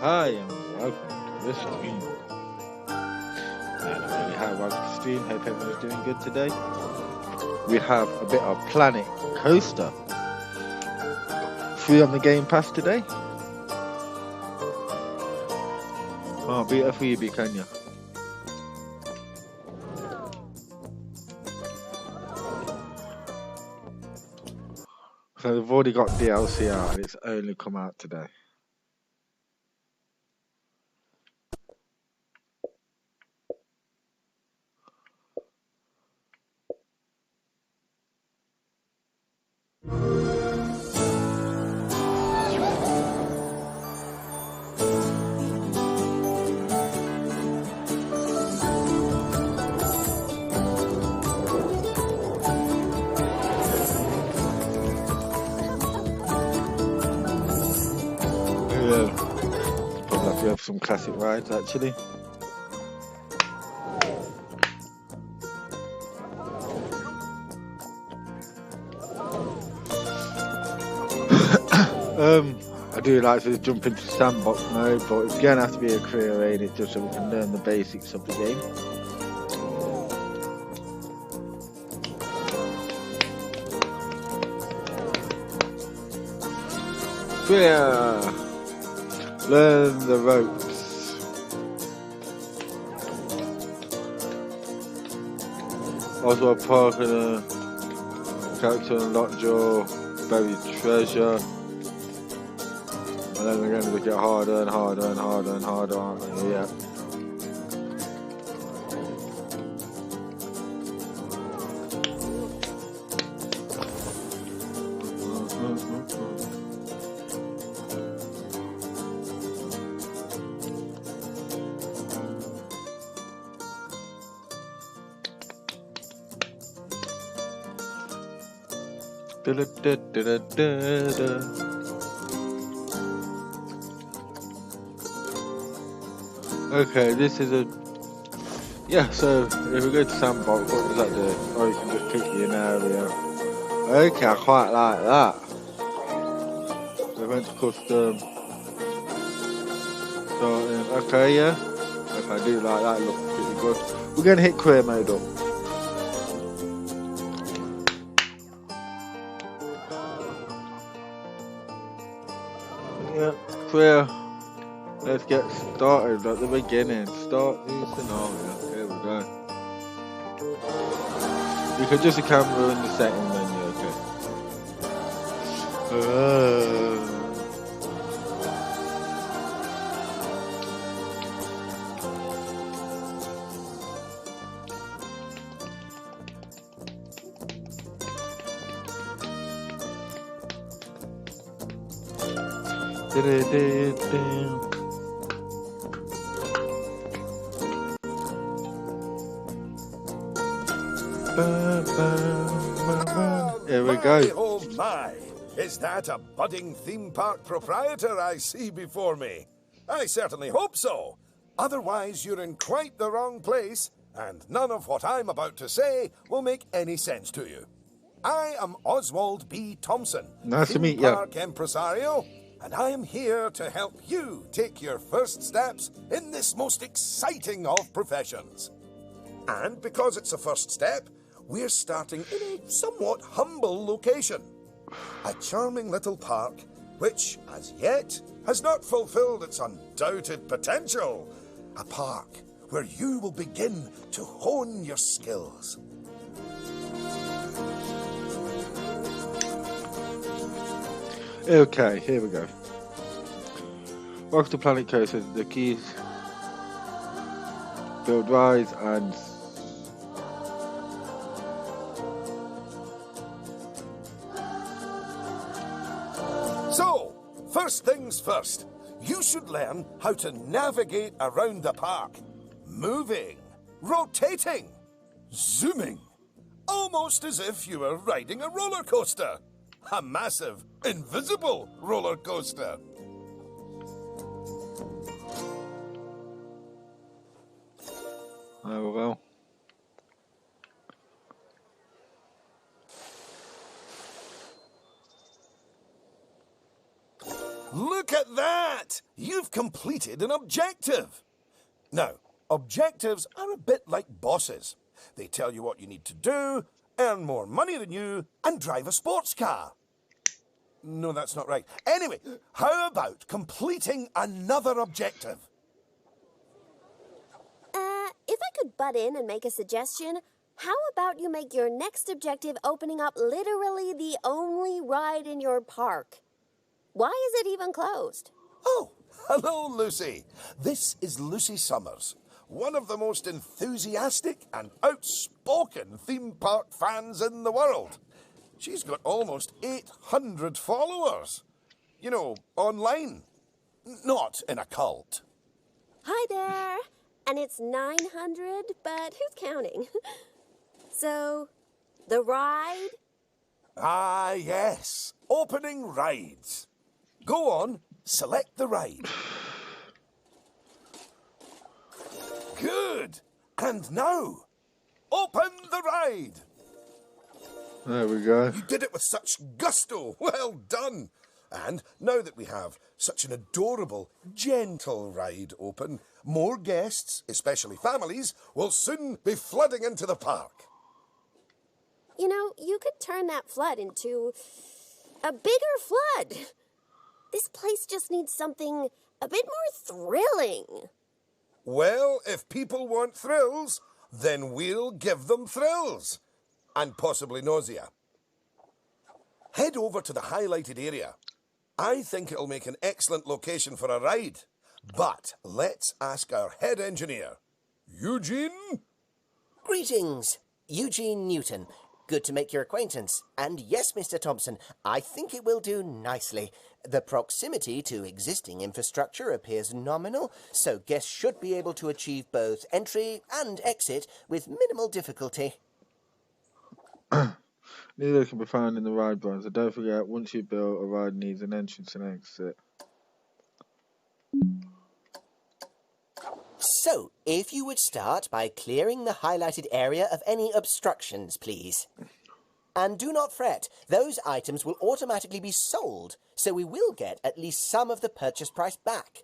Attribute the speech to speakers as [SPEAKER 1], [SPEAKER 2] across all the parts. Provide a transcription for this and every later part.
[SPEAKER 1] Hi and welcome to the stream. And I really have welcome to the stream. Hope everyone's doing good today. We have a bit of Planet Coaster free on the Game Pass today. Oh, beat a freebie, can you? So they've already got DLC out and it's only come out today. Probably have to have some classic rides actually. I do like to jump into sandbox mode, but it's going to have to be a career raid just so we can learn the basics of the game. Clear! Learn the ropes. Oswald Park and a character unlocked your buried treasure. And then we're going to get harder and harder and harder and harder, aren't we? Yeah. Okay, this is a... Yeah, so if we go to sandbox, what does that do? Oh, you can just pick your area. Okay, I quite like that. We went to custom. Starting. Okay, yeah. Okay, I do like that, it looks pretty good. We're going to hit career mode up. Yeah, career. Let's get started at the beginning. Start new scenario. Here we go. You can adjust the camera in the setting menu, okay. Here we go.
[SPEAKER 2] Oh my! Is that a budding theme park proprietor I see before me? I certainly hope so. Otherwise, you're in quite the wrong place, and none of what I'm about to say will make any sense to you. I am Oswald B. Thompson,
[SPEAKER 1] Nice to meet
[SPEAKER 2] theme park impresario, and I am here to help you take your first steps in this most exciting of professions. And because it's a first step, we're starting in a somewhat humble location. A charming little park, which, as yet, has not fulfilled its undoubted potential. A park where you will begin to hone your skills.
[SPEAKER 1] Okay, here we go. Welcome to Planet Coaster. The keys build rides and
[SPEAKER 2] So, first things first, you should learn how to navigate around the park. Moving, rotating, zooming. Almost as if you were riding a roller coaster. A massive, invisible roller coaster.
[SPEAKER 1] oh well.
[SPEAKER 2] Look at at that! You've completed an objective. Now, objectives are a bit like bosses. They tell you what you need to do, earn more money than you, and drive a sports car. No, that's not right. Anyway, how about completing another objective?
[SPEAKER 3] If I could butt in and make a suggestion, how about you make your next objective opening up literally the only ride in your park? Why is it even closed?
[SPEAKER 2] Oh, hello, Lucy. This is Lucy Summers, one of the most enthusiastic and outspoken theme park fans in the world. She's got almost 800 followers. You know, online. Not in a cult.
[SPEAKER 3] Hi there. And it's 900, but who's counting? So, the ride?
[SPEAKER 2] Ah, yes. Opening rides. Go on, select the ride. Good. And now, open the ride.
[SPEAKER 1] There we go.
[SPEAKER 2] You did it with such gusto. Well done. And now that we have such an adorable, gentle ride open, more guests, especially families, will soon be flooding into the park.
[SPEAKER 3] You know, you could turn that flood into a bigger flood. This place just needs something a bit more thrilling.
[SPEAKER 2] Well, if people want thrills, then we'll give them thrills. And possibly nausea. Head over to the highlighted area. I think it'll make an excellent location for a ride. But let's ask our head engineer. Eugene?
[SPEAKER 4] Greetings, Eugene Newton. Good to make your acquaintance. And yes, Mr. Thompson, I think it will do nicely. The proximity to existing infrastructure appears nominal, so guests should be able to achieve both entry and exit with minimal difficulty.
[SPEAKER 1] Neither can be found in the ride browser. Don't forget, once you've built, a ride needs an entrance and exit.
[SPEAKER 4] So, if you would start by clearing the highlighted area of any obstructions, please. And do not fret, those items will automatically be sold, so we will get at least some of the purchase price back.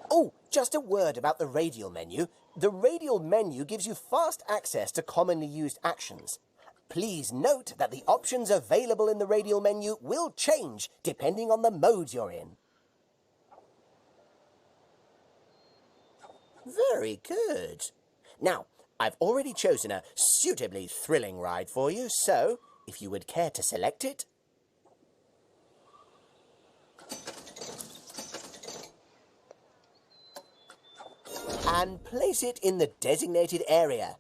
[SPEAKER 4] Oh, just a word about the radial menu. The radial menu gives you fast access to commonly used actions. Please note that the options available in the radial menu will change depending on the mode you're in. Very good. Now, I've already chosen a suitably thrilling ride for you, so if you would care to select it. And place it in the designated area.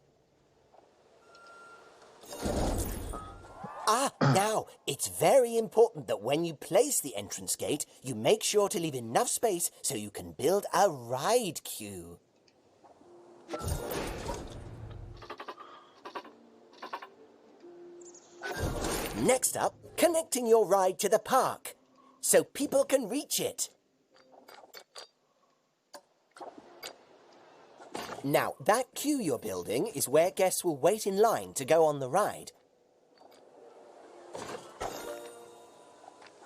[SPEAKER 4] Now, it's very important that when you place the entrance gate, you make sure to leave enough space so you can build a ride queue. Next up, connecting your ride to the park, so people can reach it. Now, that queue you're building is where guests will wait in line to go on the ride.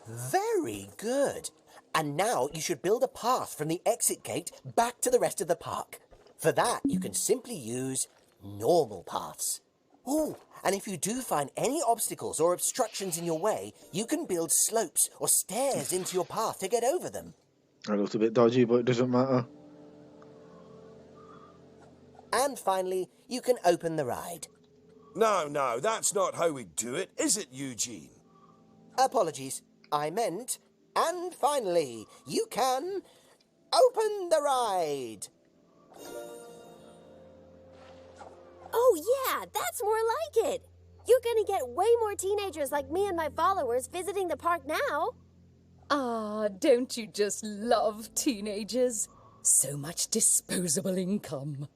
[SPEAKER 4] Very good. And now you should build a path from the exit gate back to the rest of the park. For that, you can simply use normal paths. Ooh, and if you do find any obstacles or obstructions in your way, you can build slopes or stairs into your path to get over them.
[SPEAKER 1] That looks a bit dodgy, but it doesn't matter.
[SPEAKER 4] And finally, you can open the ride.
[SPEAKER 2] No, that's not how we do it, is it, Eugene?
[SPEAKER 4] Apologies, I meant, and finally, you can open the ride.
[SPEAKER 3] Oh, yeah, that's more like it. You're gonna get way more teenagers like me and my followers visiting the park now.
[SPEAKER 5] Ah, don't you just love teenagers? So much disposable income.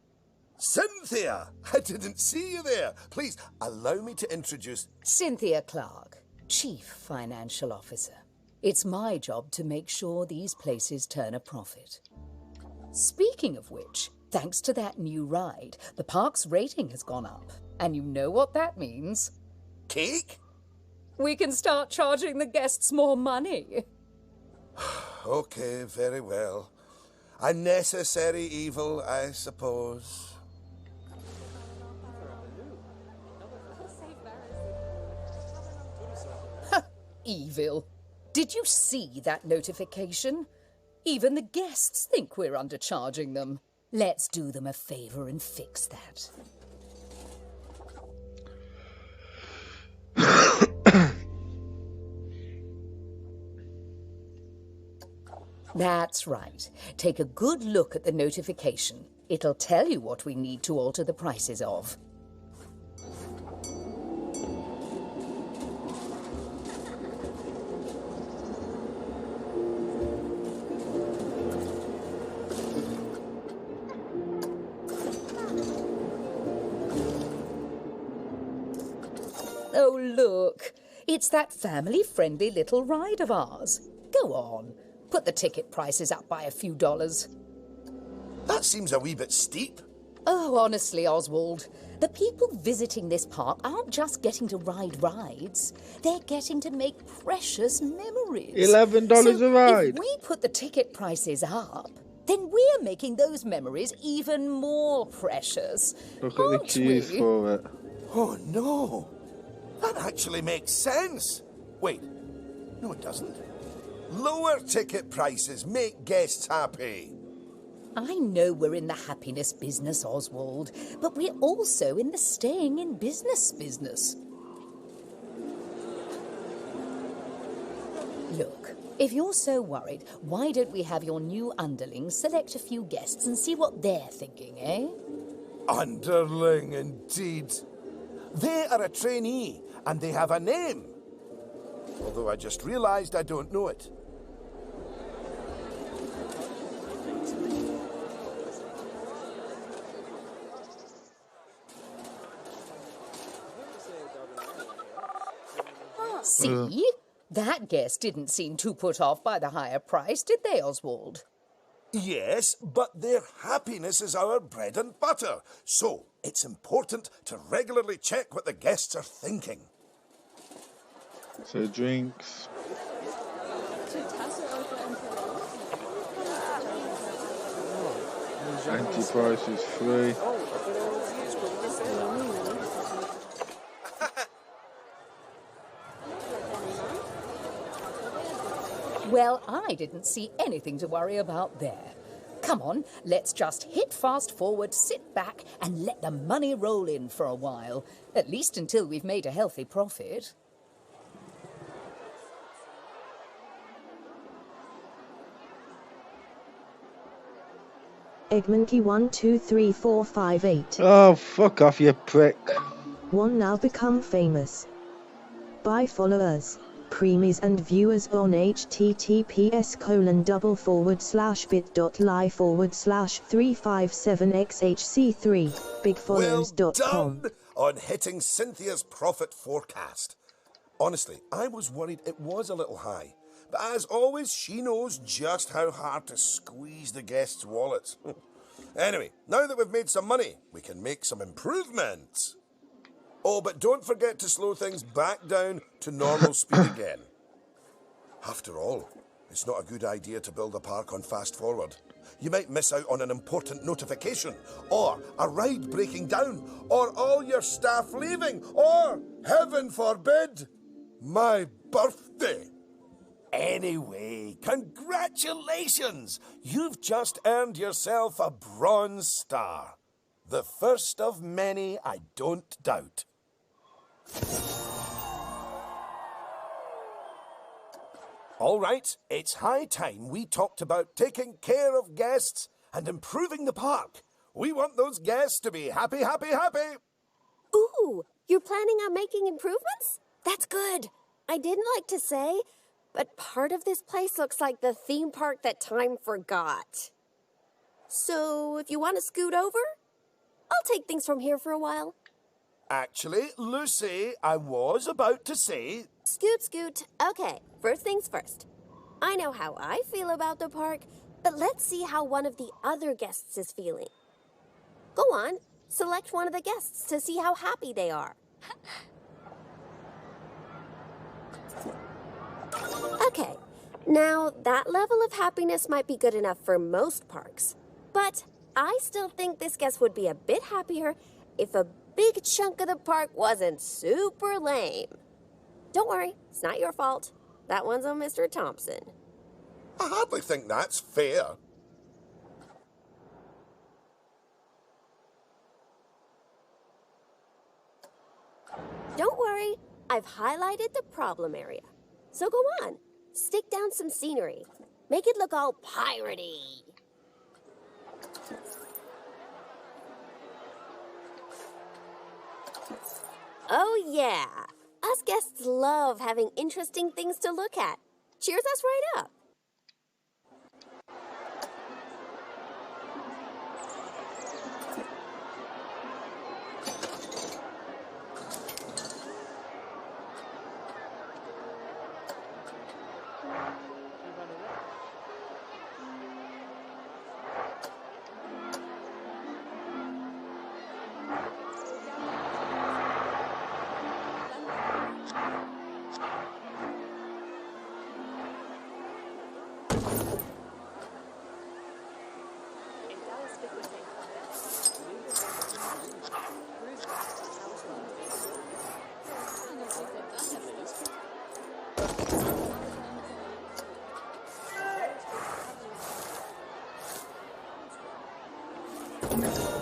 [SPEAKER 2] Cynthia! I didn't see you there. Please, allow me to introduce...
[SPEAKER 5] Cynthia Clark, Chief Financial Officer. It's my job to make sure these places turn a profit. Speaking of which, thanks to that new ride, the park's rating has gone up. And you know what that means?
[SPEAKER 2] Cake?
[SPEAKER 5] We can start charging the guests more money.
[SPEAKER 2] Okay, very well. A necessary evil, I suppose.
[SPEAKER 5] Evil. Did you see that notification? Even the guests think we're undercharging them. Let's do them a favor and fix that. That's right. Take a good look at the notification. It'll tell you what we need to alter the prices of. Oh, look. It's that family-friendly little ride of ours. Go on. Put the ticket prices up by a few dollars.
[SPEAKER 2] That seems a wee bit steep.
[SPEAKER 5] Oh, honestly, Oswald, the people visiting this park aren't just getting to ride rides. They're getting to make precious memories.
[SPEAKER 1] $11 a ride.
[SPEAKER 5] If we put the ticket prices up, then we're making those memories even more precious.
[SPEAKER 1] Look at the
[SPEAKER 5] aren't
[SPEAKER 1] queues
[SPEAKER 5] we?
[SPEAKER 1] for it.
[SPEAKER 2] Oh, no. That actually makes sense. Wait. No, it doesn't. Lower ticket prices make guests happy.
[SPEAKER 5] I know we're in the happiness business, Oswald, but we're also in the staying in business business. Look, if you're so worried, why don't we have your new underlings select a few guests and see what they're thinking, eh?
[SPEAKER 2] Underling, indeed. They are a trainee, and they have a name. Although I just realized I don't know it.
[SPEAKER 5] See? That guest didn't seem too put off by the higher price, did they, Oswald?
[SPEAKER 2] Yes, but their happiness is our bread and butter. So, it's important to regularly check what the guests are thinking.
[SPEAKER 1] So drinks. Anti-price is free.
[SPEAKER 5] Well, I didn't see anything to worry about there. Come on, let's just hit fast forward, sit back, and let the money roll in for a while. At least until we've made a healthy profit.
[SPEAKER 6] Egmonkey 123458.
[SPEAKER 1] Oh, fuck off, you prick.
[SPEAKER 6] One now become famous. By followers, premies and viewers on https://bit.ly/357xhc3
[SPEAKER 2] Well
[SPEAKER 6] bigfollows.com.
[SPEAKER 2] done on hitting Cynthia's profit forecast. Honestly, I was worried it was a little high. But as always, she knows just how hard to squeeze the guests' wallets. Anyway, now that we've made some money, we can make some improvements. Oh, but don't forget to slow things back down to normal speed again. After all, it's not a good idea to build a park on fast forward. You might miss out on an important notification, or a ride breaking down, or all your staff leaving, or, heaven forbid, my birthday. Anyway, congratulations! You've just earned yourself a bronze star. The first of many, I don't doubt. All right, it's high time we talked about taking care of guests and improving the park. We want those guests to be happy, happy, happy.
[SPEAKER 3] Ooh, you're planning on making improvements? That's good. I didn't like to say, but part of this place looks like the theme park that time forgot. So, if you want to scoot over, I'll take things from here for a while.
[SPEAKER 2] Actually, Lucy, I was about to say...
[SPEAKER 3] Scoot, scoot. Okay, first things first. I know how I feel about the park, but let's see how one of the other guests is feeling. Go on, select one of the guests to see how happy they are. Okay, now that level of happiness might be good enough for most parks, but I still think this guest would be a bit happier if a big chunk of the park wasn't super lame. Don't worry, it's not your fault. That one's on Mr. Thompson.
[SPEAKER 2] I hardly think that's fair.
[SPEAKER 3] Don't worry, I've highlighted the problem area. So go on, stick down some scenery. Make it look all piratey. Oh yeah, us guests love having interesting things to look at. Cheers us right up.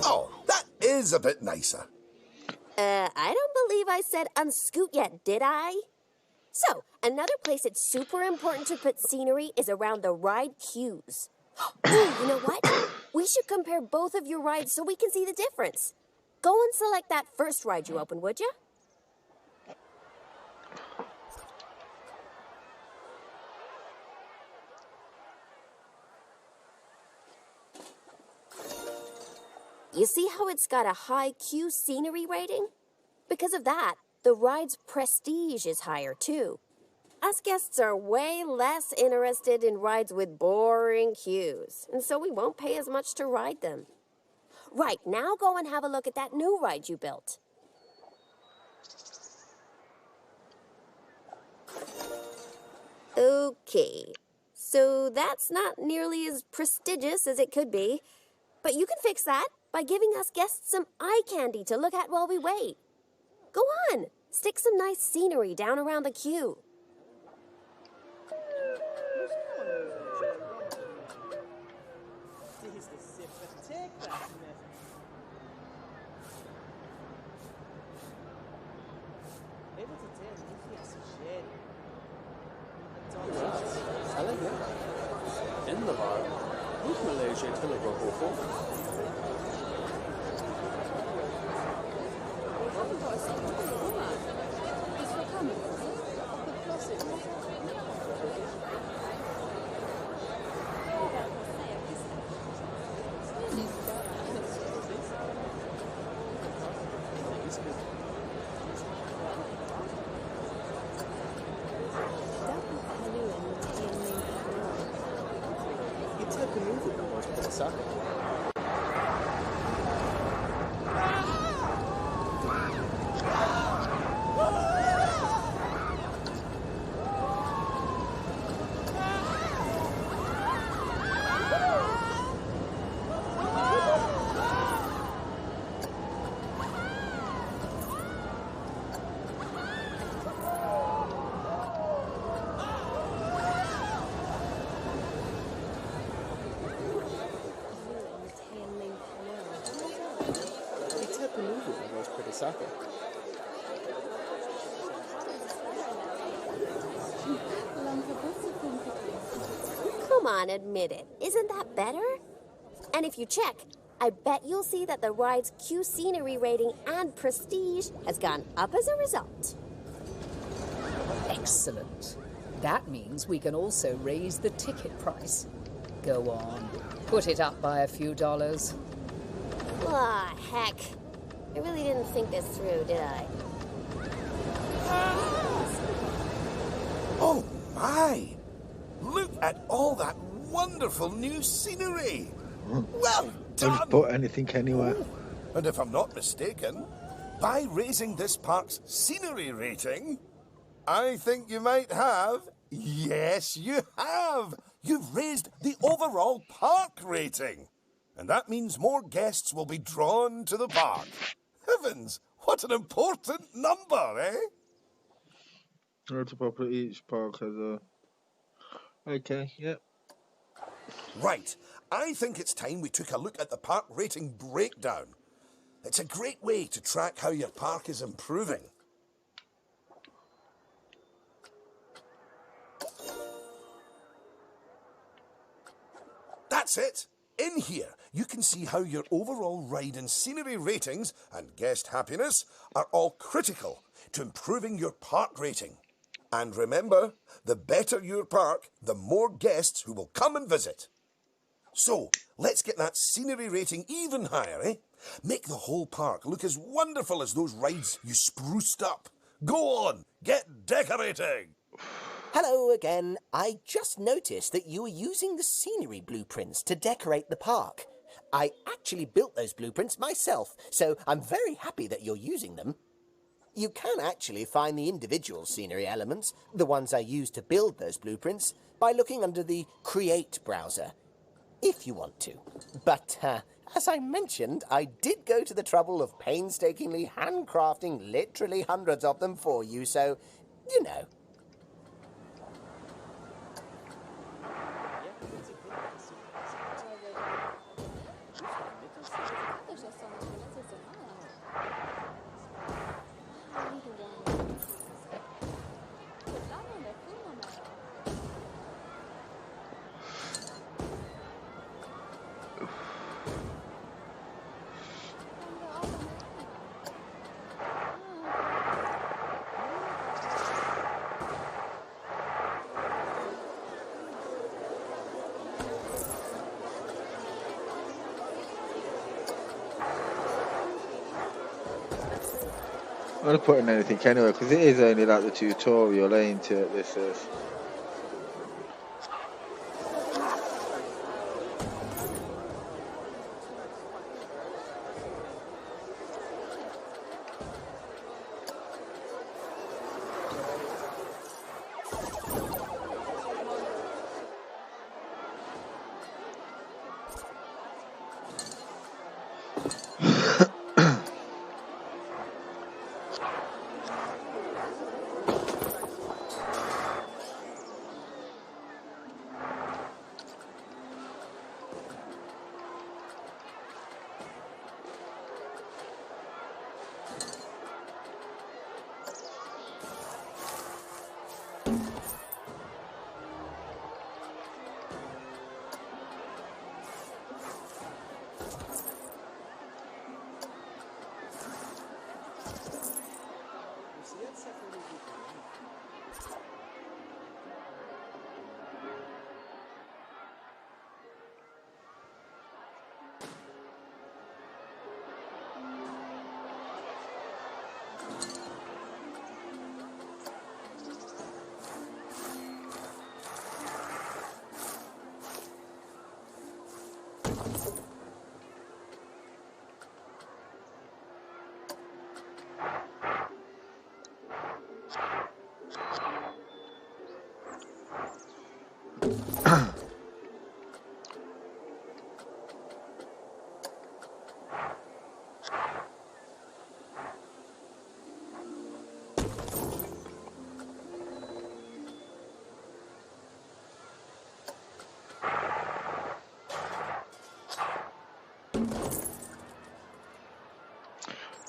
[SPEAKER 2] Oh, that is a bit nicer.
[SPEAKER 3] I don't believe I said unscoot yet, did I? So, another place it's super important to put scenery is around the ride queues. Ooh, you know what? We should compare both of your rides so we can see the difference. Go and select that first ride you opened, would you? You see how it's got a high queue scenery rating? Because of that, the ride's prestige is higher too. Us guests are way less interested in rides with boring queues, and so we won't pay as much to ride them. Right, now go and have a look at that new ride you built. Okay, so that's not nearly as prestigious as it could be, but you can fix that by giving us guests some eye candy to look at while we wait. Go on, stick some nice scenery down around the queue.
[SPEAKER 7] Änderbar. Niet Malaysia telegrafo. Soccer.
[SPEAKER 3] Come on, admit it. Isn't that better? And if you check, I bet you'll see that the ride's queue scenery rating and prestige has gone up as a result.
[SPEAKER 5] Excellent. That means we can also raise the ticket price. Go on, put it up by a few dollars.
[SPEAKER 3] Ah, heck. I really didn't think this through, did I?
[SPEAKER 2] Oh my! Look at all that wonderful new scenery! Well
[SPEAKER 1] Don't
[SPEAKER 2] done!
[SPEAKER 1] put anything anywhere.
[SPEAKER 2] And if I'm not mistaken, by raising this park's scenery rating, I think you might have Yes, you have. You've raised the overall park rating. And that means more guests will be drawn to the park. Heavens, what an important number, eh?
[SPEAKER 1] That's probably each park has a. Okay, yep.
[SPEAKER 2] Right. I think it's time we took a look at the park rating breakdown. It's a great way to track how your park is improving. That's it. In here, you can see how your overall ride and scenery ratings and guest happiness are all critical to improving your park rating. And remember, the better your park, the more guests who will come and visit. So, let's get that scenery rating even higher, eh? Make the whole park look as wonderful as those rides you spruced up. Go on, get decorating!
[SPEAKER 4] Hello again. I just noticed that you were using the scenery blueprints to decorate the park. I actually built those blueprints myself, so I'm very happy that you're using them. You can actually find the individual scenery elements, the ones I used to build those blueprints, by looking under the Create browser, if you want to. But, as I mentioned, I did go to the trouble of painstakingly handcrafting literally hundreds of them for you, so, you know.
[SPEAKER 1] I'm not putting anything anyway because it is only like the tutorial, ain't it? This is.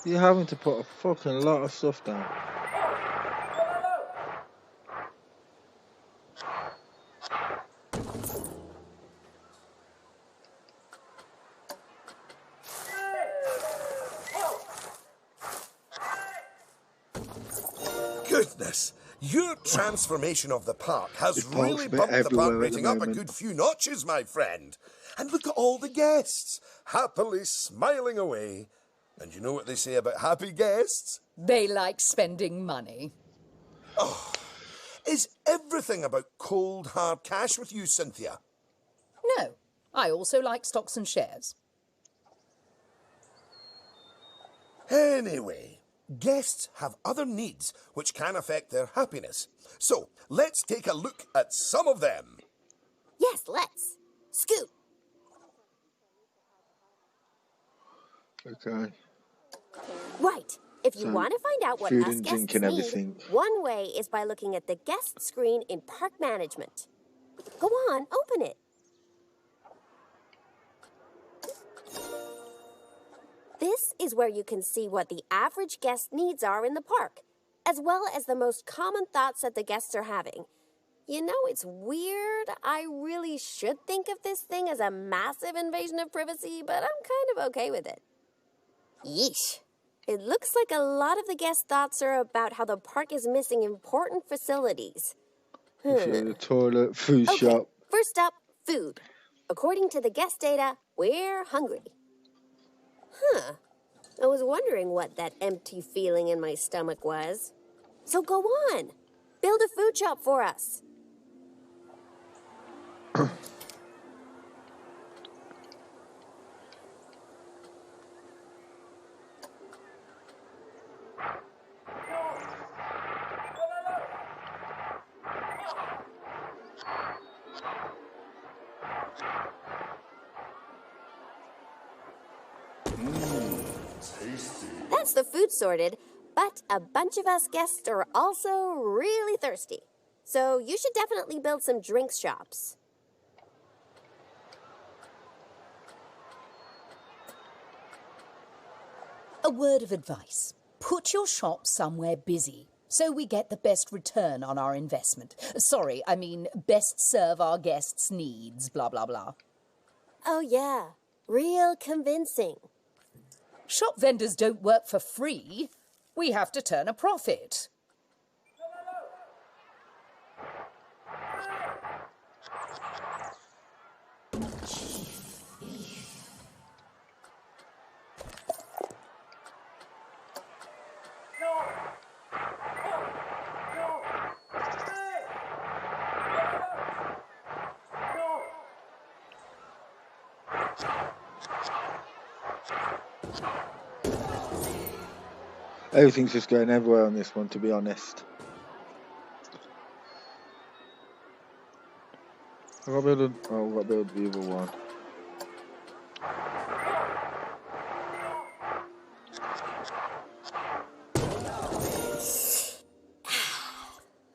[SPEAKER 1] You're having to put a fucking lot of stuff down.
[SPEAKER 2] Goodness, your transformation of the park has
[SPEAKER 1] The park's
[SPEAKER 2] really
[SPEAKER 1] a bit
[SPEAKER 2] bumped the
[SPEAKER 1] everywhere
[SPEAKER 2] park
[SPEAKER 1] at the
[SPEAKER 2] rating up a
[SPEAKER 1] moment.
[SPEAKER 2] good few notches, my friend. And look at all the guests, happily smiling away. And you know what they say about happy guests?
[SPEAKER 5] They like spending money.
[SPEAKER 2] Is everything about cold, hard cash with you, Cynthia?
[SPEAKER 5] No, I also like stocks and shares.
[SPEAKER 2] Anyway, guests have other needs which can affect their happiness. So, let's take a look at some of them.
[SPEAKER 3] Yes, let's. Scoot.
[SPEAKER 1] Okay.
[SPEAKER 3] Right. If you
[SPEAKER 1] So,
[SPEAKER 3] want to find out what
[SPEAKER 1] food
[SPEAKER 3] us
[SPEAKER 1] and
[SPEAKER 3] guests
[SPEAKER 1] drink and
[SPEAKER 3] need,
[SPEAKER 1] everything.
[SPEAKER 3] one way is by looking at the guest screen in park management. Go on, open it. This is where you can see what the average guest needs are in the park, as well as the most common thoughts that the guests are having. You know, it's weird. I really should think of this thing as a massive invasion of privacy, but I'm kind of okay with it. Yeesh. It looks like a lot of the guest thoughts are about how the park is missing important facilities.
[SPEAKER 1] The toilet, food
[SPEAKER 3] Okay,
[SPEAKER 1] shop.
[SPEAKER 3] first up, food. According to the guest data, we're hungry. Huh. I was wondering what that empty feeling in my stomach was. So go on. Build a food shop for us. That's the food sorted, but a bunch of us guests are also really thirsty. So you should definitely build some drinks shops.
[SPEAKER 5] A word of advice. Put your shop somewhere busy so we get the best return on our investment. Sorry, I mean best serve our guests' needs, blah, blah, blah.
[SPEAKER 3] Oh yeah, real convincing.
[SPEAKER 5] Shop vendors don't work for free. We have to turn a profit.
[SPEAKER 1] Everything's just going everywhere on this one, to be honest. I've got to build I've got to build the other one.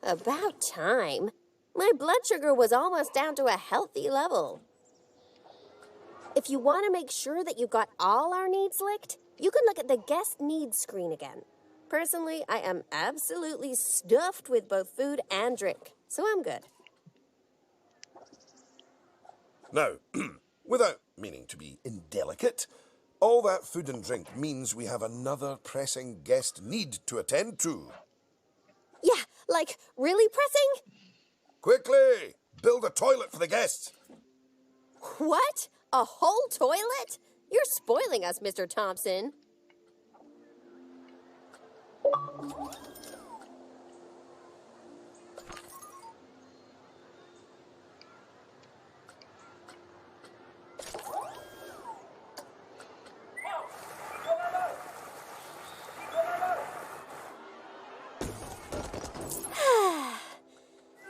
[SPEAKER 3] About time. My blood sugar was almost down to a healthy level. If you want to make sure that you got all our needs licked, you can look at the guest needs screen again. Personally, I am absolutely stuffed with both food and drink, so I'm good.
[SPEAKER 2] Now, without meaning to be indelicate, all that food and drink means we have another pressing guest need to attend to.
[SPEAKER 3] Yeah, like, really pressing?
[SPEAKER 2] Quickly! Build a toilet for the guests.
[SPEAKER 3] What? A whole toilet? You're spoiling us, Mr. Thompson.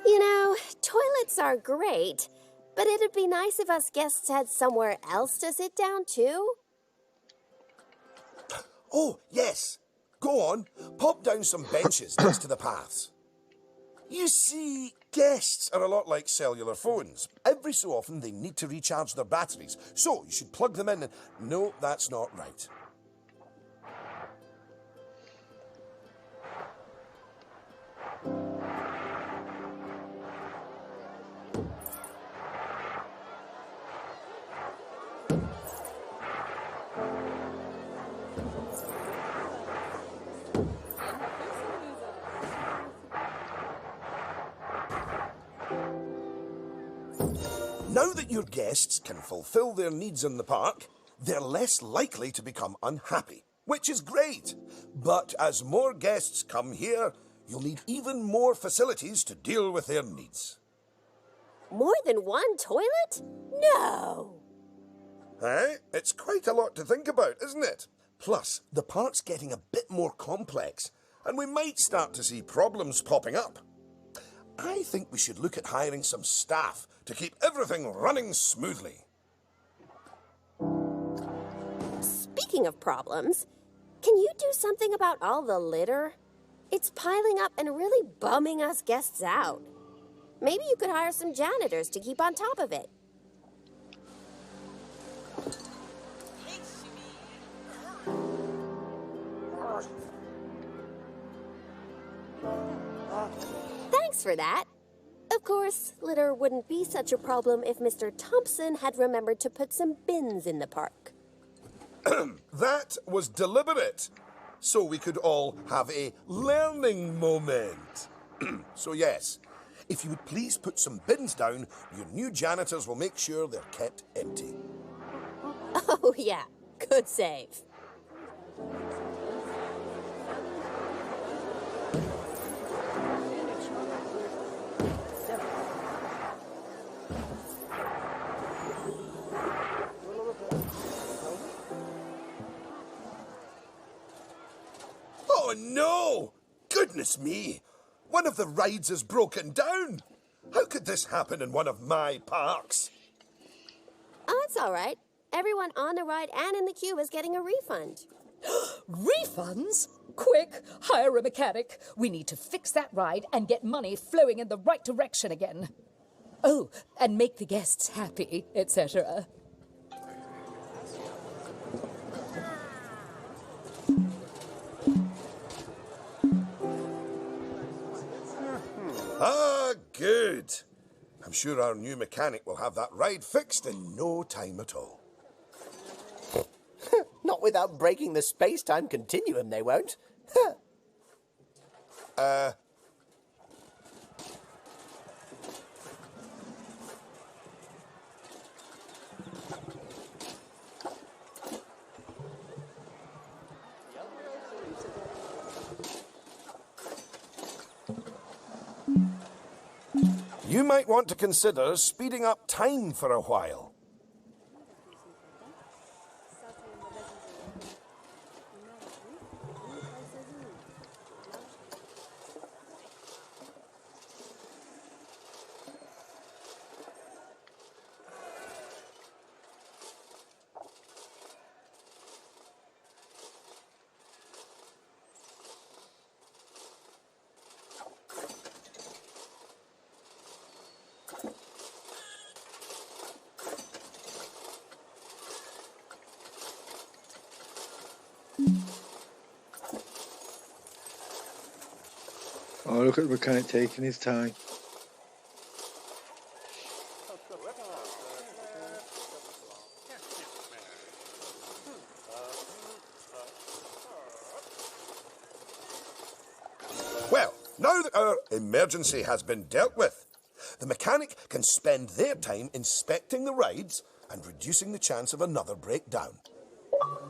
[SPEAKER 3] You know, toilets are great, but it'd be nice if us guests had somewhere else to sit down, too.
[SPEAKER 2] Oh, yes. Go on, pop down some benches next to the paths. You see, guests are a lot like cellular phones. Every so often they need to recharge their batteries, so you should plug them in and... No, that's not right. Now that your guests can fulfill their needs in the park, they're less likely to become unhappy, which is great. But as more guests come here, you'll need even more facilities to deal with their needs.
[SPEAKER 3] More than one toilet? No!
[SPEAKER 2] Eh? It's quite a lot to think about, isn't it? Plus, the park's getting a bit more complex, and we might start to see problems popping up. I think we should look at hiring some staff to keep everything running smoothly.
[SPEAKER 3] Speaking of problems, can you do something about all the litter? It's piling up and really bumming us guests out. Maybe you could hire some janitors to keep on top of it. Thanks for that. Of course, litter wouldn't be such a problem if Mr. Thompson had remembered to put some bins in the park.
[SPEAKER 2] That was deliberate, so we could all have a learning moment. So yes, if you would please put some bins down, your new janitors will make sure they're kept empty.
[SPEAKER 3] Oh yeah, good save.
[SPEAKER 2] Oh no! Goodness me! One of the rides has broken down! How could this happen in one of my parks?
[SPEAKER 3] Oh, it's all right. Everyone on the ride and in the queue is getting a refund.
[SPEAKER 5] Refunds? Quick, hire a mechanic. We need to fix that ride and get money flowing in the right direction again. Oh, and make the guests happy, etc.
[SPEAKER 2] Ah, good. I'm sure our new mechanic will have that ride fixed in no time at all.
[SPEAKER 4] Not without breaking the space-time continuum, they won't.
[SPEAKER 2] You might want to consider speeding up time for a while.
[SPEAKER 1] Oh, look at the mechanic taking his time.
[SPEAKER 2] Well, now that our emergency has been dealt with, the mechanic can spend their time inspecting the rides and reducing the chance of another breakdown.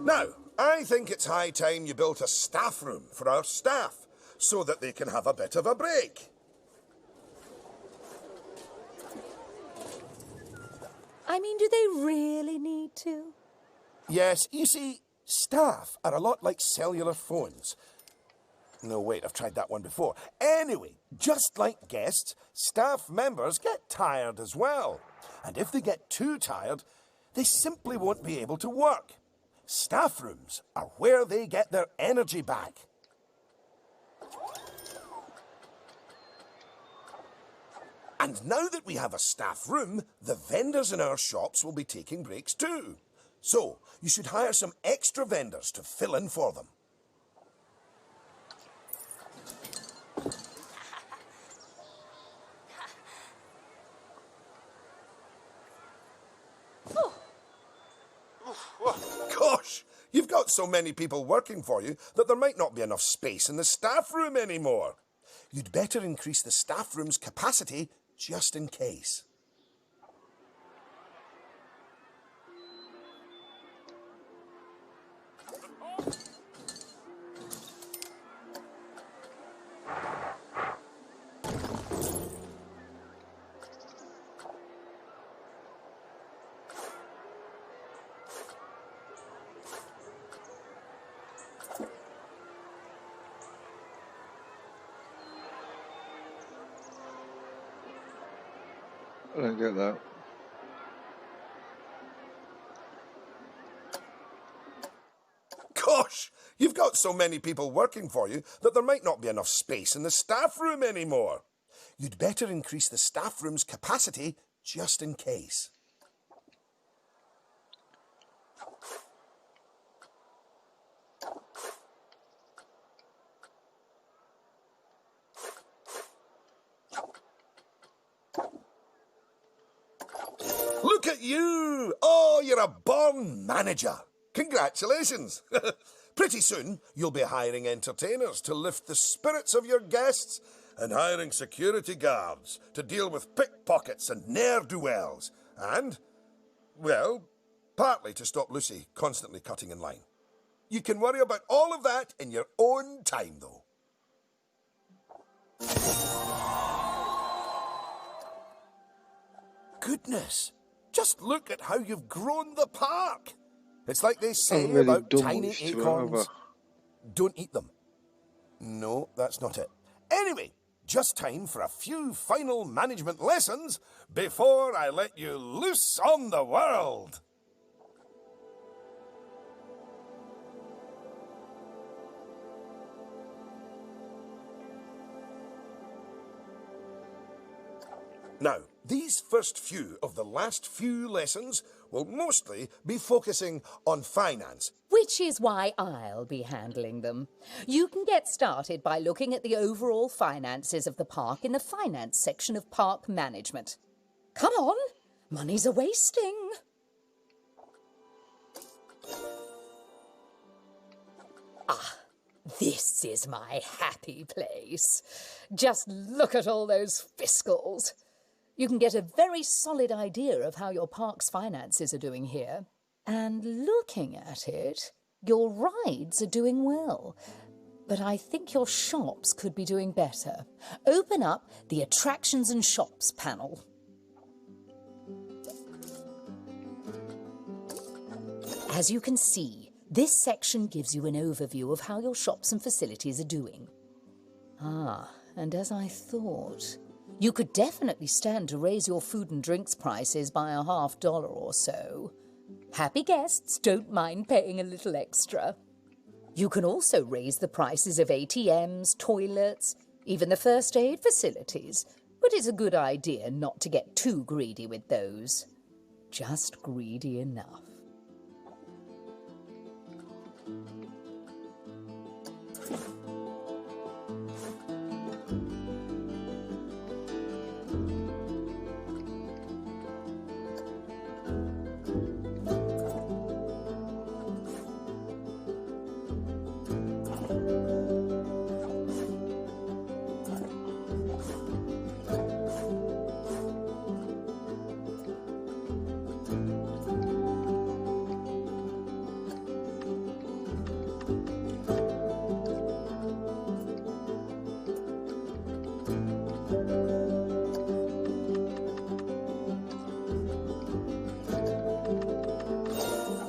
[SPEAKER 2] Now, I think it's high time you built a staff room for our staff so that they can have a bit of a break.
[SPEAKER 5] I mean, do they really need to?
[SPEAKER 2] Yes, you see, staff are a lot like cellular phones. No, wait, I've tried that one before. Anyway, just like guests, staff members get tired as well. And if they get too tired, they simply won't be able to work. Staff rooms are where they get their energy back. And now that we have a staff room, the vendors in our shops will be taking breaks too. So, you should hire some extra vendors to fill in for them. Gosh, you've got so many people working for you that there might not be enough space in the staff room anymore. You'd better increase the staff room's capacity just in case.
[SPEAKER 1] I don't get that.
[SPEAKER 2] Gosh, you've got so many people working for you that there might not be enough space in the staff room anymore. You'd better increase the staff room's capacity just in case. Look at you! Oh, you're a born manager. Congratulations. Pretty soon, you'll be hiring entertainers to lift the spirits of your guests and hiring security guards to deal with pickpockets and ne'er-do-wells. And, well, partly to stop Lucy constantly cutting in line. You can worry about all of that in your own time, though. Goodness, just look at how you've grown the park. It's like they say
[SPEAKER 1] Really
[SPEAKER 2] about
[SPEAKER 1] done
[SPEAKER 2] tiny
[SPEAKER 1] much to it,
[SPEAKER 2] acorns.
[SPEAKER 1] have
[SPEAKER 2] Don't eat them. No, that's not it. Anyway, just time for a few final management lessons before I let you loose on the world. Now, these first few of the last few lessons will mostly be focusing on finance.
[SPEAKER 5] Which is why I'll be handling them. You can get started by looking at the overall finances of the park in the finance section of park management. Come on, money's a wasting. Ah, this is my happy place. Just look at all those fiscals. You can get a very solid idea of how your park's finances are doing here. And looking at it, your rides are doing well. But I think your shops could be doing better. Open up the Attractions and Shops panel. As you can see, this section gives you an overview of how your shops and facilities are doing. Ah, and as I thought, you could definitely stand to raise your food and drinks prices by $50 or so. Happy guests don't mind paying a little extra. You can also raise the prices of ATMs, toilets, even the first aid facilities, but it's a good idea not to get too greedy with those. Just greedy enough.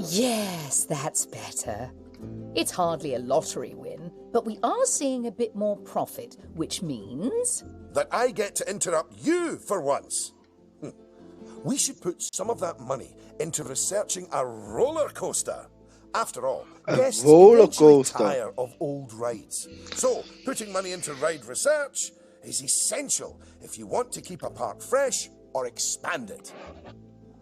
[SPEAKER 5] Yes, that's better. It's hardly a lottery win, but we are seeing a bit more profit, which means...
[SPEAKER 2] that I get to interrupt you for once. We should put some of that money into researching a roller coaster. After all, guests
[SPEAKER 1] roller
[SPEAKER 2] eventually
[SPEAKER 1] coaster.
[SPEAKER 2] tire of old rides. So, putting money into ride research is essential if you want to keep a park fresh or expand it.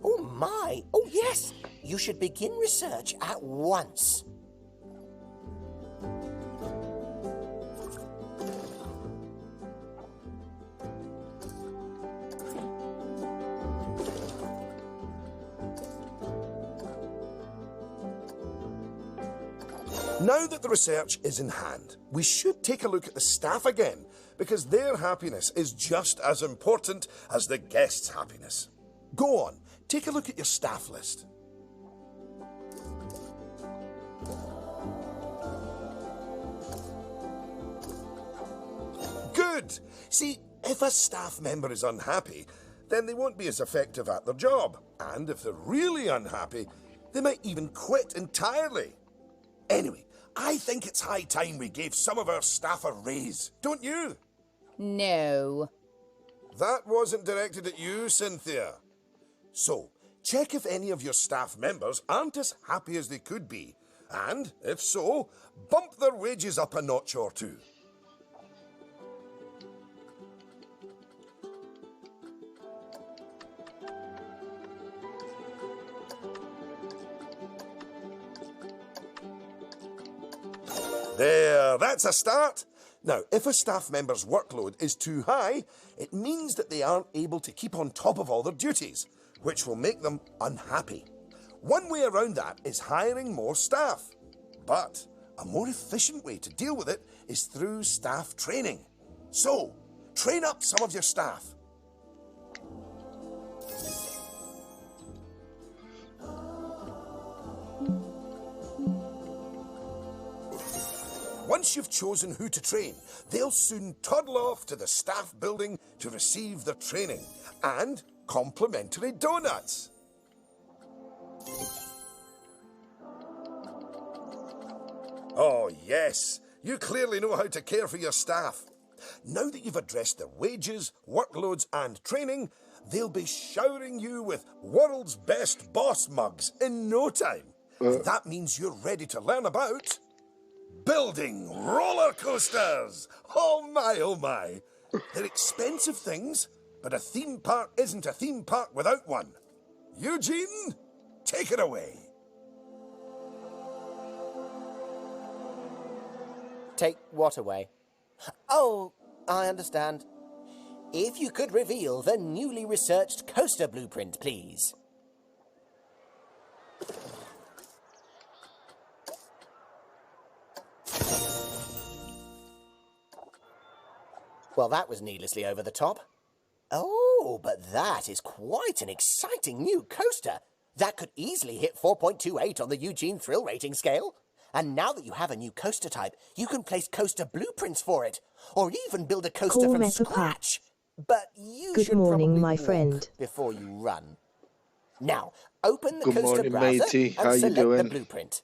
[SPEAKER 4] Oh my! Oh yes! You should begin research at once.
[SPEAKER 2] Now that the research is in hand, we should take a look at the staff again, because their happiness is just as important as the guests' happiness. Go on, take a look at your staff list. Good! See, if a staff member is unhappy, then they won't be as effective at their job. And if they're really unhappy, they might even quit entirely. Anyway, I think it's high time we gave some of our staff a raise, don't you?
[SPEAKER 5] No.
[SPEAKER 2] That wasn't directed at you, Cynthia. So, check if any of your staff members aren't as happy as they could be. And, if so, bump their wages up a notch or two. There, that's a start. Now, if a staff member's workload is too high, it means that they aren't able to keep on top of all their duties, which will make them unhappy. One way around that is hiring more staff. But a more efficient way to deal with it is through staff training. So, train up some of your staff. Once you've chosen who to train, they'll soon toddle off to the staff building to receive their training and complimentary donuts. Oh, yes, you clearly know how to care for your staff. Now that you've addressed their wages, workloads, and training, they'll be showering you with world's best boss mugs in no time. And that means you're ready to learn about building roller coasters. Oh my, oh my. They're expensive things, but a theme park isn't a theme park without one. Eugene, take it away.
[SPEAKER 4] Take what away? Oh, I understand. If you could reveal the newly researched coaster blueprint, please. Well, that was needlessly over the top. Oh, but that is quite an exciting new coaster. That could easily hit 4.28 on the Eugene Thrill Rating scale. And now that you have a new coaster type, you can place coaster blueprints for it, or even build a coaster
[SPEAKER 6] Call
[SPEAKER 4] from
[SPEAKER 6] Meta
[SPEAKER 4] scratch. But you
[SPEAKER 6] Good
[SPEAKER 4] should
[SPEAKER 6] morning,
[SPEAKER 4] probably
[SPEAKER 6] my
[SPEAKER 4] walk
[SPEAKER 6] friend.
[SPEAKER 4] before you run. Now, open the
[SPEAKER 1] Good
[SPEAKER 4] coaster
[SPEAKER 1] morning,
[SPEAKER 4] browser
[SPEAKER 1] matey.
[SPEAKER 4] and
[SPEAKER 1] How you
[SPEAKER 4] select the
[SPEAKER 1] doing?
[SPEAKER 4] blueprint.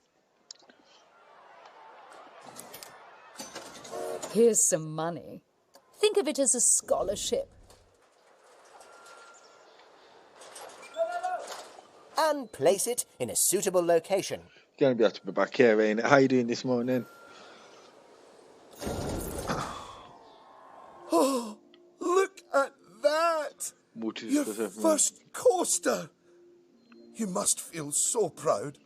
[SPEAKER 5] Here's some money. Think of it as a scholarship.
[SPEAKER 4] And place it in a suitable location.
[SPEAKER 1] Gonna be able to be back here, ain't it? How you doing this morning?
[SPEAKER 2] Oh, look at that! Your first coaster! You must feel so proud.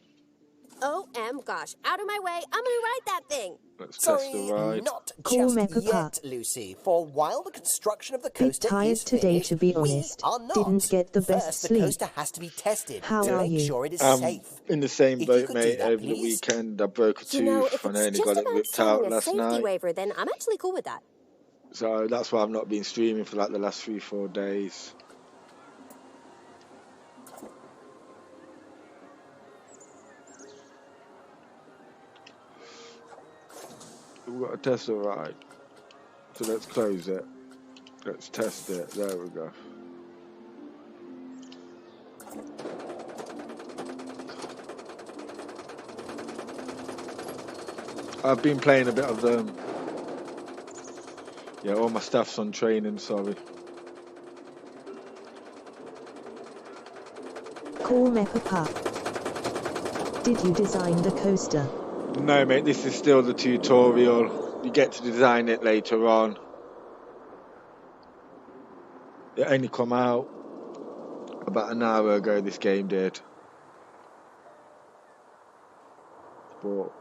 [SPEAKER 3] Gosh, out of my way. I'm gonna ride that thing.
[SPEAKER 1] Let's test
[SPEAKER 4] Sorry,
[SPEAKER 1] the ride.
[SPEAKER 4] not
[SPEAKER 6] Call
[SPEAKER 4] just
[SPEAKER 6] Mecca
[SPEAKER 4] yet,
[SPEAKER 6] Park.
[SPEAKER 4] Lucy. For while the construction of the
[SPEAKER 6] Bit
[SPEAKER 4] coaster
[SPEAKER 6] tired
[SPEAKER 4] is
[SPEAKER 6] today,
[SPEAKER 4] finished,
[SPEAKER 6] to be
[SPEAKER 4] we
[SPEAKER 6] honest.
[SPEAKER 4] are not.
[SPEAKER 6] Didn't get the best
[SPEAKER 4] First,
[SPEAKER 6] sleep.
[SPEAKER 4] the coaster has to be tested
[SPEAKER 6] How
[SPEAKER 4] to
[SPEAKER 6] are
[SPEAKER 4] make
[SPEAKER 6] you?
[SPEAKER 4] sure it is safe.
[SPEAKER 1] In the same
[SPEAKER 4] If you
[SPEAKER 1] boat,
[SPEAKER 4] could do
[SPEAKER 1] mate.
[SPEAKER 4] that,
[SPEAKER 1] Over the
[SPEAKER 4] please.
[SPEAKER 1] weekend, I broke a
[SPEAKER 3] You know,
[SPEAKER 1] tooth
[SPEAKER 3] if
[SPEAKER 1] and I
[SPEAKER 3] it's
[SPEAKER 1] only
[SPEAKER 3] just
[SPEAKER 1] got it
[SPEAKER 3] about
[SPEAKER 1] ripped
[SPEAKER 3] signing
[SPEAKER 1] out
[SPEAKER 3] a
[SPEAKER 1] last
[SPEAKER 3] safety
[SPEAKER 1] night.
[SPEAKER 3] waiver, then I'm actually cool with that.
[SPEAKER 1] So that's why I've not been streaming for like the last 3-4 days. We've got to test the ride. So let's close it. Let's test it. There we go. I've been playing a bit of them. Yeah, all my staff's on training, sorry.
[SPEAKER 6] Call Mecca Park. Did you design the coaster?
[SPEAKER 1] No, mate, this is still the tutorial. You get to design it later on. It only come out about an hour ago, this game did. But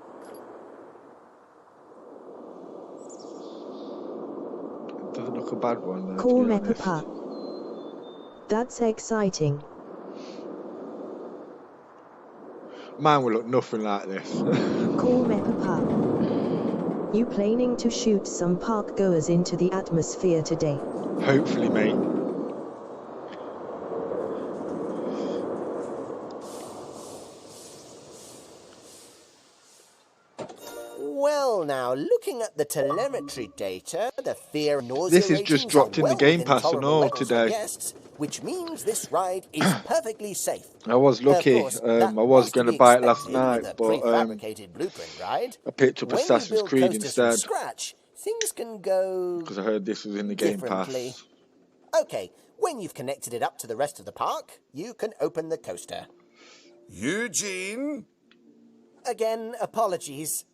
[SPEAKER 1] it doesn't look a bad one, though,
[SPEAKER 6] Call
[SPEAKER 1] to be
[SPEAKER 6] Mecca
[SPEAKER 1] honest.
[SPEAKER 6] Park. That's exciting.
[SPEAKER 1] Mine will look nothing like this.
[SPEAKER 6] Call Mecca Park. You planning to shoot some park goers into the atmosphere today?
[SPEAKER 1] Hopefully, mate.
[SPEAKER 4] Well, now, looking at the telemetry data, the fear nausea
[SPEAKER 1] This is just
[SPEAKER 4] ratings
[SPEAKER 1] dropped
[SPEAKER 4] are
[SPEAKER 1] in the
[SPEAKER 4] well
[SPEAKER 1] Game
[SPEAKER 4] within
[SPEAKER 1] Pass and
[SPEAKER 4] tolerable
[SPEAKER 1] all
[SPEAKER 4] levels for
[SPEAKER 1] today.
[SPEAKER 4] guests, which means this ride is perfectly safe.
[SPEAKER 1] I was lucky.
[SPEAKER 4] Of course, that
[SPEAKER 1] I was
[SPEAKER 4] to
[SPEAKER 1] going to
[SPEAKER 4] be
[SPEAKER 1] buy it last
[SPEAKER 4] expected with
[SPEAKER 1] night,
[SPEAKER 4] a
[SPEAKER 1] but
[SPEAKER 4] prefabricated blueprint ride.
[SPEAKER 1] I picked up
[SPEAKER 4] When you
[SPEAKER 1] Assassin's
[SPEAKER 4] build
[SPEAKER 1] Creed
[SPEAKER 4] coasters from
[SPEAKER 1] instead
[SPEAKER 4] scratch, things can go
[SPEAKER 1] because I heard this was in the Game
[SPEAKER 4] differently.
[SPEAKER 1] Pass.
[SPEAKER 4] Okay, when you've connected it up to the rest of the park, you can open the coaster.
[SPEAKER 2] Eugene?
[SPEAKER 4] Again, apologies.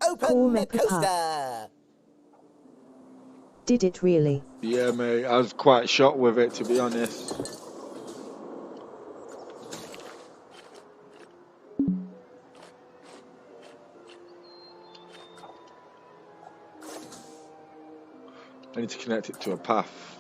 [SPEAKER 4] Open
[SPEAKER 6] Cool
[SPEAKER 4] the
[SPEAKER 6] Meppa Park.
[SPEAKER 4] coaster!
[SPEAKER 6] Did it really?
[SPEAKER 1] Yeah, mate, I was quite shocked with it, to be honest. I need to connect it to a path.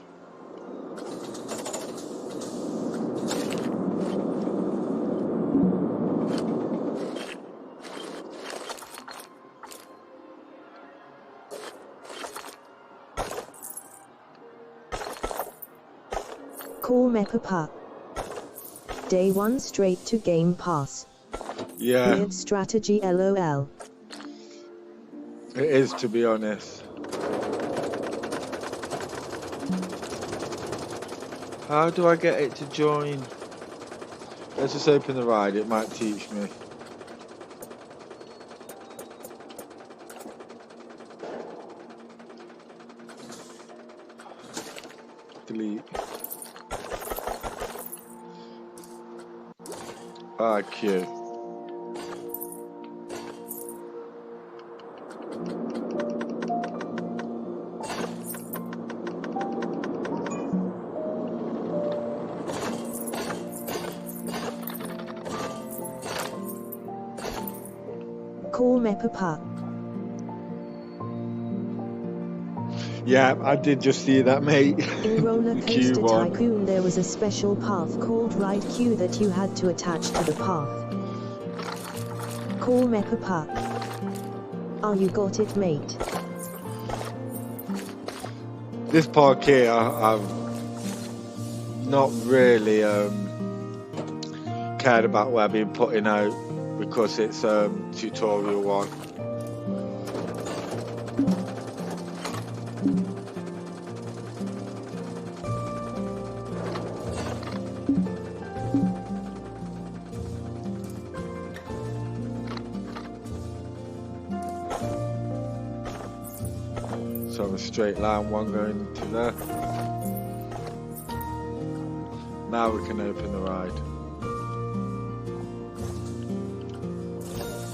[SPEAKER 6] Call Meppa Park. Day 1 straight to Game Pass.
[SPEAKER 1] Yeah,
[SPEAKER 6] Weird strategy LOL.
[SPEAKER 1] it is, to be honest. How do I get it to join? Let's just open the ride, it might teach me. Delete. Ah, cute.
[SPEAKER 6] Call Meppa Park.
[SPEAKER 1] Yeah, I did just see that, mate.
[SPEAKER 6] In Roller
[SPEAKER 1] The
[SPEAKER 6] Coaster
[SPEAKER 1] cube one.
[SPEAKER 6] Tycoon there was a special path called Ride Q that you had to attach to the path. Call Meppa Park. Oh, you got it, mate.
[SPEAKER 1] This park here, I've not really cared about what I've been putting out because it's tutorial one. So a straight line one going to there. Now we can open the ride.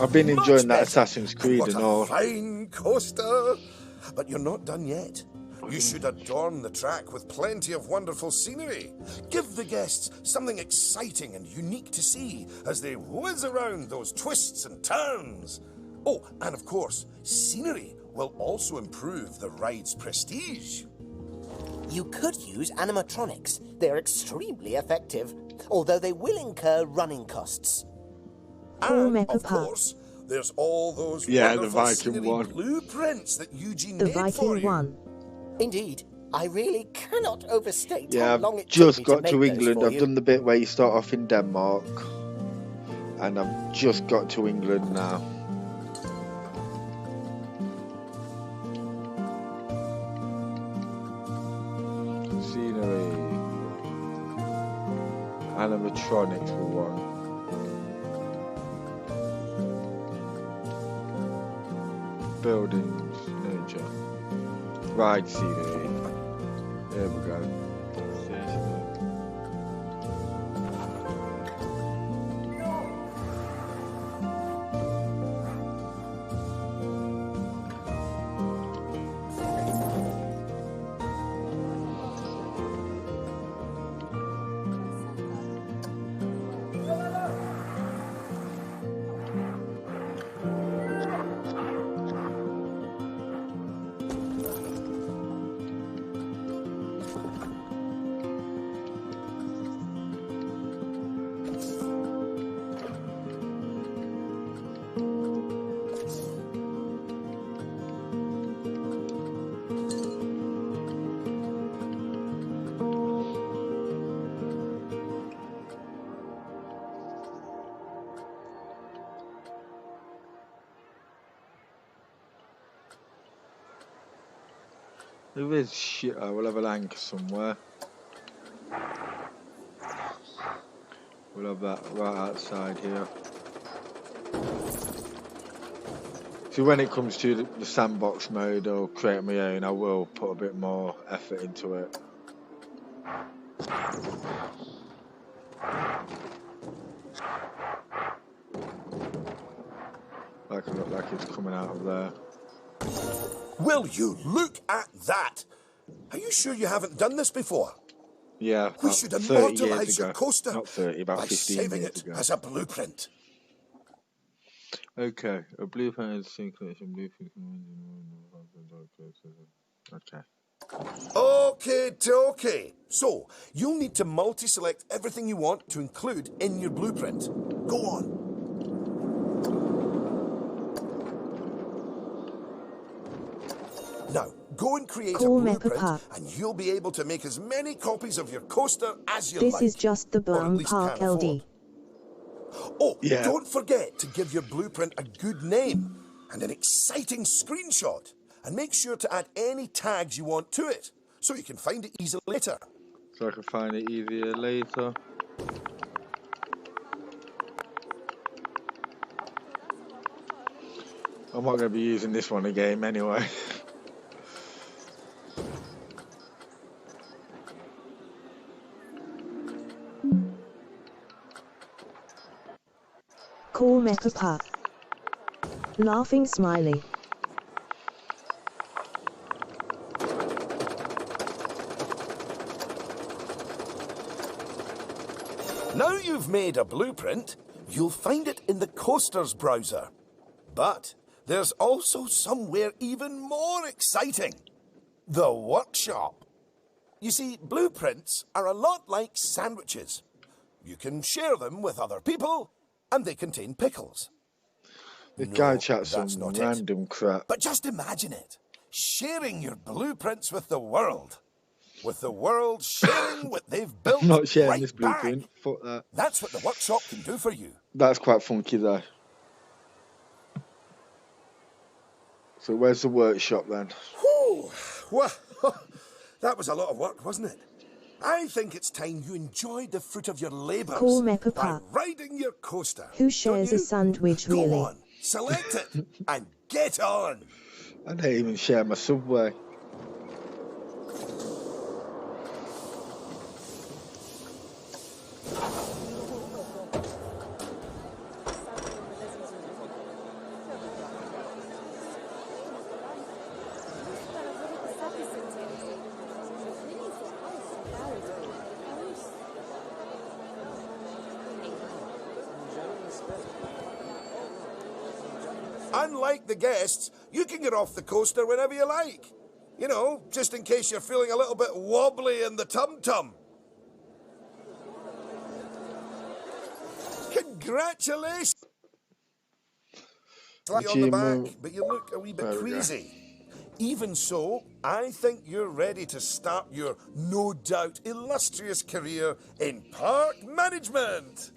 [SPEAKER 1] I've been enjoying that
[SPEAKER 2] Much better.
[SPEAKER 1] Assassin's Creed
[SPEAKER 2] What
[SPEAKER 1] and
[SPEAKER 2] a
[SPEAKER 1] all.
[SPEAKER 2] fine coaster! But you're not done yet. You should adorn the track with plenty of wonderful scenery. Give the guests something exciting and unique to see as they whiz around those twists and turns. Oh, and of course, scenery will also improve the ride's prestige.
[SPEAKER 4] You could use animatronics. They're extremely effective, although they will incur running costs.
[SPEAKER 6] Call
[SPEAKER 2] And,
[SPEAKER 6] Meppa
[SPEAKER 2] of
[SPEAKER 6] Park.
[SPEAKER 2] course, there's all those
[SPEAKER 1] Yeah, the
[SPEAKER 2] wonderful
[SPEAKER 1] Viking
[SPEAKER 2] scenery
[SPEAKER 1] one.
[SPEAKER 2] blueprints that Eugene
[SPEAKER 6] The
[SPEAKER 2] made for
[SPEAKER 6] Viking
[SPEAKER 2] you.
[SPEAKER 6] one.
[SPEAKER 4] Indeed, I really cannot overstate
[SPEAKER 1] Yeah,
[SPEAKER 4] how
[SPEAKER 1] I've
[SPEAKER 4] long it took
[SPEAKER 1] just
[SPEAKER 4] me
[SPEAKER 1] got
[SPEAKER 4] to
[SPEAKER 1] to
[SPEAKER 4] make
[SPEAKER 1] England.
[SPEAKER 4] those for
[SPEAKER 1] I've
[SPEAKER 4] you.
[SPEAKER 1] done the bit where you start off in Denmark. And I've just got to England now. Scenery. Animatronics for one. Buildings, nature. Ride scenery. There we go. There is shit. We'll have an anchor somewhere. We'll have that right outside here. So when it comes to the sandbox mode or create my own, I will put a bit more effort into it. Like it look like it's coming out of there.
[SPEAKER 2] Will you look at that? Are you sure you haven't done this before?
[SPEAKER 1] Yeah,
[SPEAKER 2] We
[SPEAKER 1] about
[SPEAKER 2] should
[SPEAKER 1] 30
[SPEAKER 2] immortalize
[SPEAKER 1] years
[SPEAKER 2] your
[SPEAKER 1] ago.
[SPEAKER 2] coaster
[SPEAKER 1] Not 30, about
[SPEAKER 2] by
[SPEAKER 1] 15
[SPEAKER 2] saving
[SPEAKER 1] years
[SPEAKER 2] it
[SPEAKER 1] ago.
[SPEAKER 2] as a blueprint.
[SPEAKER 1] Okay, a blueprint is collection blueprint. Okay.
[SPEAKER 2] Okay. So, you'll need to multi-select everything you want to include in your blueprint. Go on. Now, go and create
[SPEAKER 6] Cool
[SPEAKER 2] a
[SPEAKER 6] Meppa
[SPEAKER 2] blueprint,
[SPEAKER 6] Park.
[SPEAKER 2] and you'll be able to make as many copies of your coaster as you
[SPEAKER 6] This
[SPEAKER 2] like.
[SPEAKER 6] is just the
[SPEAKER 2] or at
[SPEAKER 6] Brown
[SPEAKER 2] least
[SPEAKER 6] Park
[SPEAKER 2] can afford.
[SPEAKER 6] LD.
[SPEAKER 2] Oh,
[SPEAKER 1] Yeah.
[SPEAKER 2] don't forget to give your blueprint a good name and an exciting screenshot. And make sure to add any tags you want to it, so you can find it easily later.
[SPEAKER 1] So I can find it easier later. I'm not going to be using this one again anyway.
[SPEAKER 6] Cool Meppa Park. Laughing smiley.
[SPEAKER 2] Now you've made a blueprint, you'll find it in the Coasters browser. But there's also somewhere even more exciting. The workshop. You see, blueprints are a lot like sandwiches. You can share them with other people, and they contain pickles.
[SPEAKER 1] The
[SPEAKER 2] No,
[SPEAKER 1] guy chats some
[SPEAKER 2] that's not it.
[SPEAKER 1] random crap.
[SPEAKER 2] But just imagine it. Sharing your blueprints with the world. With the world sharing what they've built
[SPEAKER 1] I'm not sharing
[SPEAKER 2] right
[SPEAKER 1] this
[SPEAKER 2] back.
[SPEAKER 1] blueprint. Fuck that.
[SPEAKER 2] That's what the workshop can do for you.
[SPEAKER 1] That's quite funky though. So where's the workshop then?
[SPEAKER 2] Whew. Well, that was a lot of work, wasn't it? I think it's time you enjoyed the fruit of your labours
[SPEAKER 6] Cool Meppa
[SPEAKER 2] by
[SPEAKER 6] Park.
[SPEAKER 2] riding your coaster.
[SPEAKER 6] Who
[SPEAKER 2] Don't
[SPEAKER 6] shares
[SPEAKER 2] you?
[SPEAKER 6] a sandwich,
[SPEAKER 2] Go
[SPEAKER 6] really?
[SPEAKER 2] on, select it and get on.
[SPEAKER 1] I don't even share my subway.
[SPEAKER 2] Unlike the guests, you can get off the coaster whenever you like. You know, just in case you're feeling a little bit wobbly in the tum-tum. Congratulations! Slap you on the back, but you look a wee bit
[SPEAKER 1] There we go.
[SPEAKER 2] queasy. Even so, I think you're ready to start your no doubt illustrious career in park management.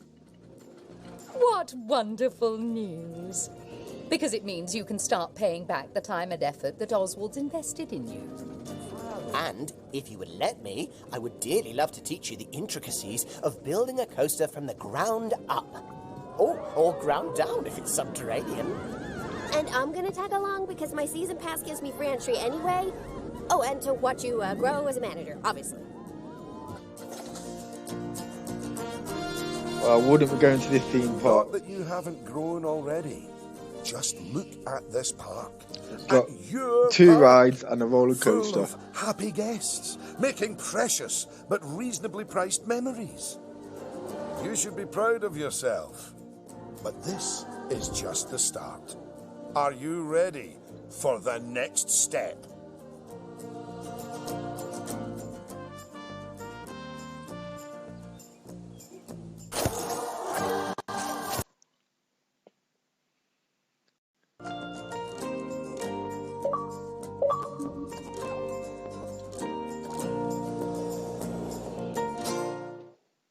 [SPEAKER 5] What wonderful news! Because it means you can start paying back the time and effort that Oswald's invested in you.
[SPEAKER 4] And if you would let me, I would dearly love to teach you the intricacies of building a coaster from the ground up. Oh, or ground down if it's subterranean.
[SPEAKER 3] And I'm gonna tag along because my season pass gives me free entry anyway. Oh, and to watch you grow as a manager, obviously.
[SPEAKER 1] Well, I wouldn't be going to this theme park.
[SPEAKER 2] Not that you haven't grown already. Just look at this park.
[SPEAKER 1] Got
[SPEAKER 2] At your
[SPEAKER 1] 2
[SPEAKER 2] park,
[SPEAKER 1] rides and a roller
[SPEAKER 2] full
[SPEAKER 1] coaster.
[SPEAKER 2] of happy guests, making precious but reasonably priced memories. You should be proud of yourself. But this is just the start. Are you ready for the next step?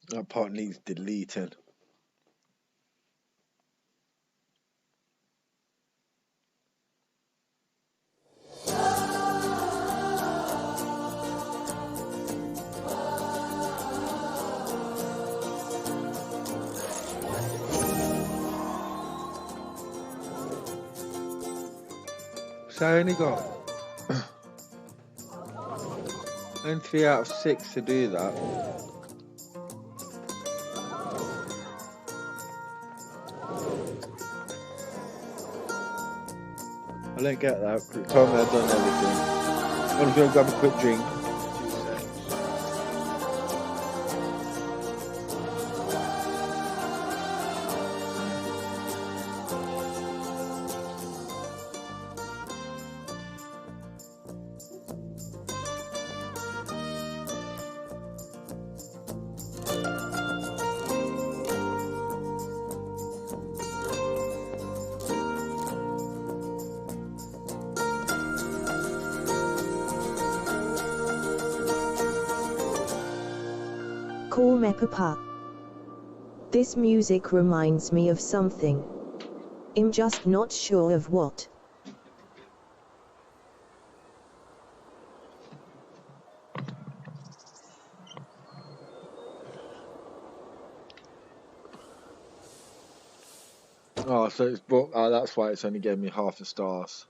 [SPEAKER 1] That part needs deleting. So I only got And 3 out of 6 to do that. I don't get that. It told me I'd done everything. I'm just going to grab a quick drink.
[SPEAKER 6] Call me Papa. This music reminds me of something. I'm just not sure of what.
[SPEAKER 1] Oh, so it's book. Oh, that's why it's only gave me half the stars.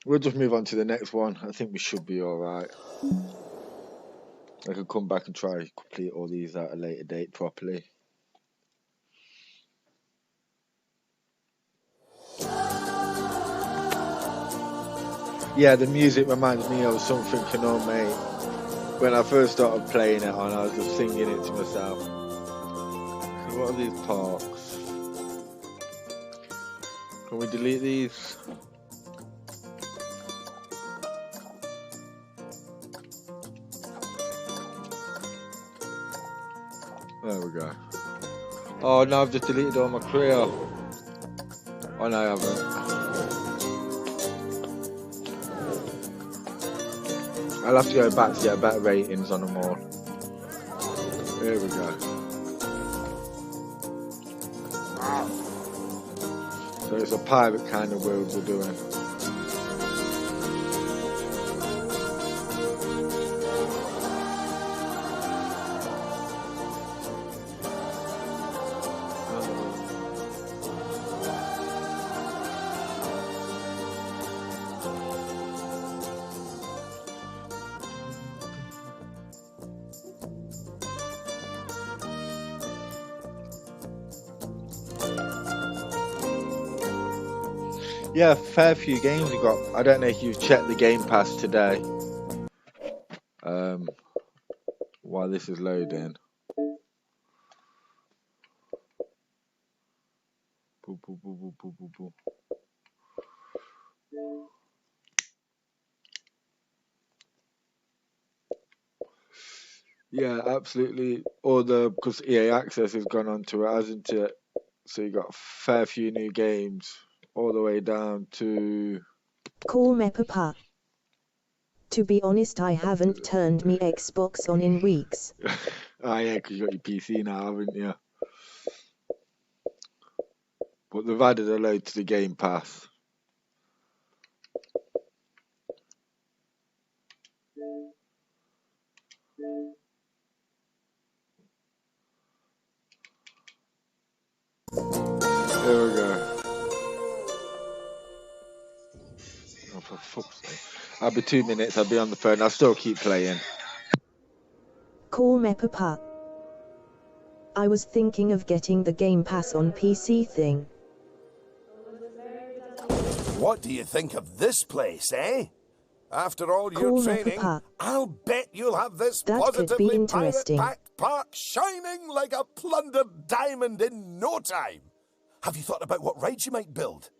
[SPEAKER 1] We'll just move on to the next one. I think we should be alright. I can come back and try to complete all these at a later date properly. Yeah, the music reminds me of something you know, mate. When I first started playing it on, I was just singing it to myself. So what are these parks? Can we delete these? There we go. Oh, no, I've just deleted all my career. Oh, no, I haven't. I'll have to go back to get better ratings on them all. Here we go. So it's a pirate kind of world we're doing. Yeah, fair few games we got. I don't know if you've checked the Game Pass today. While this is loading. Boo, boo, boo, boo, boo, boo, boo. Yeah, absolutely. Because EA Access has gone on to it, hasn't it? So you got a fair few new games. All the way down to...
[SPEAKER 6] Call me Papa. To be honest, I haven't turned me Xbox on in weeks.
[SPEAKER 1] Oh yeah, because you got your PC now, haven't you? But they've added a load to the Game Pass. There we go. Oh, for fuck's sake. I'll be 2 minutes, I'll be on the phone, I'll still keep playing.
[SPEAKER 6] Call me Papa. I was thinking of getting the Game Pass on PC thing.
[SPEAKER 2] What do you think of this place, eh? After all your
[SPEAKER 6] Call me
[SPEAKER 2] training,
[SPEAKER 6] Papa.
[SPEAKER 2] I'll bet you'll have this
[SPEAKER 6] That could be
[SPEAKER 2] positively
[SPEAKER 6] interesting.
[SPEAKER 2] pirate-packed park shining like a plundered diamond in no time. Have you thought about what rides you might build?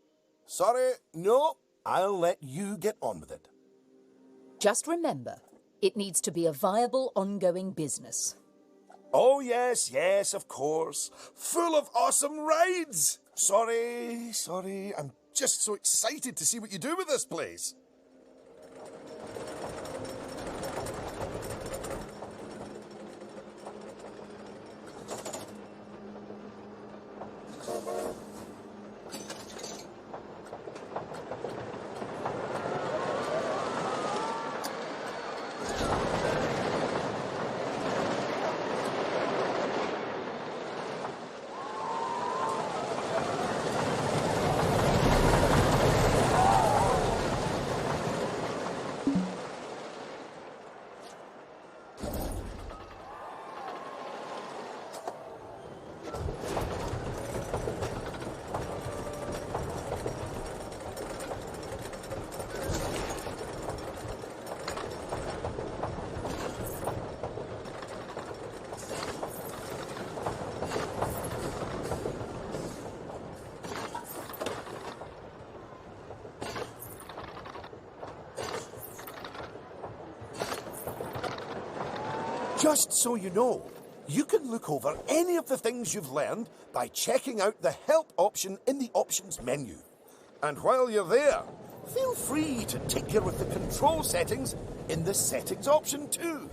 [SPEAKER 2] Sorry, no, I'll let you get on with it.
[SPEAKER 5] Just remember, it needs to be a viable, ongoing business.
[SPEAKER 2] Oh, yes, yes, of course. Full of awesome rides. Sorry. I'm just so excited to see what you do with this place. Just so you know, you can look over any of the things you've learned by checking out the Help option in the Options menu. And while you're there, feel free to tinker with the control settings in the Settings option too.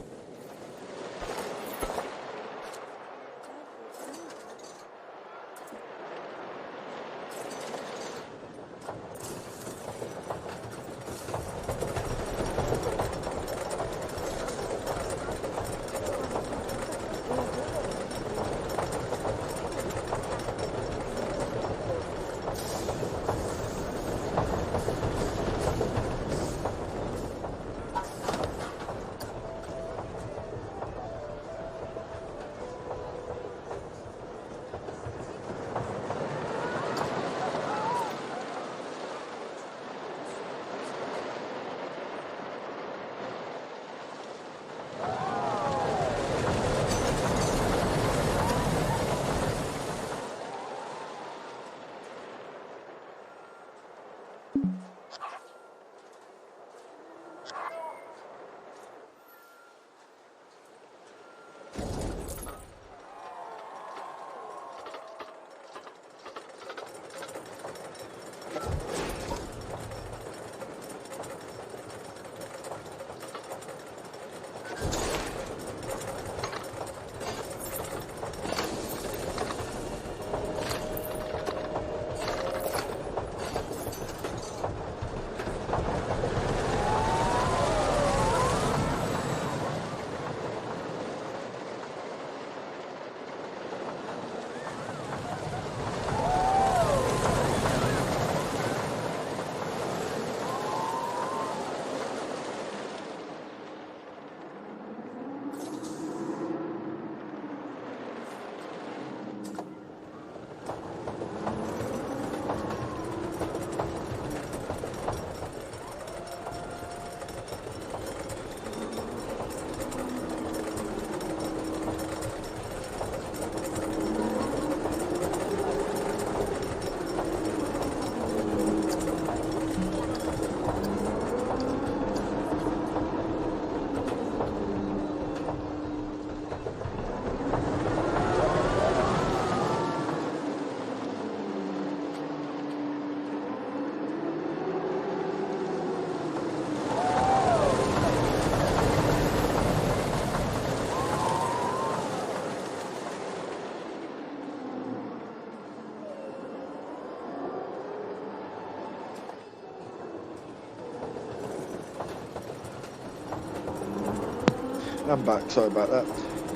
[SPEAKER 1] I'm back. Sorry about that.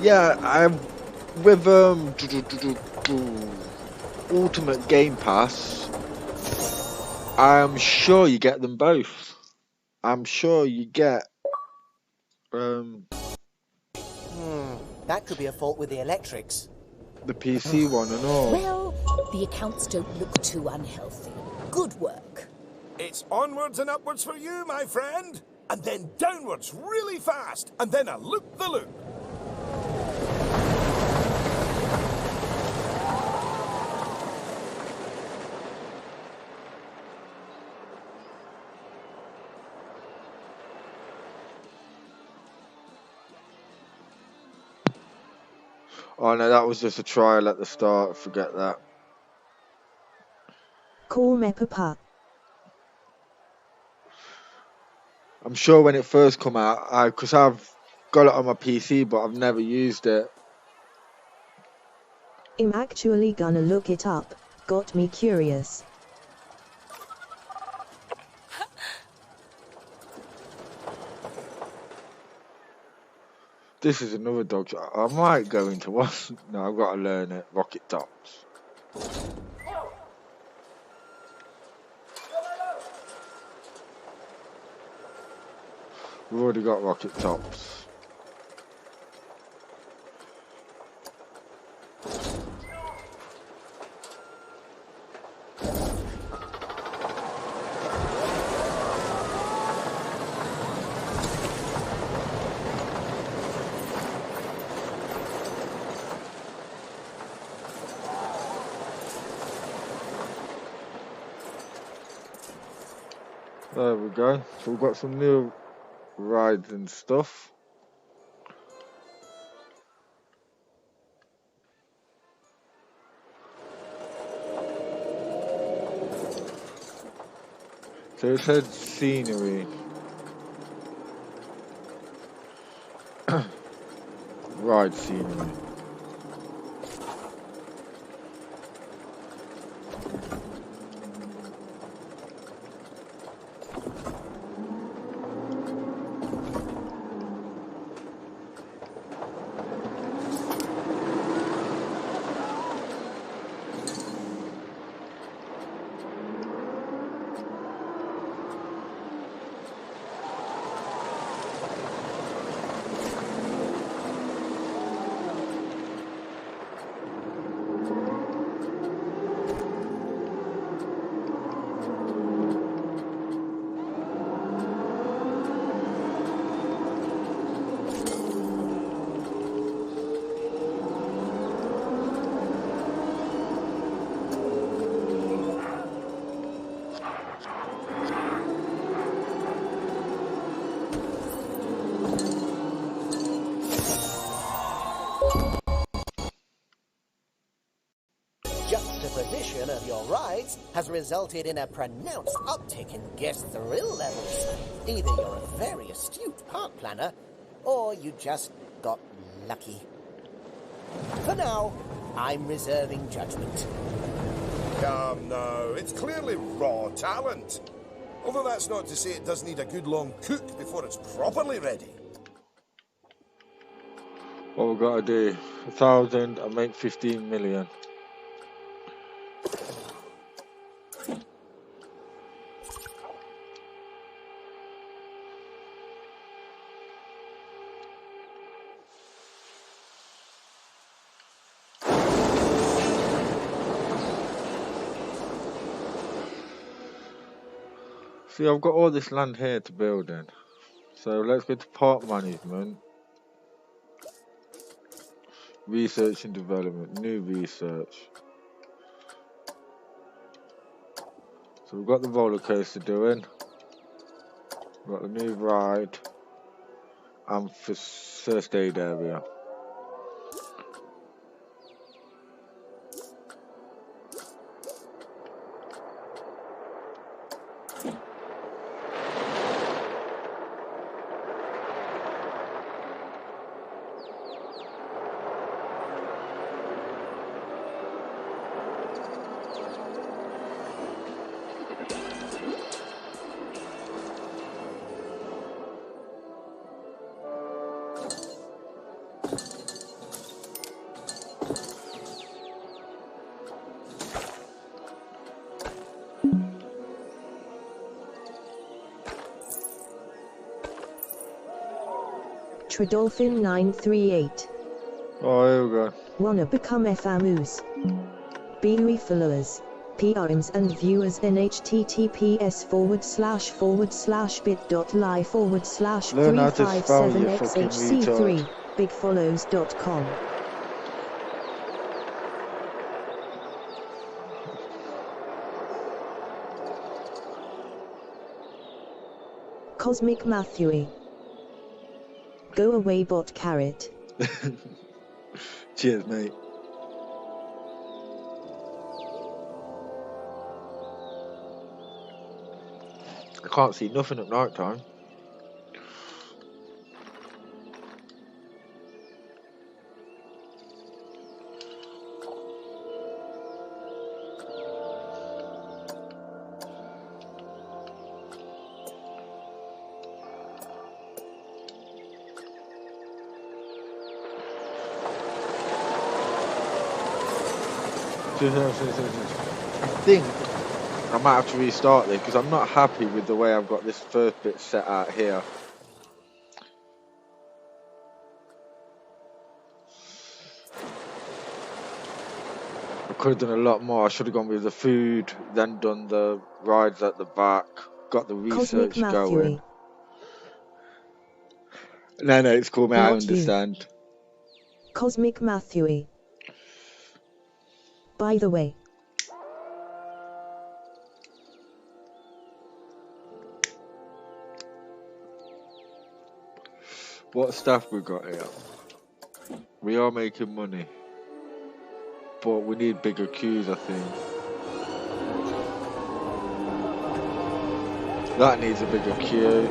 [SPEAKER 1] Yeah, I'm with Ultimate Game Pass. I'm sure you get them both. I'm sure you get
[SPEAKER 4] That could be a fault with the electrics.
[SPEAKER 1] the PC one and all.
[SPEAKER 5] Well, the accounts don't look too unhealthy. Good work.
[SPEAKER 2] It's onwards and upwards for you, my friend. And then downwards really fast. And then a loop-the-loop.
[SPEAKER 1] Oh no, that was just a trial at the start. Forget that.
[SPEAKER 6] Call me Papa.
[SPEAKER 1] I'm sure when it first come out, because I've got it on my PC, but I've never used it.
[SPEAKER 6] I'm actually gonna look it up. Got me curious.
[SPEAKER 1] This is another dog. I might go into one. No, I've got to learn it. Rocket Tops. We've already got Rocket Tops. There we go. So we've got some new rides and stuff. So it said scenery. Ride scenery.
[SPEAKER 4] Juxtaposition of your rides has resulted in a pronounced uptick in guest thrill levels. Either you're a very astute park planner, or you just got lucky. For now, I'm reserving judgment.
[SPEAKER 2] Come now, it's clearly raw talent. Although that's not to say it does need a good long cook before it's properly ready.
[SPEAKER 1] What we gotta do? 1,000 and make 15 million. See, I've got all this land here to build in. So let's go to park management. Research and development, new research. So we've got the roller coaster doing. We've got the new ride. And for first aid area.
[SPEAKER 6] Tridolphin 938.
[SPEAKER 1] Oh, here we go.
[SPEAKER 6] Wanna become FAMUs? Be followers, PRMs and viewers in https://bit.ly/357xhc3
[SPEAKER 1] Learn how to spell, you fucking retard.
[SPEAKER 6] bigfollows.com. Cosmic Matthewy. Go away, bot carrot.
[SPEAKER 1] Cheers, mate. I can't see nothing at night time. I think I might have to restart this because I'm not happy with the way I've got this first bit set out here. I could have done a lot more. I should have gone with the food, then done the rides at the back, got the research going. No, it's cool, mate. I understand.
[SPEAKER 6] Cosmic Matthewy. By the way.
[SPEAKER 1] What staff we got here? We are making money, but we need bigger queues, I think. That needs a bigger queue.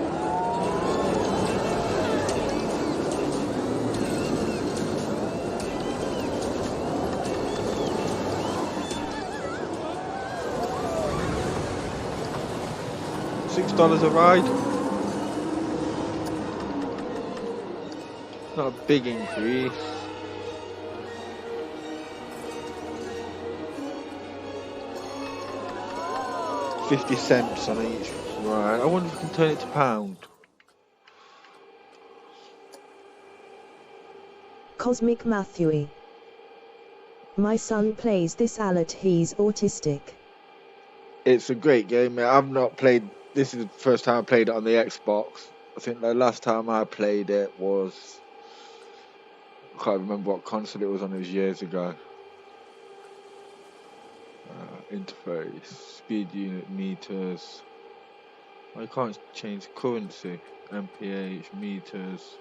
[SPEAKER 1] $6 a ride. Not a big increase. $0.50 on each ride. I wonder if we can turn it to pound.
[SPEAKER 6] Cosmic Matthewy. My son plays this a lot. He's autistic.
[SPEAKER 1] It's a great game. I've not played. This is the first time I played it on the Xbox. I think the last time I played it was, I can't remember what console it was on. It was years ago. Interface, speed unit meters. I can't change currency. MPH meters.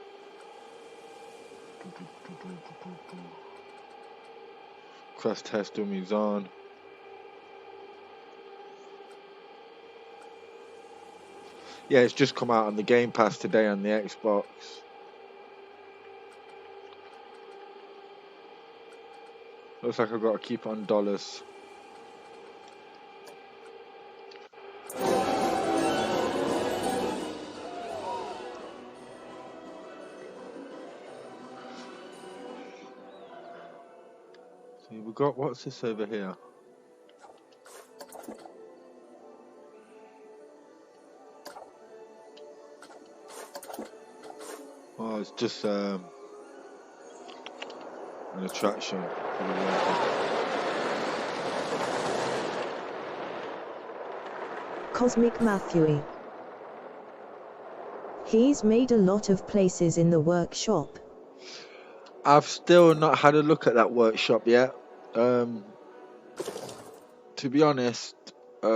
[SPEAKER 1] Crash test dummies on. Yeah, it's just come out on the Game Pass today on the Xbox. Looks like I've got to keep on dollars. See, we've got, what's this over here? Oh, it's just an attraction for the workers.
[SPEAKER 6] Cosmic Matthewy. He's made a lot of places in the workshop.
[SPEAKER 1] I've still not had a look at that workshop yet. To be honest, I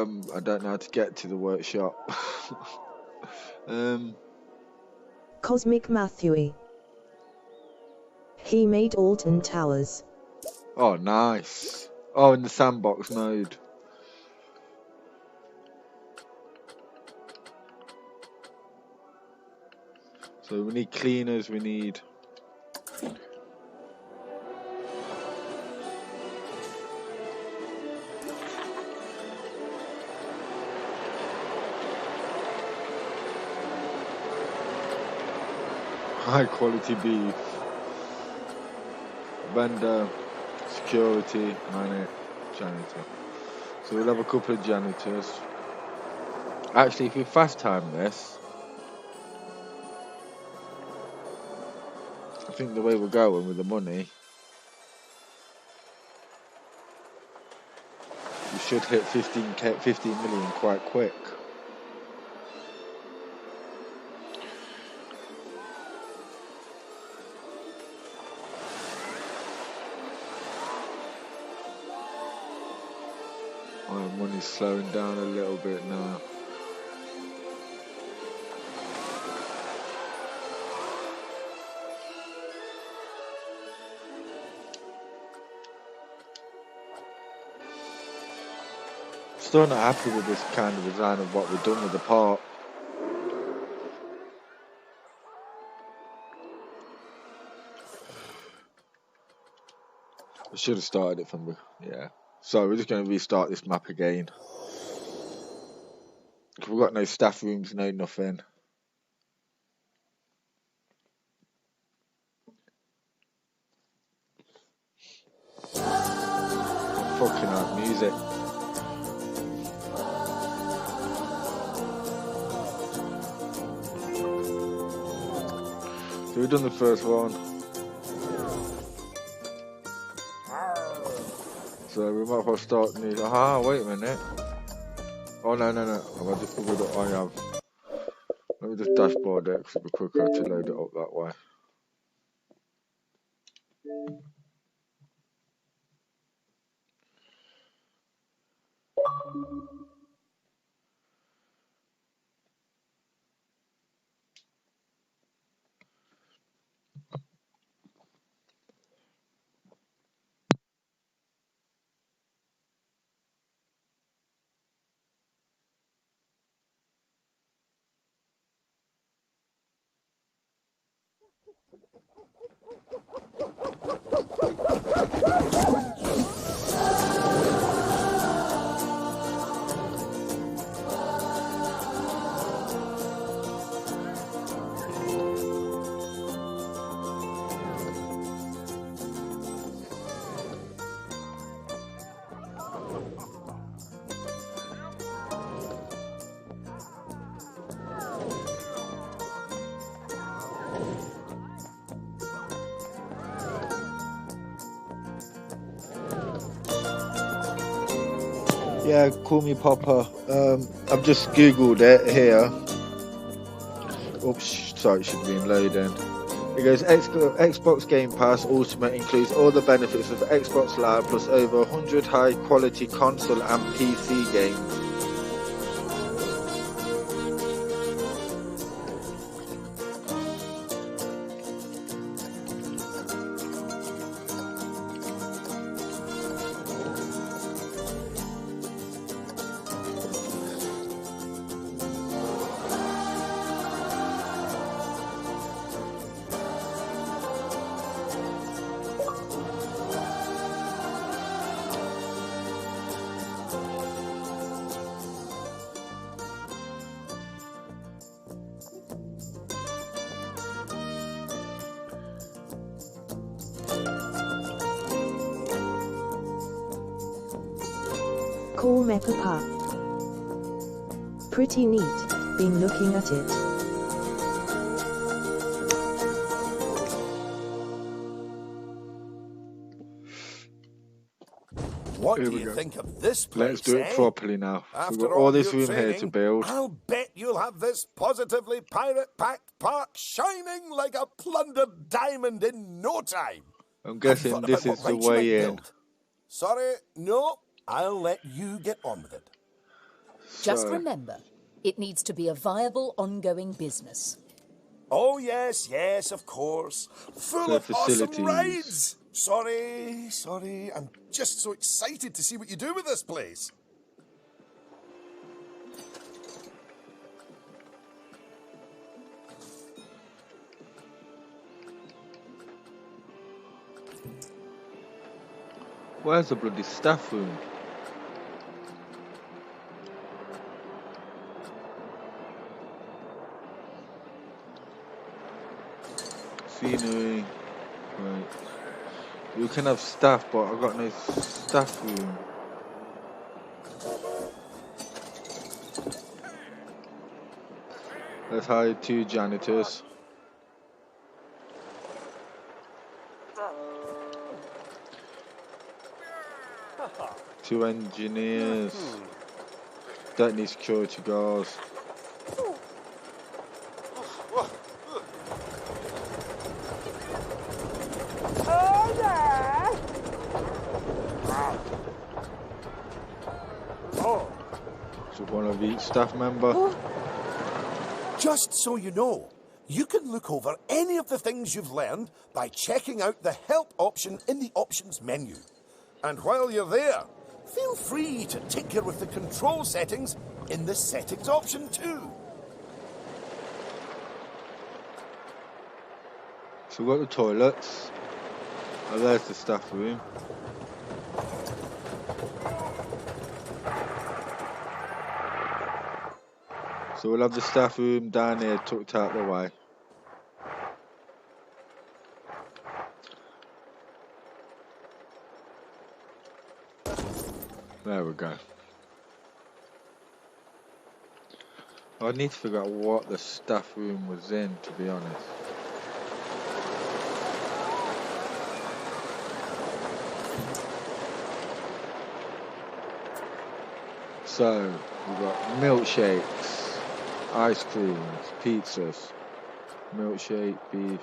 [SPEAKER 1] don't know how to get to the workshop.
[SPEAKER 6] Cosmic Matthewy. He made Alton Towers.
[SPEAKER 1] Oh, nice. Oh, in the sandbox mode. So we need cleaners, we need... high quality beef. Vendor, security, janitor. So we'll have a couple of janitors. Actually, if we fast time this, I think the way we're going with the money, we should hit 15 million quite quick. My money's slowing down a little bit now. Still not happy with this kind of design of what we've done with the park. I should have started it from the... yeah. So we're just going to restart this map again. We've got no staff rooms, no nothing. Fucking hard music. So we've done the first one. So we might as well start new. Wait a minute. Oh no. Have I just figured it? I have. Let me just dashboard it because it'll be quicker to load it up that way. Yeah, call me Papa. I've just googled it here. Oops, sorry, it should be in loading. It goes, Xbox Game Pass Ultimate includes all the benefits of Xbox Live plus over 100 high quality console and PC games.
[SPEAKER 6] Call me Papa. Pretty neat, been looking at it.
[SPEAKER 2] What
[SPEAKER 1] Here
[SPEAKER 2] do
[SPEAKER 1] we
[SPEAKER 2] you
[SPEAKER 1] go.
[SPEAKER 2] think of this place,
[SPEAKER 1] Let's do it
[SPEAKER 2] eh?
[SPEAKER 1] properly now. We've
[SPEAKER 2] After
[SPEAKER 1] got all this
[SPEAKER 2] your
[SPEAKER 1] room here to
[SPEAKER 2] training,
[SPEAKER 1] build.
[SPEAKER 2] I'll bet you'll have this positively pirate-packed park shining like a plundered diamond in no time.
[SPEAKER 1] I'm
[SPEAKER 2] Have you
[SPEAKER 1] guessing
[SPEAKER 2] thought
[SPEAKER 1] this
[SPEAKER 2] about
[SPEAKER 1] is
[SPEAKER 2] what
[SPEAKER 1] the
[SPEAKER 2] rights you might
[SPEAKER 1] way in.
[SPEAKER 2] build? Sorry, no. I'll let you get on with it.
[SPEAKER 5] Just
[SPEAKER 1] So,
[SPEAKER 5] remember, it needs to be a viable, ongoing business.
[SPEAKER 2] Oh, yes, yes, of course. Full
[SPEAKER 1] The
[SPEAKER 2] of awesome
[SPEAKER 1] facilities.
[SPEAKER 2] rides. Sorry. I'm just so excited to see what you do with this place.
[SPEAKER 1] Where's the bloody staff room? Scenery. Right. You can have staff, but I've got no staff room. Let's hire 2 janitors. 2 engineers. Don't need security guards. So one of each staff member.
[SPEAKER 2] Just so you know, you can look over any of the things you've learned by checking out the help option in the options menu. And while you're there, feel free to tinker with the control settings in the settings option too.
[SPEAKER 1] So we've got the toilets. Oh, there's the staff room. So we'll have the staff room down here tucked out the way. There we go. I need to figure out what the staff room was in, to be honest. So, we've got milkshakes, ice creams, pizzas, milkshake, beef.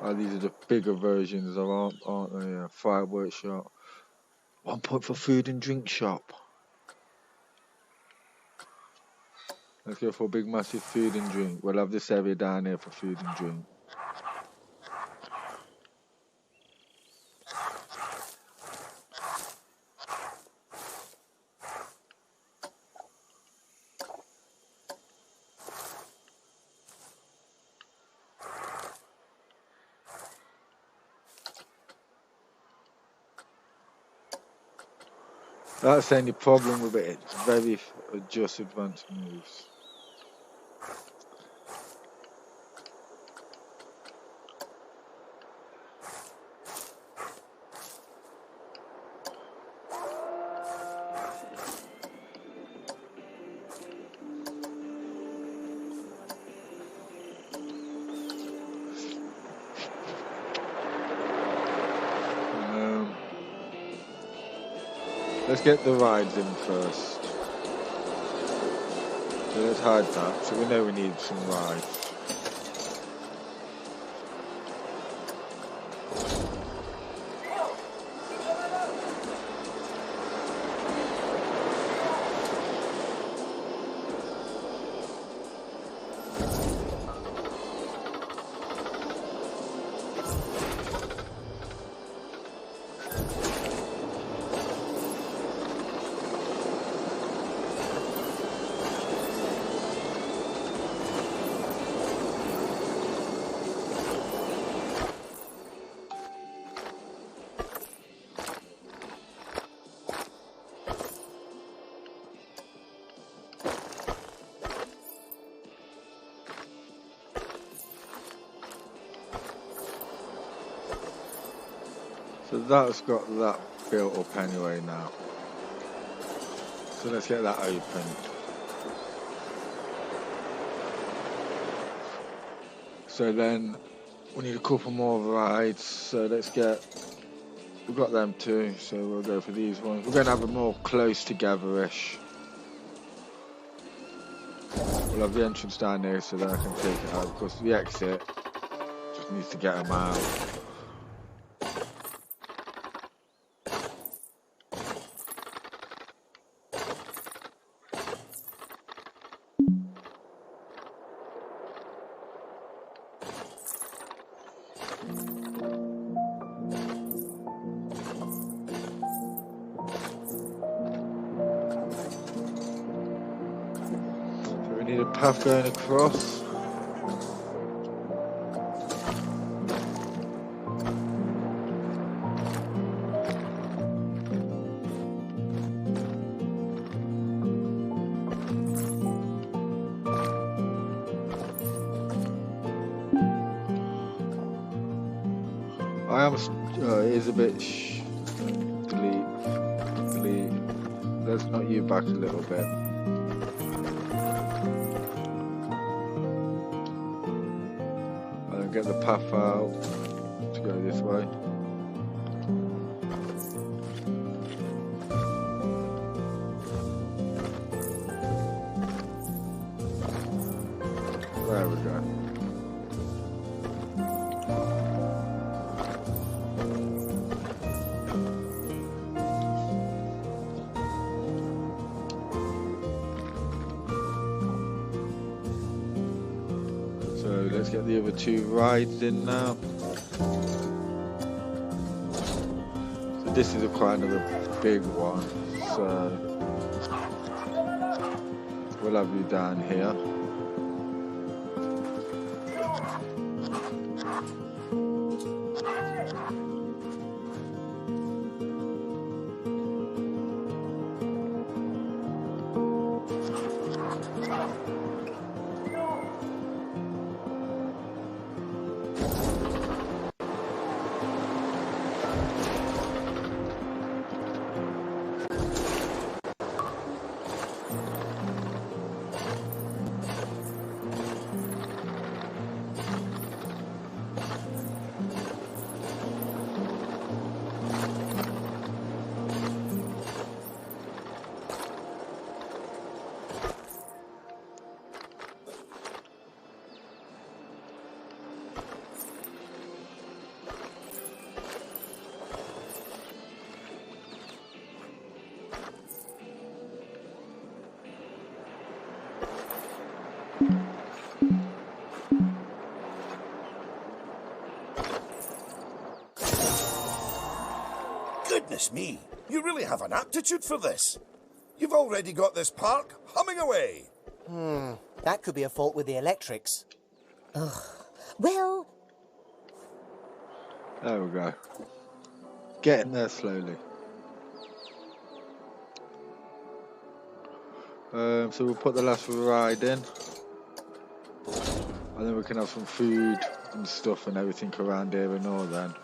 [SPEAKER 1] Oh, these are the bigger versions of, aren't they? Yeah, fireworks shop. 1 point for food and drink shop. Let's go for a big massive food and drink. We'll have this area down here for food and drink. That's the only problem with it. It's very just advanced moves. Let's get the rides in first. So let's hide that. So we know we need some rides. So that's got that built up anyway now. So let's get that opened. So then we need a couple more rides. So let's get, we've got them too. So we'll go for these ones. We're going to have them more close together-ish. We'll have the entrance down there so that I can take it out, because the exit just needs to get them out. Need a path going across. I am. It is a bit. Delete. Let's knock you back a little bit. Get the path out to go this way. There we go. Let's get the other two rides in now. So this is quite another big one. So we'll have you down here.
[SPEAKER 2] Goodness me, you really have an aptitude for this. You've already got this park humming away.
[SPEAKER 4] That could be a fault with the electrics.
[SPEAKER 3] Well,
[SPEAKER 1] There we go. Get in there slowly. So we'll put the last ride in, and then we can have some food and stuff and everything around here and all then.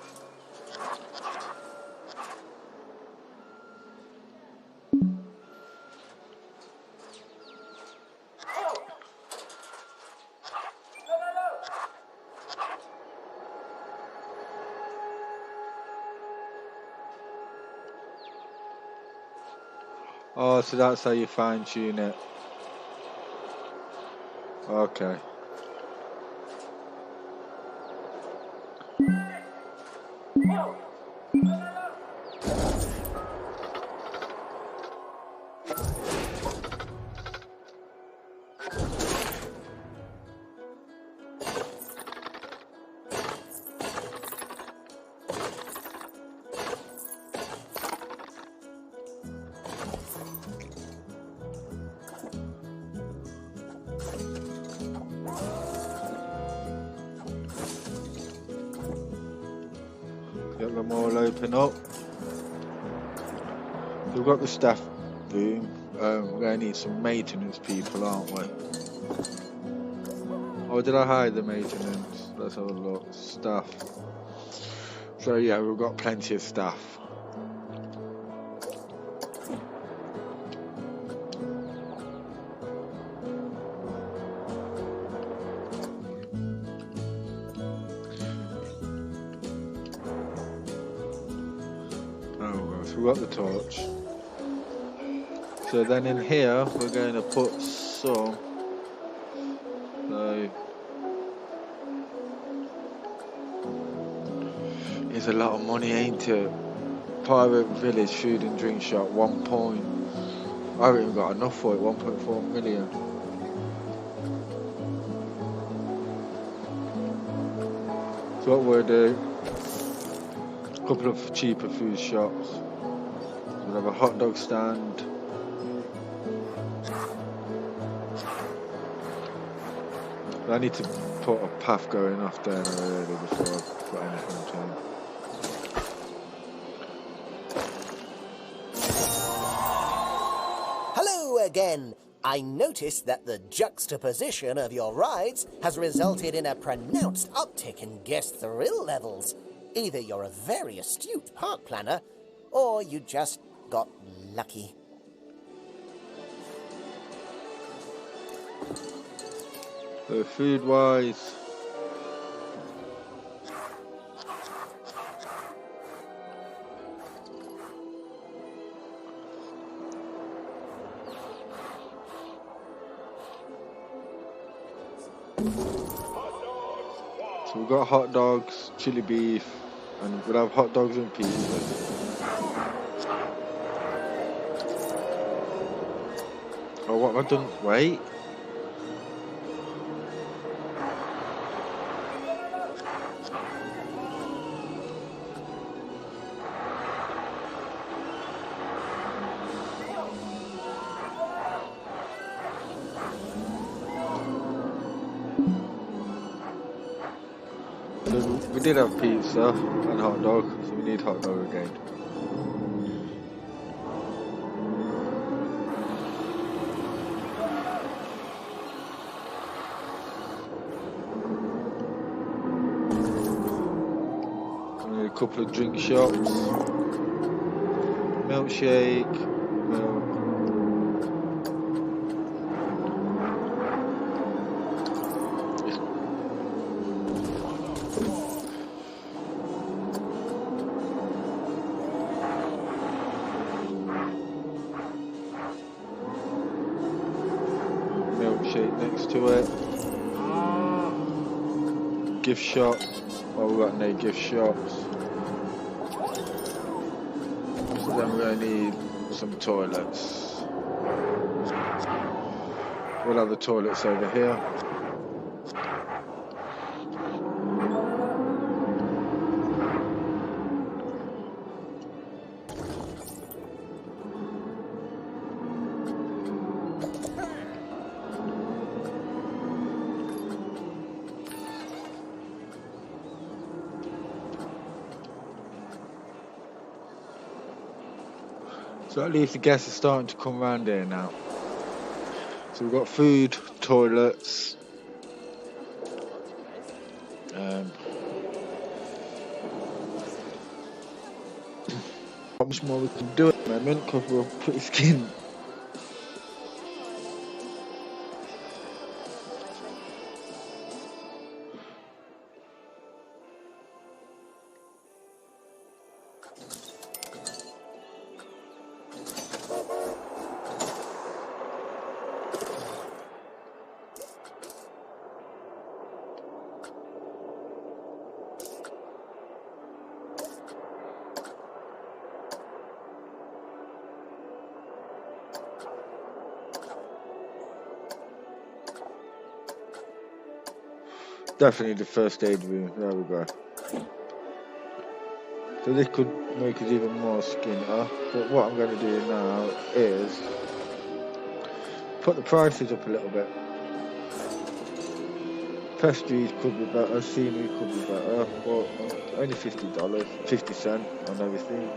[SPEAKER 1] Oh, so that's how you fine tune it. Okay. Get them all open up. We've got the staff room. We're going to need some maintenance people, aren't we? Oh, did I hide the maintenance? Let's have a look. Staff. So yeah, we've got plenty of staff. We've got the torch. So then in here we're going to put some. So it's a lot of money, ain't it? Pirate Village food and drink shop, 1 point. I haven't even got enough for it. 1.4 million. So what we'll do, a couple of cheaper food shops. We'll have a hot dog stand. I need to put a path going off there really before I put anything down.
[SPEAKER 4] Hello again. I noticed that the juxtaposition of your rides has resulted in a pronounced uptick in guest thrill levels. Either you're a very astute park planner, or you just got lucky.
[SPEAKER 1] So food wise, so we've got hot dogs, chili beef, and we'll have hot dogs and pizzas. Oh, what have I done? Wait. So we did have pizza and hot dog, so we need hot dog again. A couple of drink shops, milkshake, milk. Milkshake next to it. Gift shop. Oh, we've got no gift shops. Then we're going to need some toilets. We'll have the toilets over here. So at least the guests are starting to come around here now. So we've got food, toilets, not much more we can do at the moment because we're pretty skinned. Definitely the first aid room. There we go. So this could make us even more skinnier. But what I'm going to do now is put the prices up a little bit. Pastries could be better, scenery could be better, but only $50, 50 cents on everything.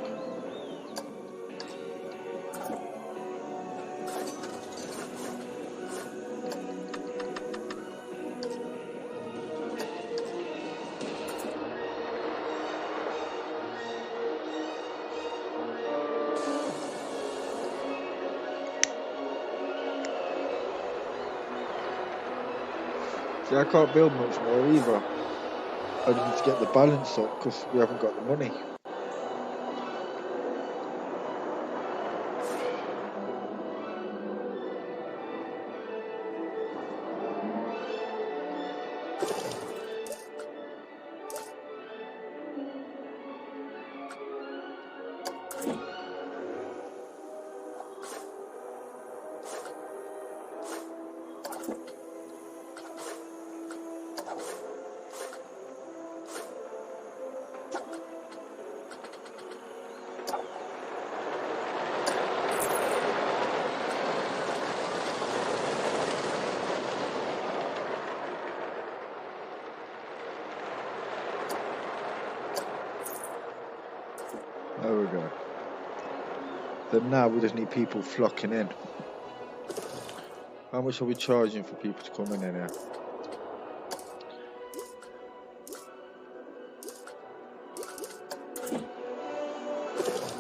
[SPEAKER 1] See, I can't build much more either. I need to get the balance up because we haven't got the money. There we go. Then now we just need people flocking in. How much are we charging for people to come in here?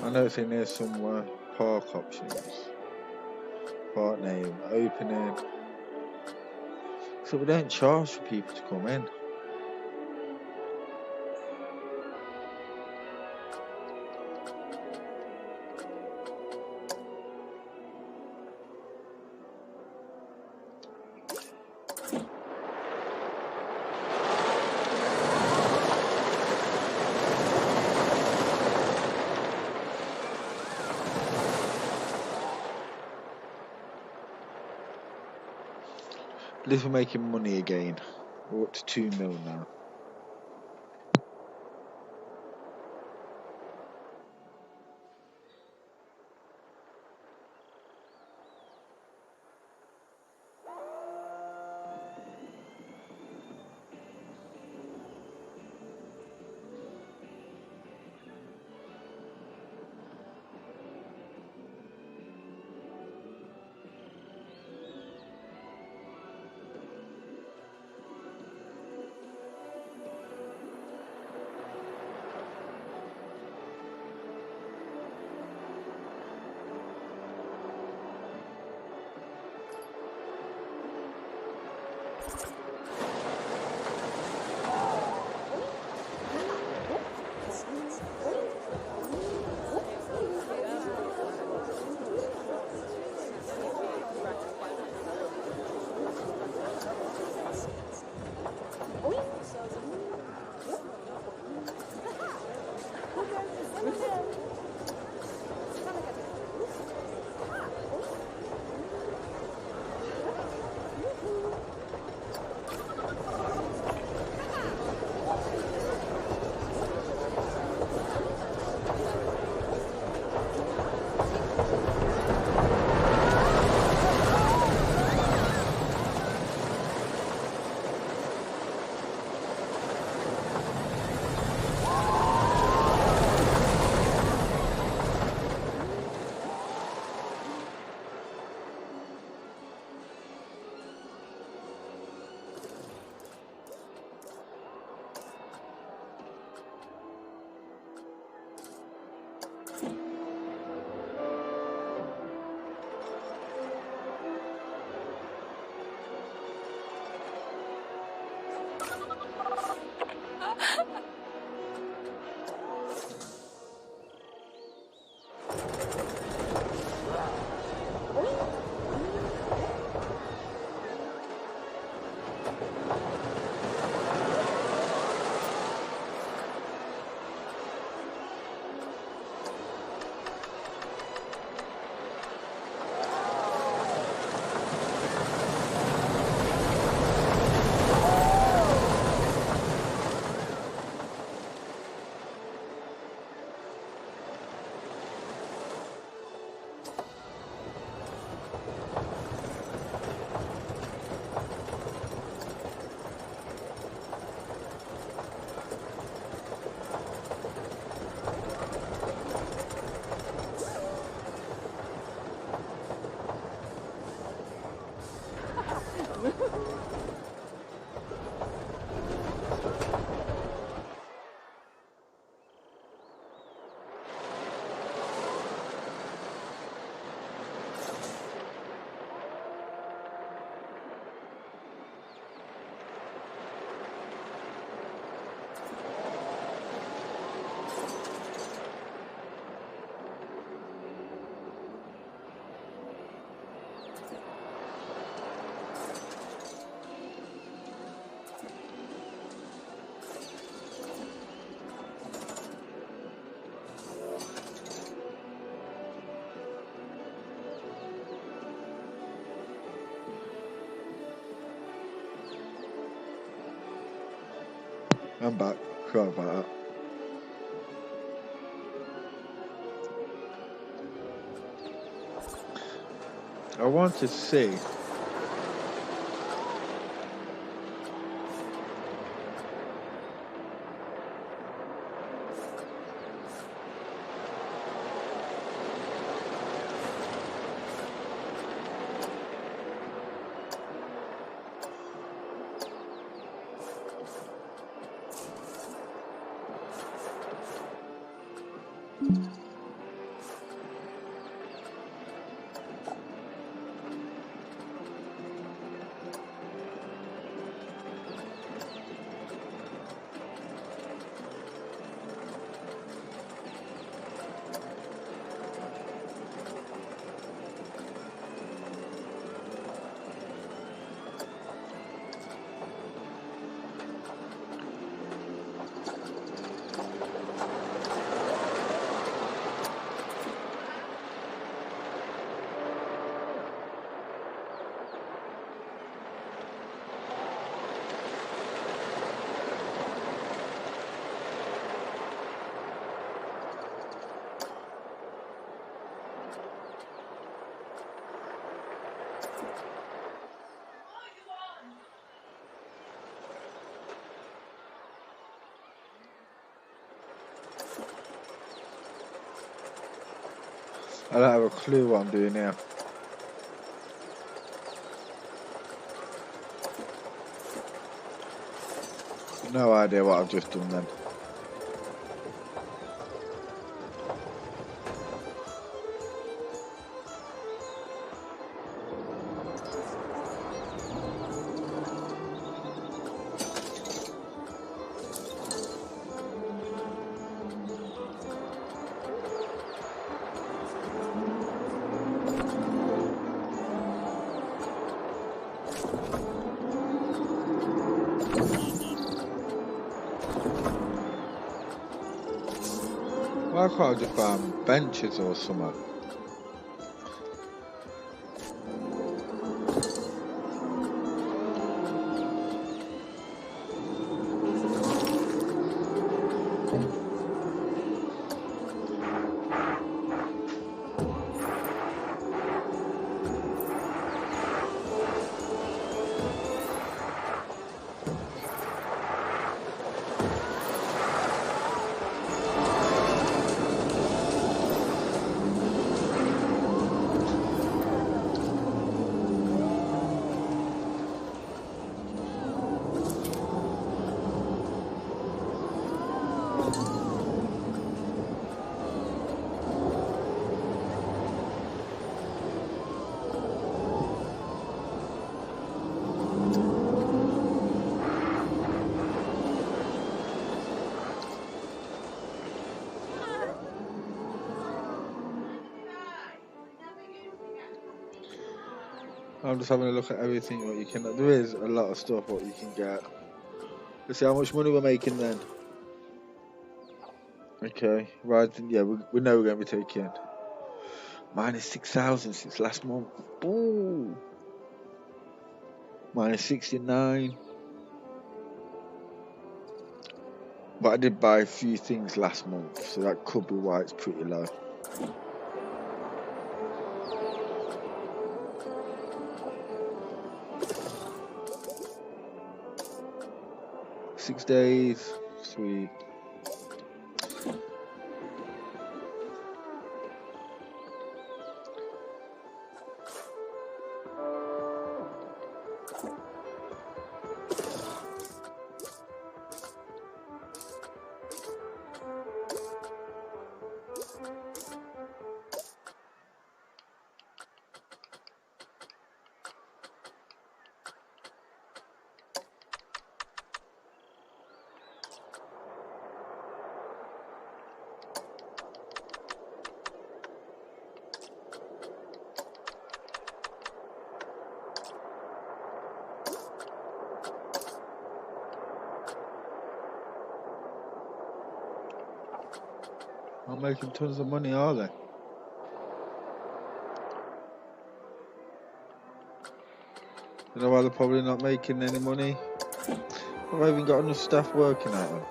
[SPEAKER 1] I know it's in there somewhere. Park options. Park name. Opening. So we don't charge for people to come in. At least we're making money again. We're up to 2 mil now. I'm back. Sorry about that. I want to see. I don't have a clue what I'm doing here. No idea what I've just done then. Why can't I just find benches or something? I'm just having a look at everything what you can. There is a lot of stuff what you can get. Let's see how much money we're making then. Okay, right. Yeah, we know we're going to be taking minus 6,000 since last month. Ooh, minus 69. But I did buy a few things last month, so that could be why it's pretty low. Six days, sweet. Not making tons of money, are they? You know why they're probably not making any money? Have I even got enough staff working at them?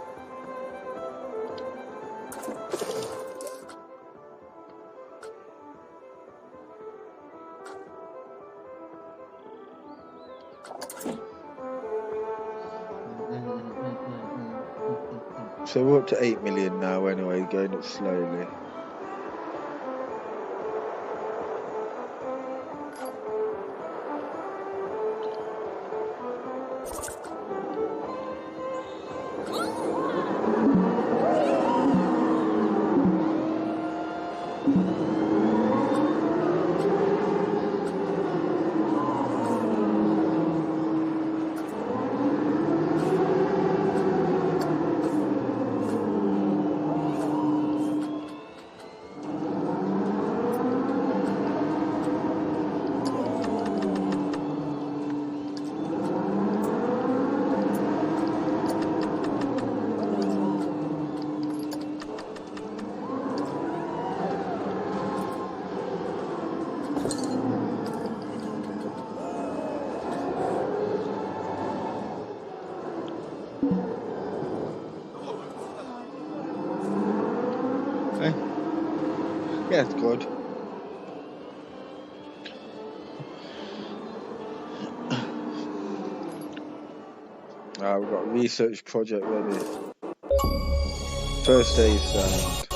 [SPEAKER 1] So we're up to 8 million now anyway, going up slowly. Eh? Yeah, it's good. We've got a research project ready. First aid sound.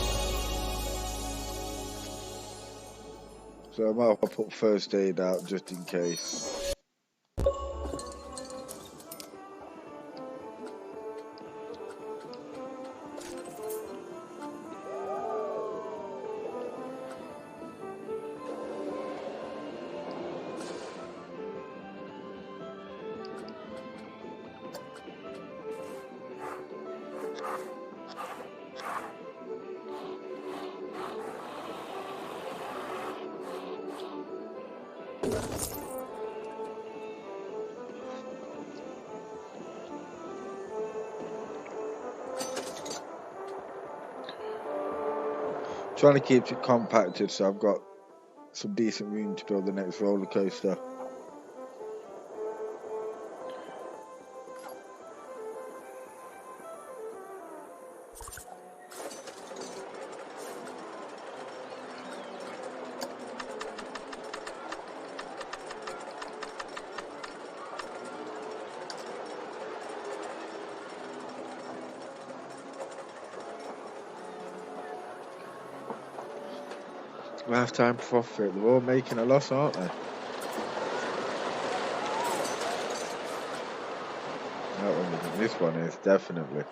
[SPEAKER 1] So I might have to put first aid out just in case. Trying to keep it compacted so I've got some decent room to build the next roller coaster. Lifetime profit. They're all making a loss, aren't they? That one isn't. This one is, definitely.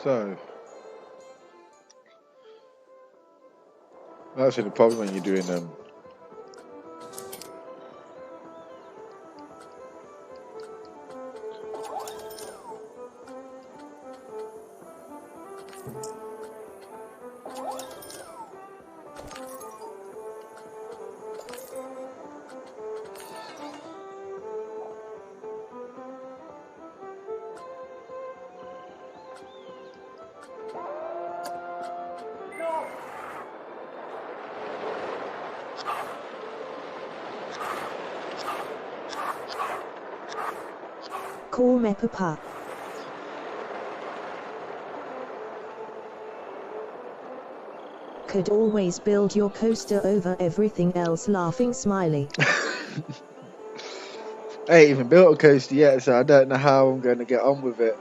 [SPEAKER 1] So, that's the problem when you're doing
[SPEAKER 6] Call me Papa. Could always build your coaster over everything else, laughing smiley.
[SPEAKER 1] I ain't even built a coaster yet, so I don't know how I'm going to get on with it.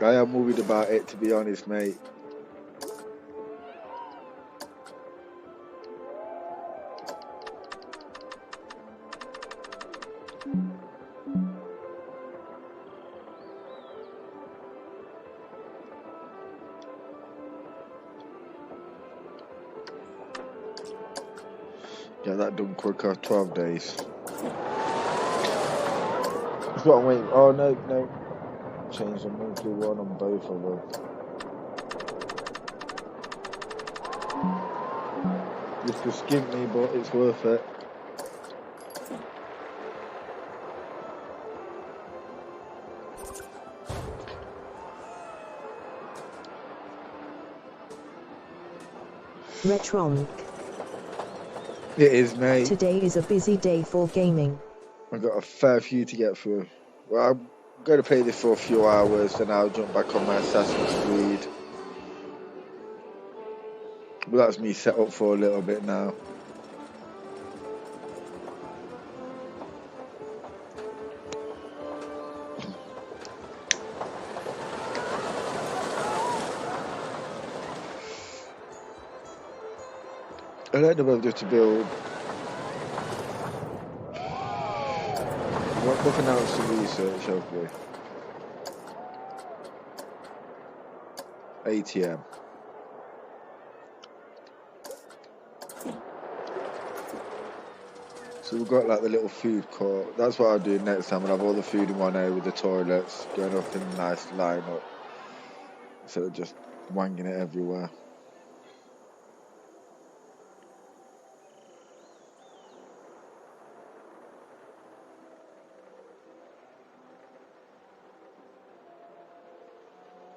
[SPEAKER 1] I am worried about it, to be honest, mate. Get that done quicker, 12 days. That's what I'm waiting. Oh, no. Change the monthly one on both of them. This could skimp me, but it's worth it.
[SPEAKER 6] Retron.
[SPEAKER 1] It is, mate.
[SPEAKER 6] Today is a busy day for gaming.
[SPEAKER 1] I've got a fair few to get through. Well, I'm going to play this for a few hours, then I'll jump back on my Assassin's Creed. But that's me set up for a little bit now. I don't know whether to build. Nothing else to research, hopefully. ATM. So we've got like the little food court. That's what I'll do next time. I'll have all the food in one area with the toilets going up in a nice line up. Instead of just wanging it everywhere.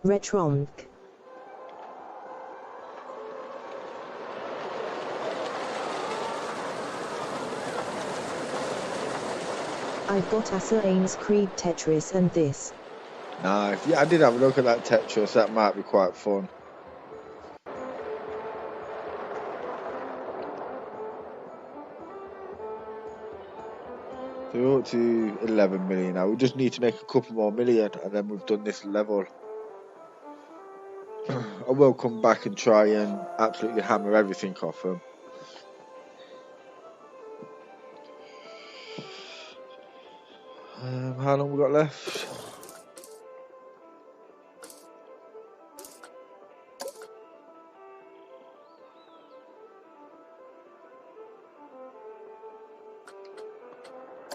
[SPEAKER 6] Retron. I've got Assassin's Creed Tetris and this.
[SPEAKER 1] Nah, I did have a look at that Tetris. That might be quite fun. So we're up to 11 million now. We just need to make a couple more million and then we've done this level. I will come back and try and absolutely hammer everything off them. How long we got left?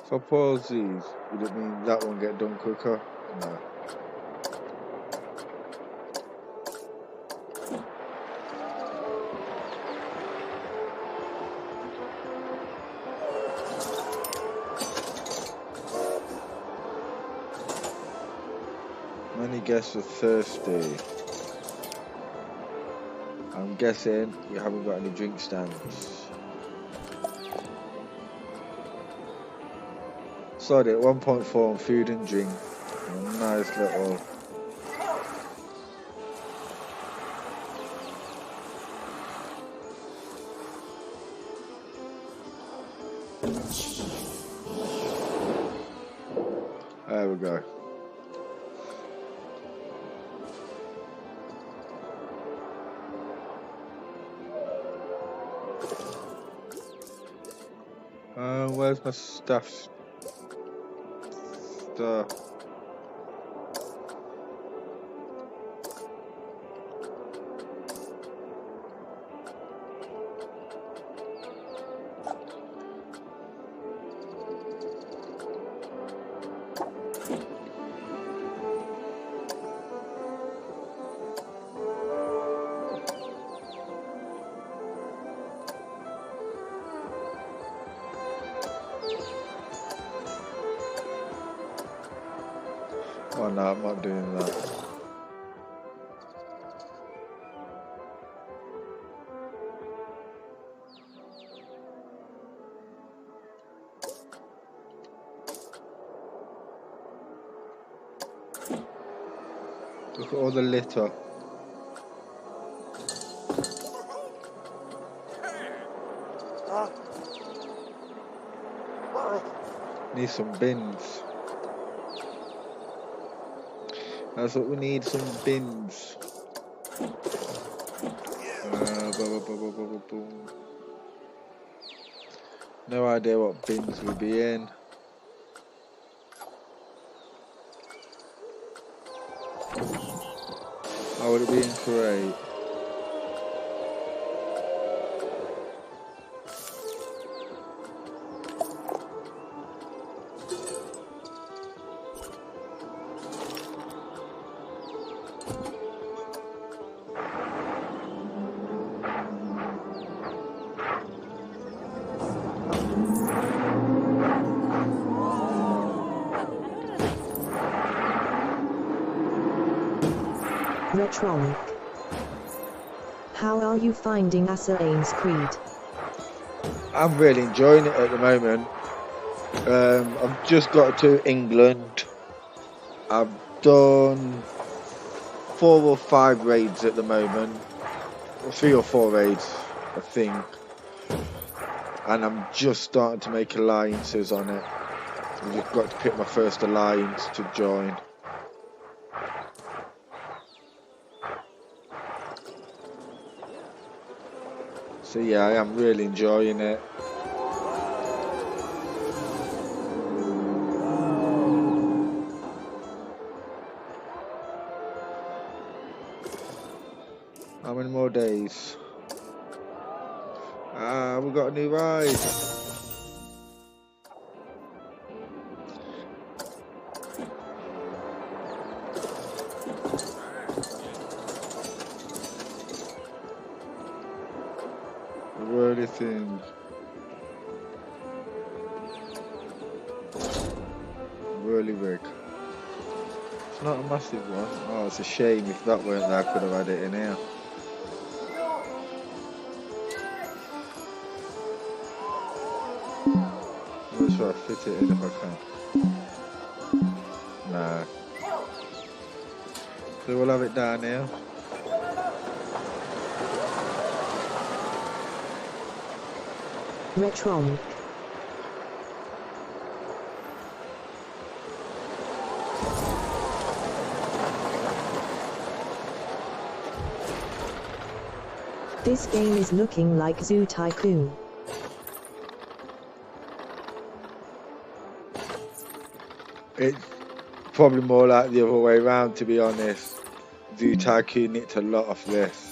[SPEAKER 1] If I pause these, would it mean that one get done quicker? No. Many guests are thirsty. I'm guessing you haven't got any drink stands. Sorry, at 1.4 on food and drink. A nice little. There we go. Where's my stuff? Oh no, I'm not doing that. Look at all the litter. Need some bins. That's what we need, some bins. No idea what bins will be in. How would it be in crate?
[SPEAKER 6] Retronic. How are you finding Assassin's Creed?
[SPEAKER 1] I'm really enjoying it at the moment. I've just got to England. I've done 4 or 5 raids at the moment. 3 or 4 raids, I think. And I'm just starting to make alliances on it. I've just got to pick my first alliance to join. So yeah, I am really enjoying it. How many more days? Ah, we got a new ride. The whirly thing. Whirly rig. It's not a massive one. Oh, it's a shame. If that weren't there, I could have had it in here. I'll try to fit it in if I can. Nah. So we'll have it down here.
[SPEAKER 6] Retron. This game is looking like Zoo Tycoon.
[SPEAKER 1] It's probably more like the other way around, to be honest. Zoo Tycoon nicked a lot of this.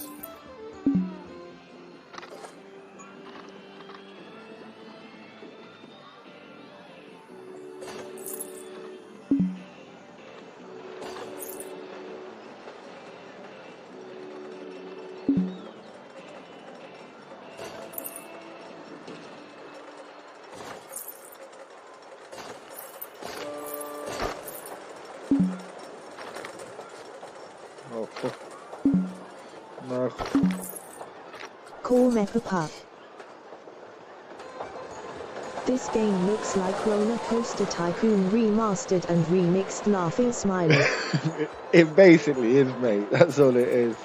[SPEAKER 1] Oh, fuck. No.
[SPEAKER 6] Call Mecha Puck. This game looks like Roller Coaster Tycoon remastered and remixed. Laughing Smiley.
[SPEAKER 1] It basically is, mate. That's all it is.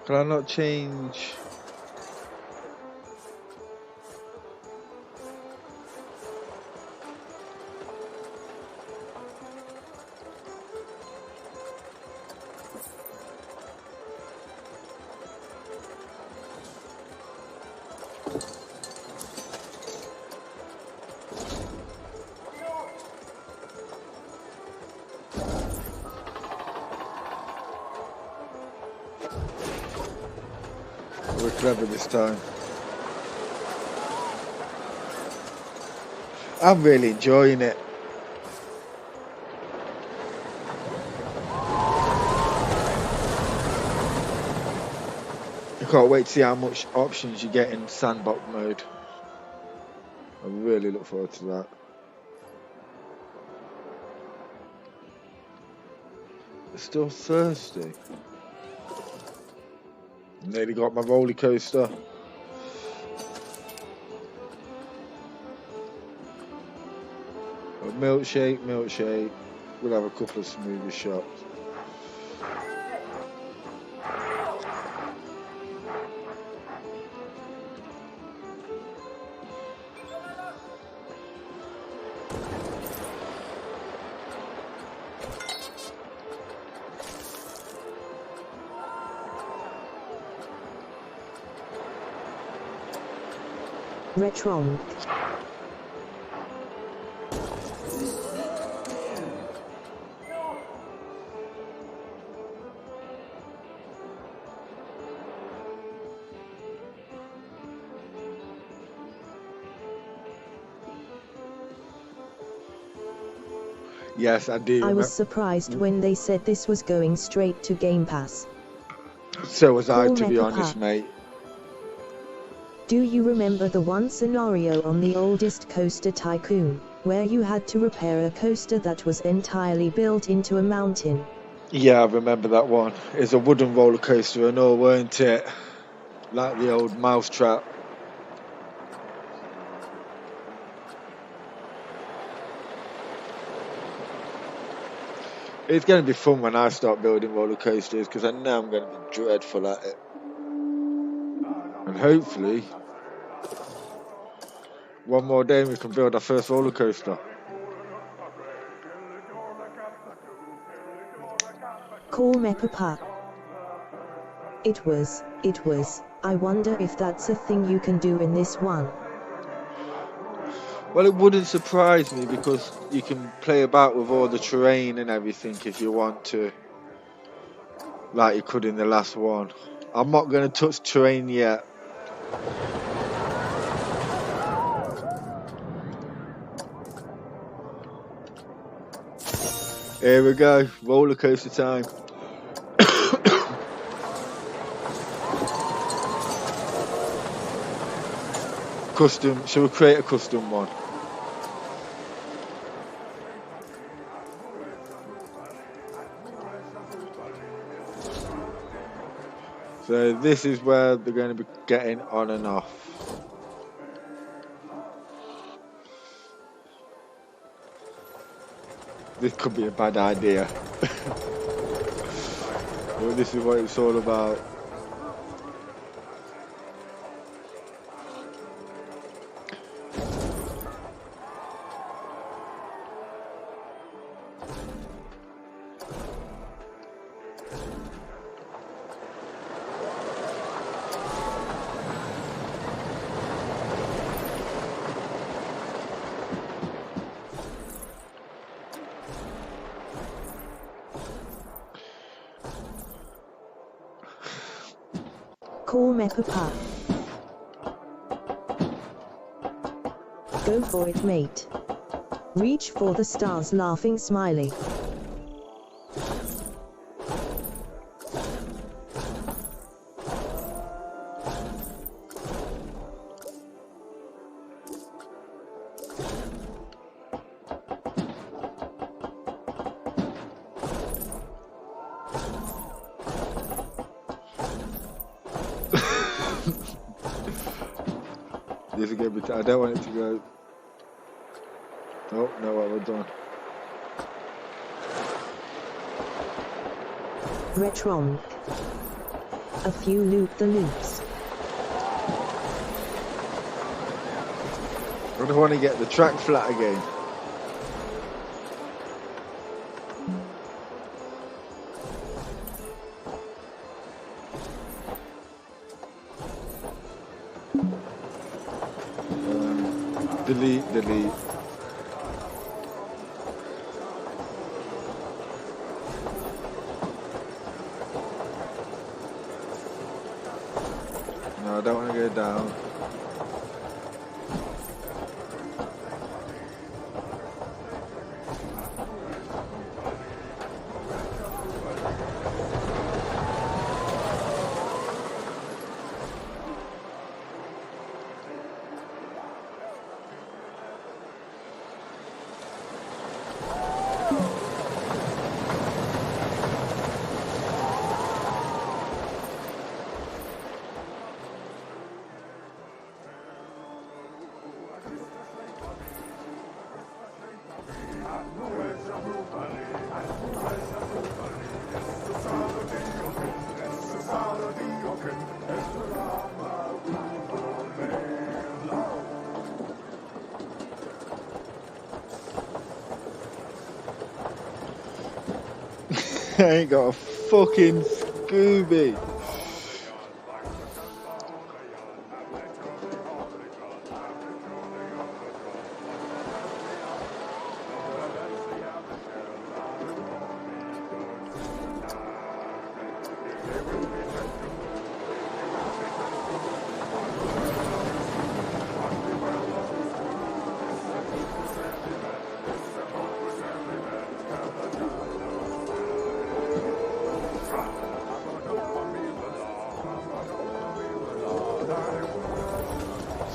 [SPEAKER 1] Can I not change? We're clever this time. I'm really enjoying it. I can't wait to see how much options you get in sandbox mode. I really look forward to that. It's still Thursday. Nearly got my roller coaster. A milkshake. We'll have a couple of smoothie shots.
[SPEAKER 6] Retron.
[SPEAKER 1] Yes, I do.
[SPEAKER 6] I was surprised when they said this was going straight to Game Pass.
[SPEAKER 1] So was I,
[SPEAKER 6] Cool
[SPEAKER 1] to be
[SPEAKER 6] Mecha
[SPEAKER 1] honest,
[SPEAKER 6] Puck.
[SPEAKER 1] mate.
[SPEAKER 6] Do you remember the one scenario on the oldest Coaster Tycoon, where you had to repair a coaster that was entirely built into a mountain?
[SPEAKER 1] Yeah, I remember that one. It's a wooden roller coaster and all, weren't it? Like the old Mousetrap. It's going to be fun when I start building roller coasters, because I know I'm going to be dreadful at it. And hopefully, one more day we can build our first roller coaster.
[SPEAKER 6] Call me Papa. It was. I wonder if that's a thing you can do in this one.
[SPEAKER 1] Well, it wouldn't surprise me, because you can play about with all the terrain and everything if you want to, like you could in the last one. I'm not going to touch terrain yet. Here we go, roller coaster time. Custom, shall we create a custom one? So this is where they're going to be getting on and off. This could be a bad idea. Well, this is what it's all about.
[SPEAKER 6] Call me Papa. Go for it, mate. Reach for the stars, laughing smiley.
[SPEAKER 1] This is going to be. I don't want it to go. Oh no, what we're done.
[SPEAKER 6] Retron. A few loop-the-loops.
[SPEAKER 1] I don't want to get the track flat again. Delete. No, I don't want to go down. I ain't got a fucking Scooby.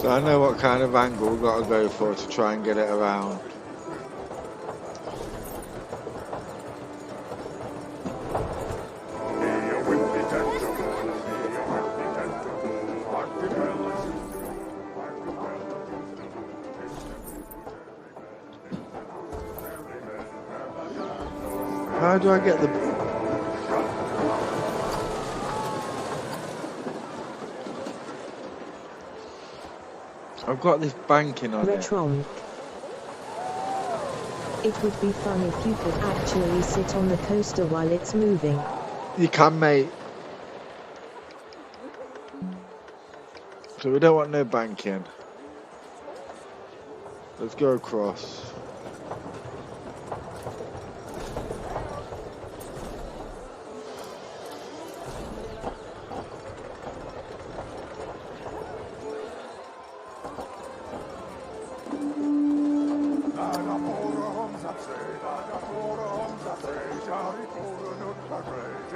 [SPEAKER 1] So I know what kind of angle we've got to go for to try and get it around. How do I get the... I've got this banking on it.
[SPEAKER 6] Retron. It would be fun if you could actually sit on the coaster while it's moving.
[SPEAKER 1] You can, mate. So we don't want no banking. Let's go across.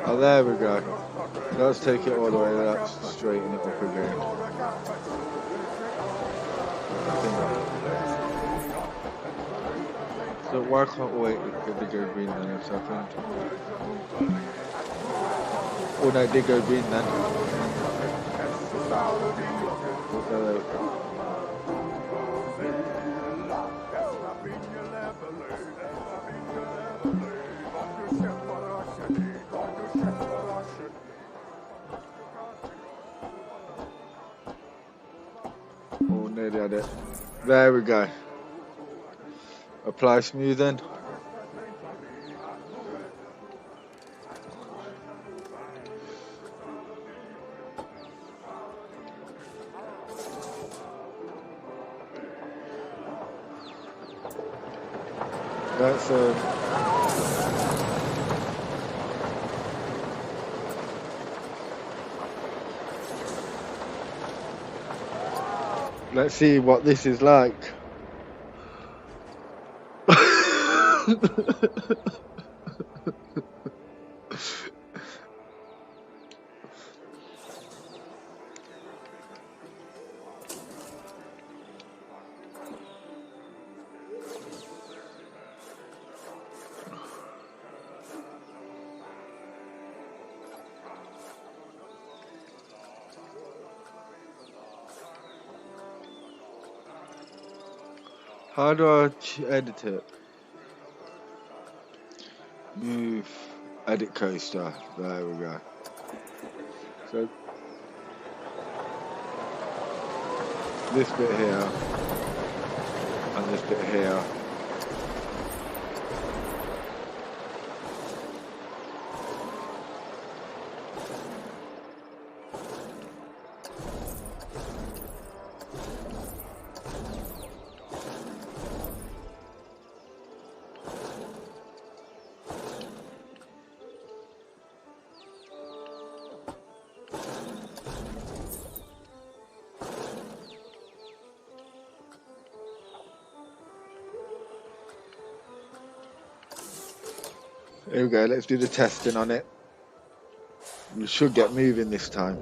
[SPEAKER 1] Oh, there we go. Let's take it all the way. Let's straighten it up again. So why can't we wait if they go green then a second? Oh no, it did go green then. Oh, nearly had it. There we go. Apply smoothing. That's let's see what this is like. How do I edit it? Move, edit coaster. There we go. So this bit here and this bit here. Here we go, let's do the testing on it. We should get moving this time.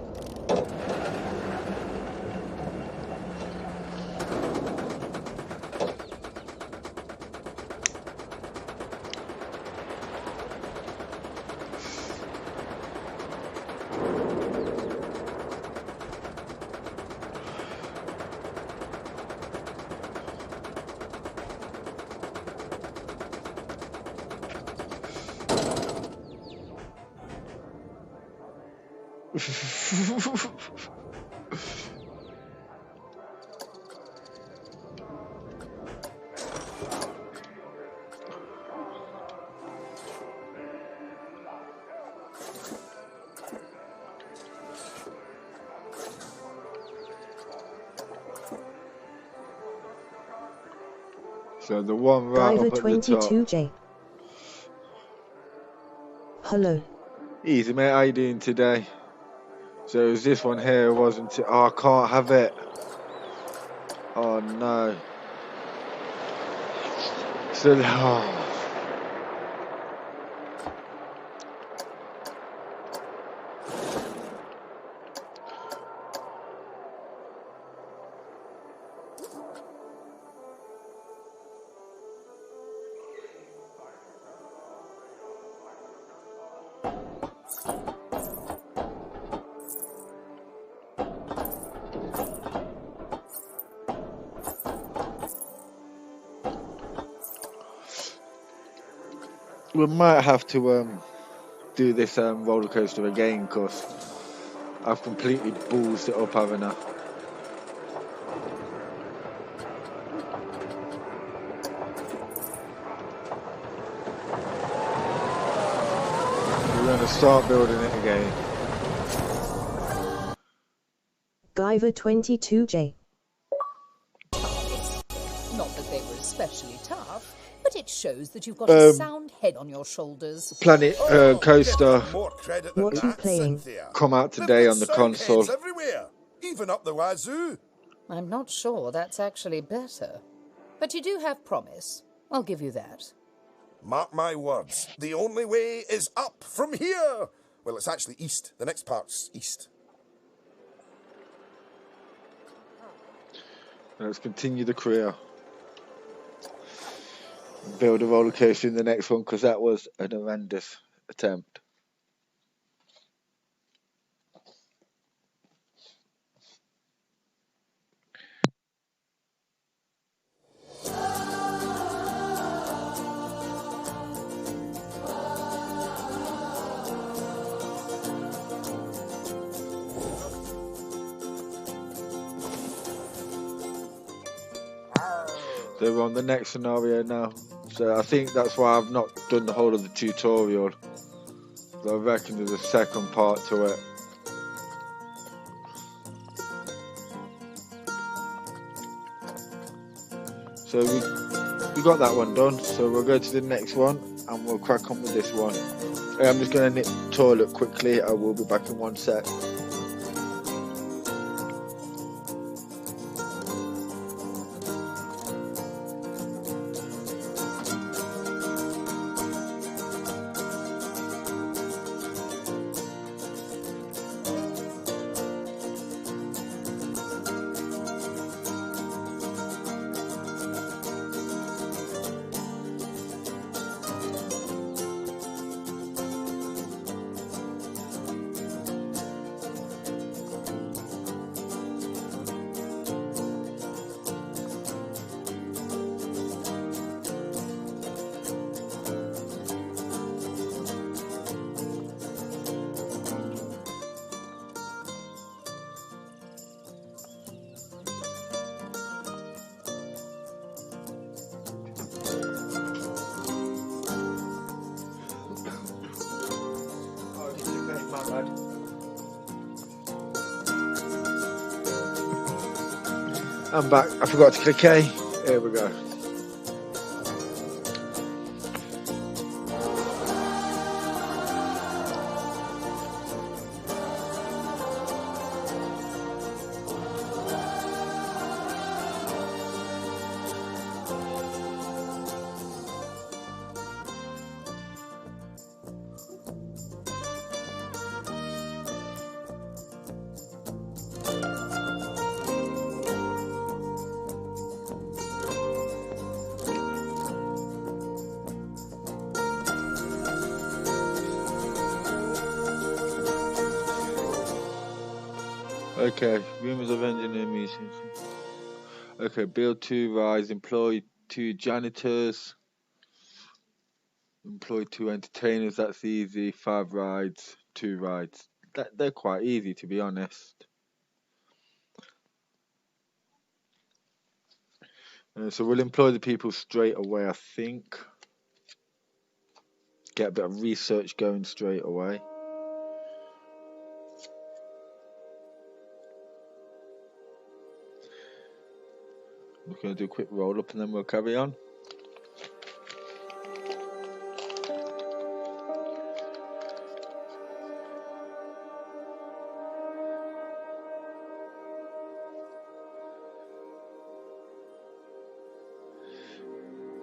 [SPEAKER 1] So the one right
[SPEAKER 6] Diver
[SPEAKER 1] up at the top.
[SPEAKER 6] 22J. Hello.
[SPEAKER 1] Easy mate, how you doing today? So it was this one here, wasn't it? Oh, I can't have it. Oh no. So oh. We might have to do this roller coaster again because I've completely ballsed it up, haven't I? We're going to start building it again.
[SPEAKER 6] Guyver 22J.
[SPEAKER 5] Not that they were especially tough, but it shows that you've got a sound head on your shoulders.
[SPEAKER 1] Planet Coaster
[SPEAKER 2] More credit
[SPEAKER 6] What
[SPEAKER 2] than
[SPEAKER 6] are you
[SPEAKER 2] that,
[SPEAKER 6] playing?
[SPEAKER 2] Cynthia.
[SPEAKER 1] come out
[SPEAKER 2] They've
[SPEAKER 1] today
[SPEAKER 2] got
[SPEAKER 1] on the
[SPEAKER 2] sound
[SPEAKER 1] console.
[SPEAKER 2] heads everywhere, even up the wazoo.
[SPEAKER 5] I'm not sure that's actually better. But you do have promise. I'll give you that.
[SPEAKER 2] Mark my words, the only way is up from here. Well, it's actually east. The next part's east.
[SPEAKER 1] Let's continue the career. Build a roller coaster in the next one because that was an horrendous attempt. So we're on the next scenario now. So I think that's why I've not done the whole of the tutorial. I reckon there's a second part to it. So we got that one done. So we'll go to the next one and we'll crack on with this one. I'm just going to nip toilet quickly. I will be back in one sec. I'm back. I forgot to click A. Here we go. Okay, rumors of engineer meetings. Okay, build 2 rides, employ 2 janitors, employ 2 entertainers. That's easy. 5 rides, 2 rides. They're quite easy, to be honest. So we'll employ the people straight away, I think. Get a bit of research going straight away. We're going to do a quick roll up and then we'll carry on.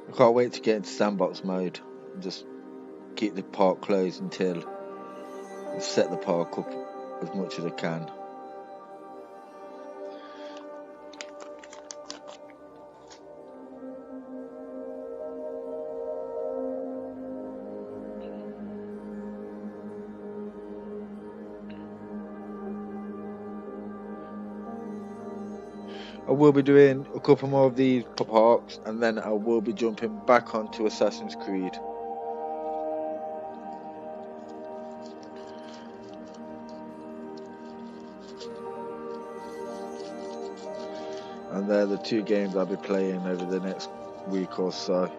[SPEAKER 1] I can't wait to get into sandbox mode and just keep the park closed until I set the park up as much as I can. I will be doing a couple more of these parks and then I will be jumping back onto Assassin's Creed. And they're the two games I'll be playing over the next week or so.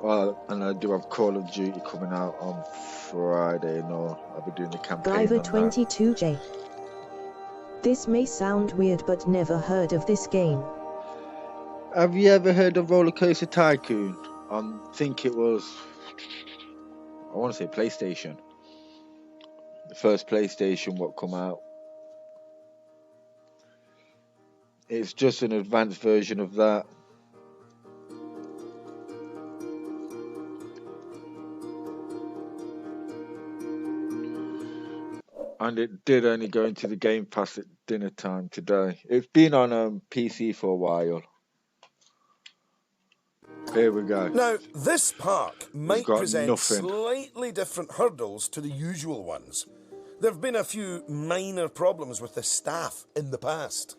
[SPEAKER 1] Well, and I do have Call of Duty coming out on Friday, no, I'll be doing the campaign on that.
[SPEAKER 6] Guyver22J. This may sound weird, but never heard of this game.
[SPEAKER 1] Have you ever heard of Roller Coaster Tycoon? I think it was, I want to say PlayStation. The first PlayStation what come out. It's just an advanced version of that. And it did only go into the Game Pass at dinner time today. It's been on PC for a while. Here we go.
[SPEAKER 2] Now, this park might
[SPEAKER 1] got
[SPEAKER 2] present
[SPEAKER 1] nothing.
[SPEAKER 2] slightly different hurdles to the usual ones. There have been a few minor problems with the staff in the past.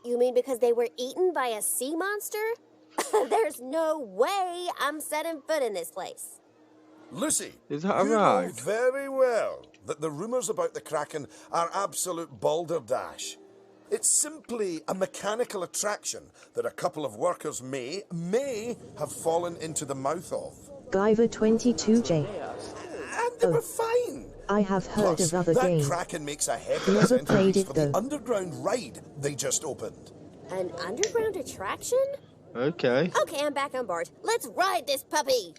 [SPEAKER 3] You mean because they were eaten by a sea monster? There's no way I'm setting foot in this place.
[SPEAKER 2] Lucy,
[SPEAKER 1] Is that a
[SPEAKER 2] you know
[SPEAKER 1] ride?
[SPEAKER 2] very well that the rumours about the Kraken are absolute balderdash. It's simply a mechanical attraction that a couple of workers may have fallen into the mouth of.
[SPEAKER 6] Guyver22J.
[SPEAKER 2] And they were fine.
[SPEAKER 6] I have heard
[SPEAKER 2] Plus,
[SPEAKER 6] of other
[SPEAKER 2] that
[SPEAKER 6] games.
[SPEAKER 2] Kraken makes a heavy
[SPEAKER 6] Never played
[SPEAKER 2] centerpiece
[SPEAKER 6] it
[SPEAKER 2] for the
[SPEAKER 6] though.
[SPEAKER 2] underground ride they just opened.
[SPEAKER 3] An underground attraction?
[SPEAKER 1] Okay.
[SPEAKER 3] Okay, I'm back on board. Let's ride this puppy!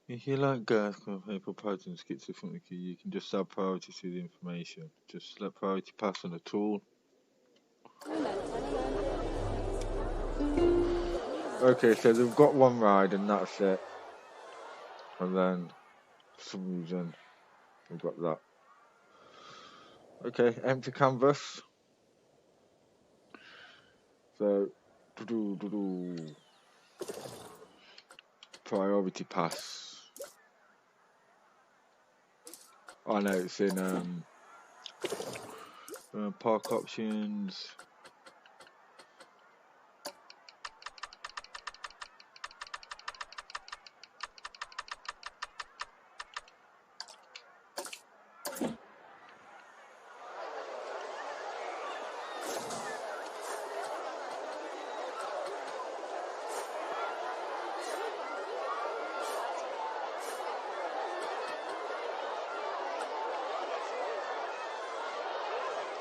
[SPEAKER 1] If you like girls, people, patterns, schizophrenia, you can just add priority to the information. Just select priority pass on a tool. Okay, so they've got one ride and that's it. And then, for some reason, we've got that. Okay, empty canvas. So, priority pass. Oh no, it's in park options.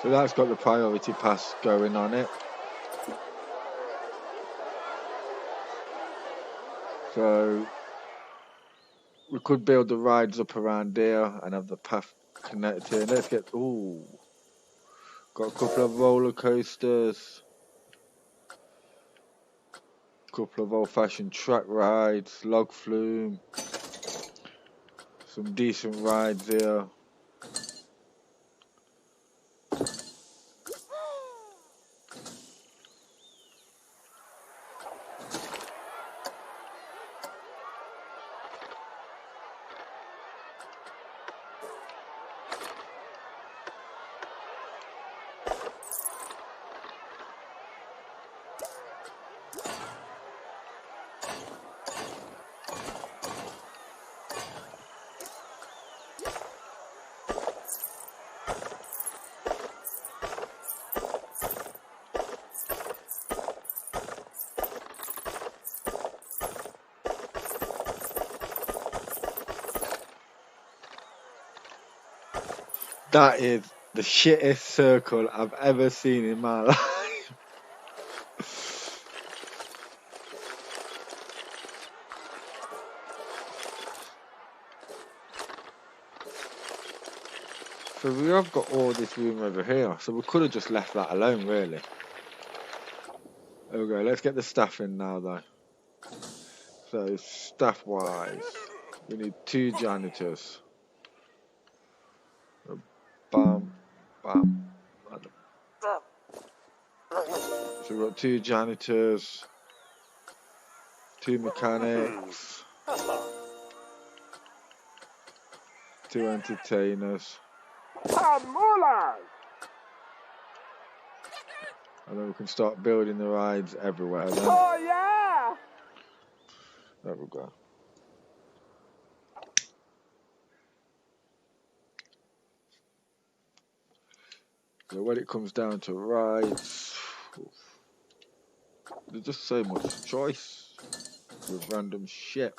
[SPEAKER 1] So that's got the priority pass going on it. So we could build the rides up around here and have the path connected. Let's get, ooh, got a couple of roller coasters, couple of old-fashioned track rides, log flume, some decent rides here. That is the shittest circle I've ever seen in my life. So we have got all this room over here, so we could have just left that alone, really. There we go, let's get the staff in now, though. So, staff-wise, we need 2 janitors. Bam, bam. So we've got 2 janitors, 2 mechanics, 2 entertainers. And then we can start building the rides everywhere then. Oh yeah! There we go. So when it comes down to rides, there's just so much choice with random shit.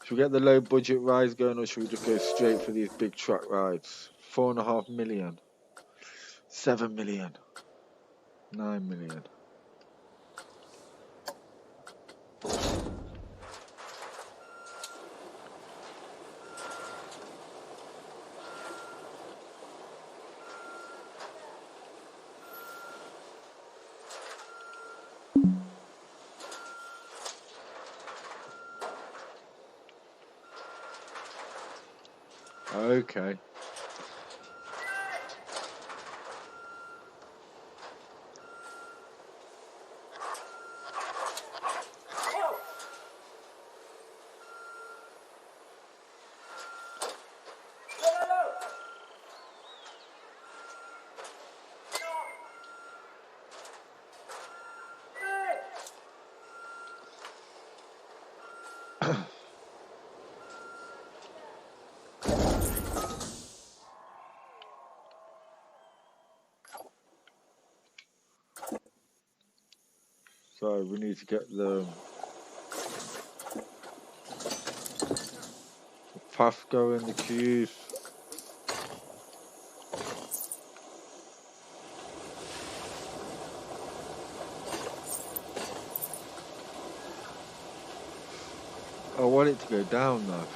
[SPEAKER 1] Should we get the low budget rides going, or should we just go straight for these big truck rides? 4.5 million, 7 million, 9 million. Okay. So we need to get the path going, the queues. I want it to go down though.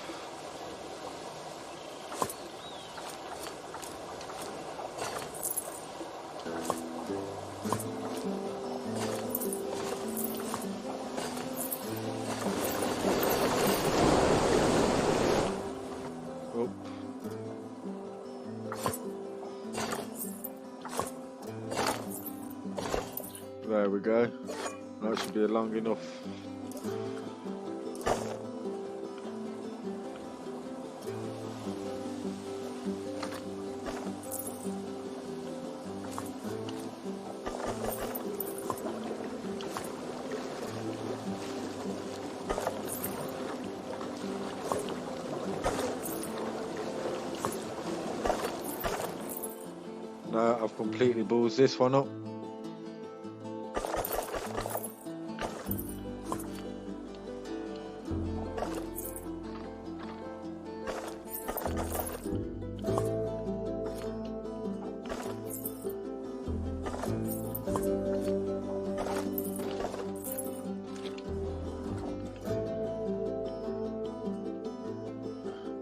[SPEAKER 1] Oh. There we go. That should be long enough. No, I've completely balls this one up.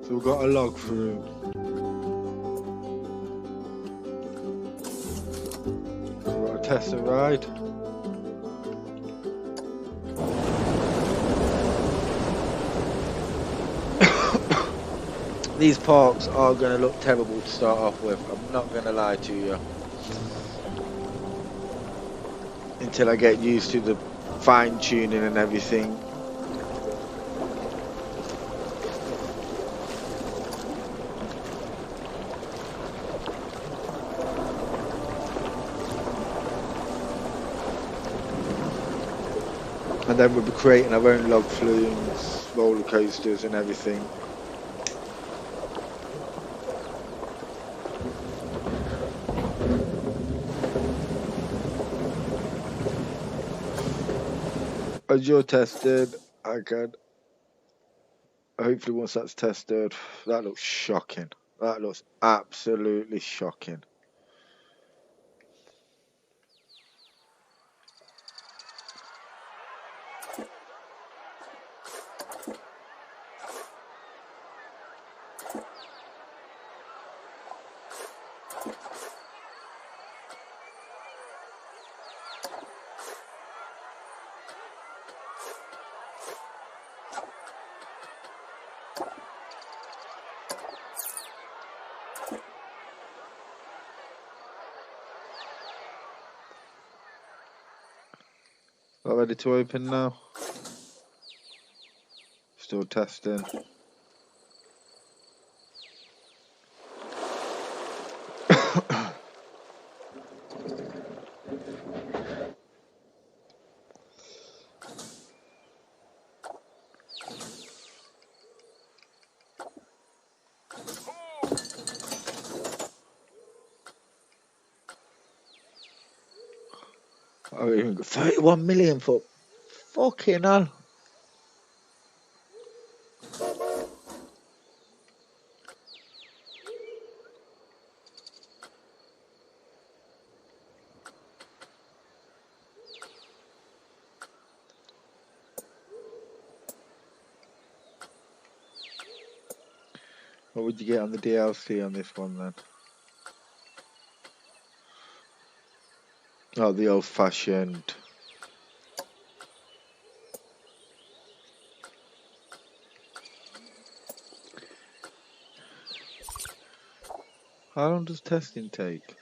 [SPEAKER 1] So we've got a log through. We've got a test and ride. These parks are going to look terrible to start off with. I'm not going to lie to you. Until I get used to the fine tuning and everything. And then we'll be creating our own log flumes, roller coasters and everything. As you're tested, I can hopefully once that's tested, that looks shocking. That looks absolutely shocking. Not ready to open now. Still testing. Oh, even got 31 million for fucking hell. What would you get on the DLC on this one then? Oh, the old-fashioned. How long does testing take?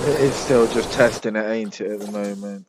[SPEAKER 1] It is still just testing it, ain't it, at the moment?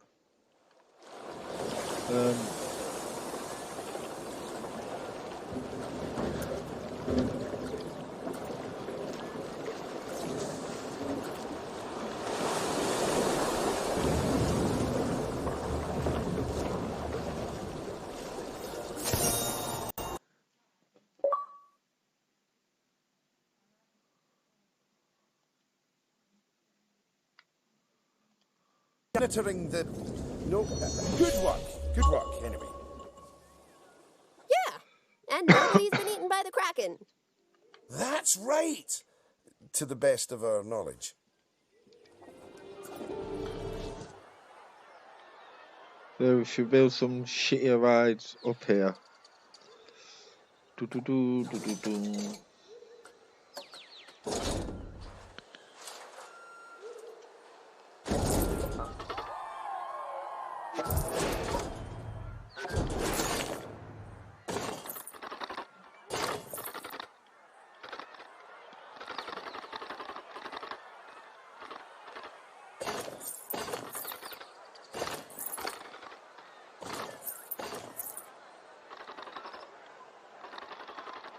[SPEAKER 2] Monitoring the... No, good work, anyway.
[SPEAKER 3] Yeah, and nobody's been eaten by the Kraken.
[SPEAKER 2] That's right! To the best of our knowledge.
[SPEAKER 1] So we should build some shittier rides up here. Do do do do do do.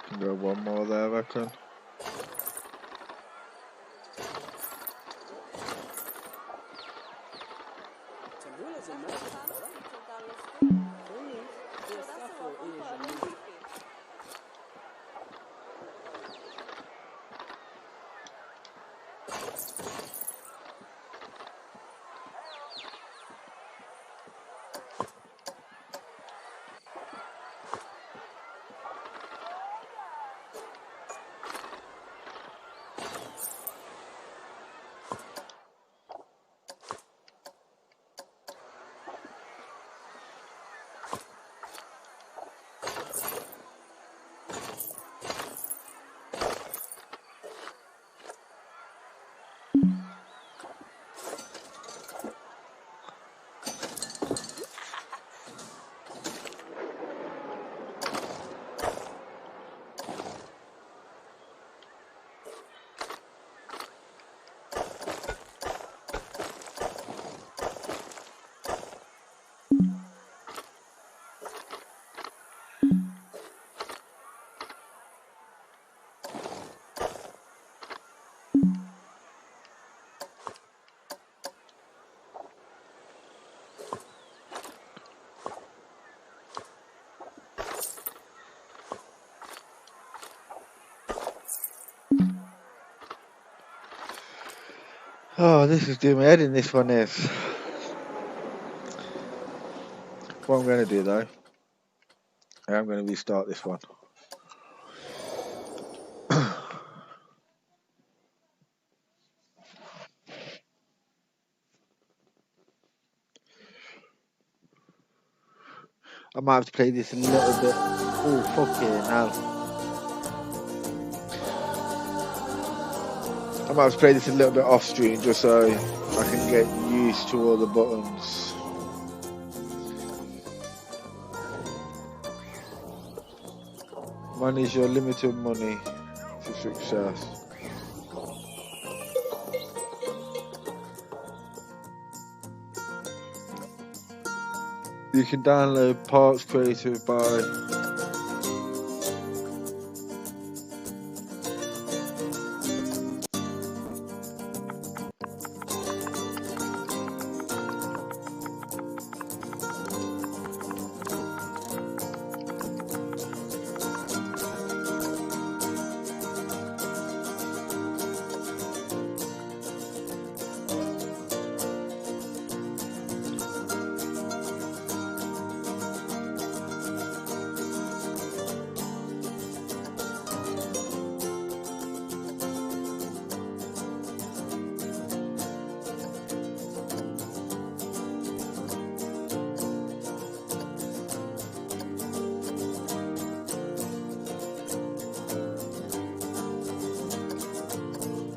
[SPEAKER 1] Can go one more there, I reckon. Oh, this is doing my head in, this one is. What I'm going to do though, I am going to restart this one. I might have to play this a little bit. Oh, fucking hell. I might have to play this a little bit off stream just so I can get used to all the buttons. Manage your limited money to success. You can download parts created by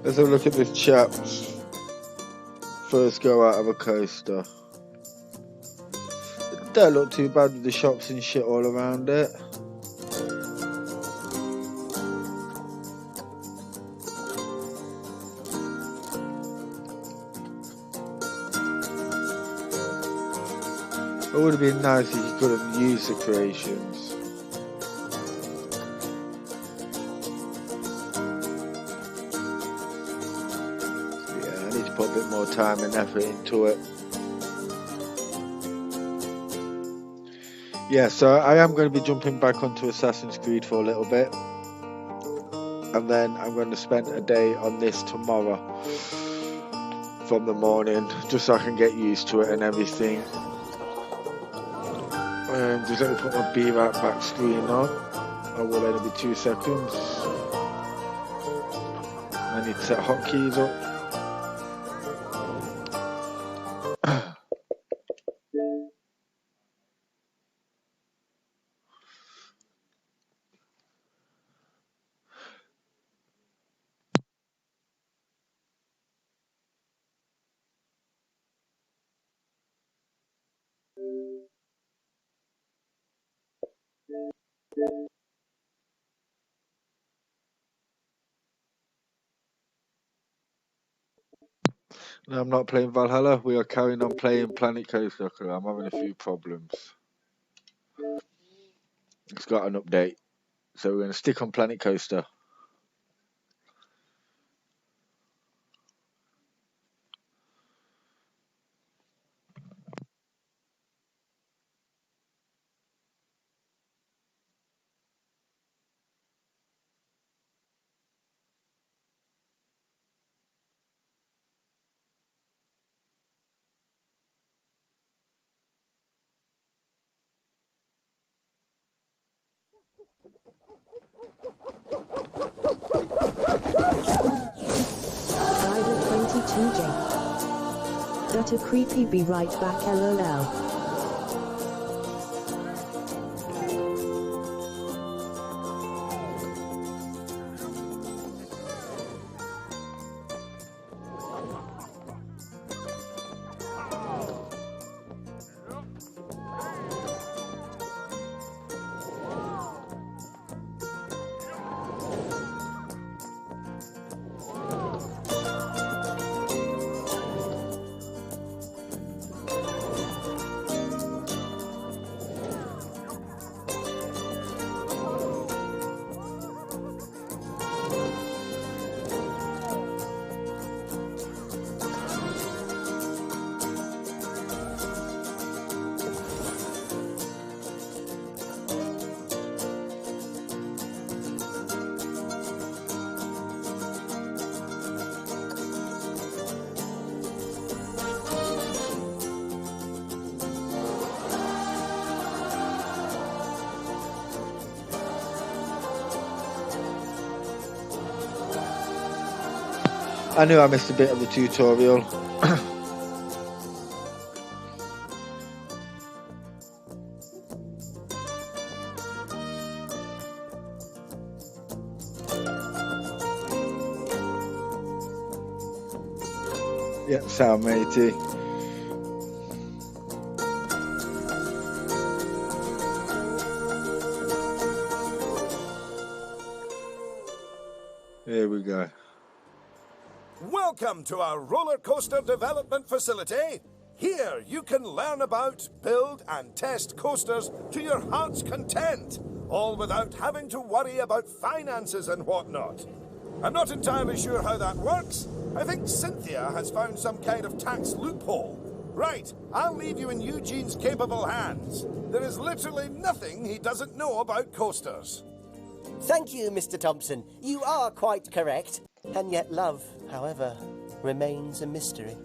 [SPEAKER 1] Let's have a look at this chap's first go out of a coaster. It don't look too bad with the shops and shit all around it. It would have been nice if you could have used the creations. Put a bit more time and effort into it. Yeah, so I am going to be jumping back onto Assassin's Creed for a little bit, and then I'm going to spend a day on this tomorrow from the morning, just so I can get used to it and everything. Just let me put my BRAT back screen on. I will only be 2 seconds. I need to set hotkeys up. No, I'm not playing Valhalla. We are carrying on playing Planet Coaster. I'm having a few problems. It's got an update. So we're going to stick on Planet Coaster.
[SPEAKER 6] Rider 22J. That a creepy be right back LOL. I knew I missed a bit of the tutorial. Yeah, sound matey. Here we go.
[SPEAKER 2] Welcome to our roller coaster development facility. Here you can learn about, build, and test coasters to your heart's content, all without having to worry about finances and whatnot. I'm not entirely sure how that works. I think Cynthia has found some kind of tax loophole. Right, I'll leave you in Eugene's capable hands. There is literally nothing he doesn't know about coasters.
[SPEAKER 4] Thank you, Mr. Thompson. You are quite correct. And yet love, however, remains a mystery.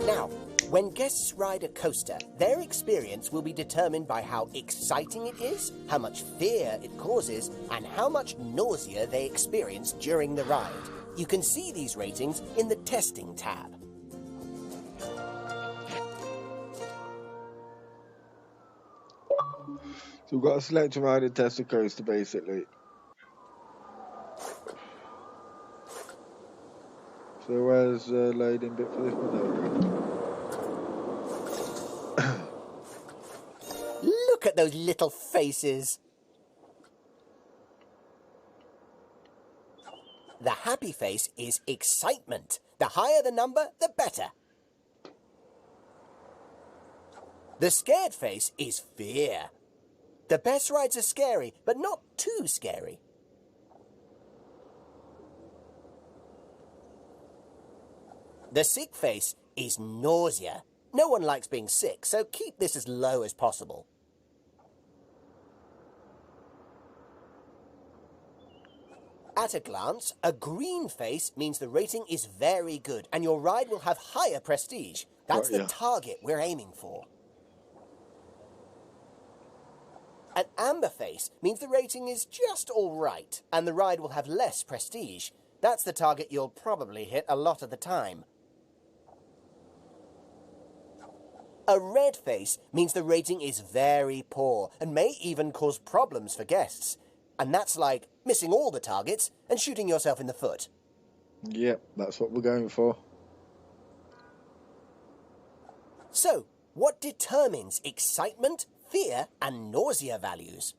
[SPEAKER 4] Now, when guests ride a coaster, their experience will be determined by how exciting it is, how much fear it causes, and how much nausea they experience during the ride. You can see these ratings in the Testing tab.
[SPEAKER 1] So we've got to select a ride and test the coaster, basically. So where's the loading bit for this one?
[SPEAKER 4] Look at those little faces. The happy face is excitement. The higher the number, the better. The scared face is fear. The best rides are scary, but not too scary. The sick face is nausea. No one likes being sick, so keep this as low as possible. At a glance, a green face means the rating is very good and your ride will have higher prestige. That's the target we're aiming for. An amber face means the rating is just all right and the ride will have less prestige. That's the target you'll probably hit a lot of the time. A red face means the rating is very poor and may even cause problems for guests. And that's like missing all the targets and shooting yourself in the foot.
[SPEAKER 1] Yep, that's what we're going for.
[SPEAKER 4] So, what determines excitement, fear, and nausea values?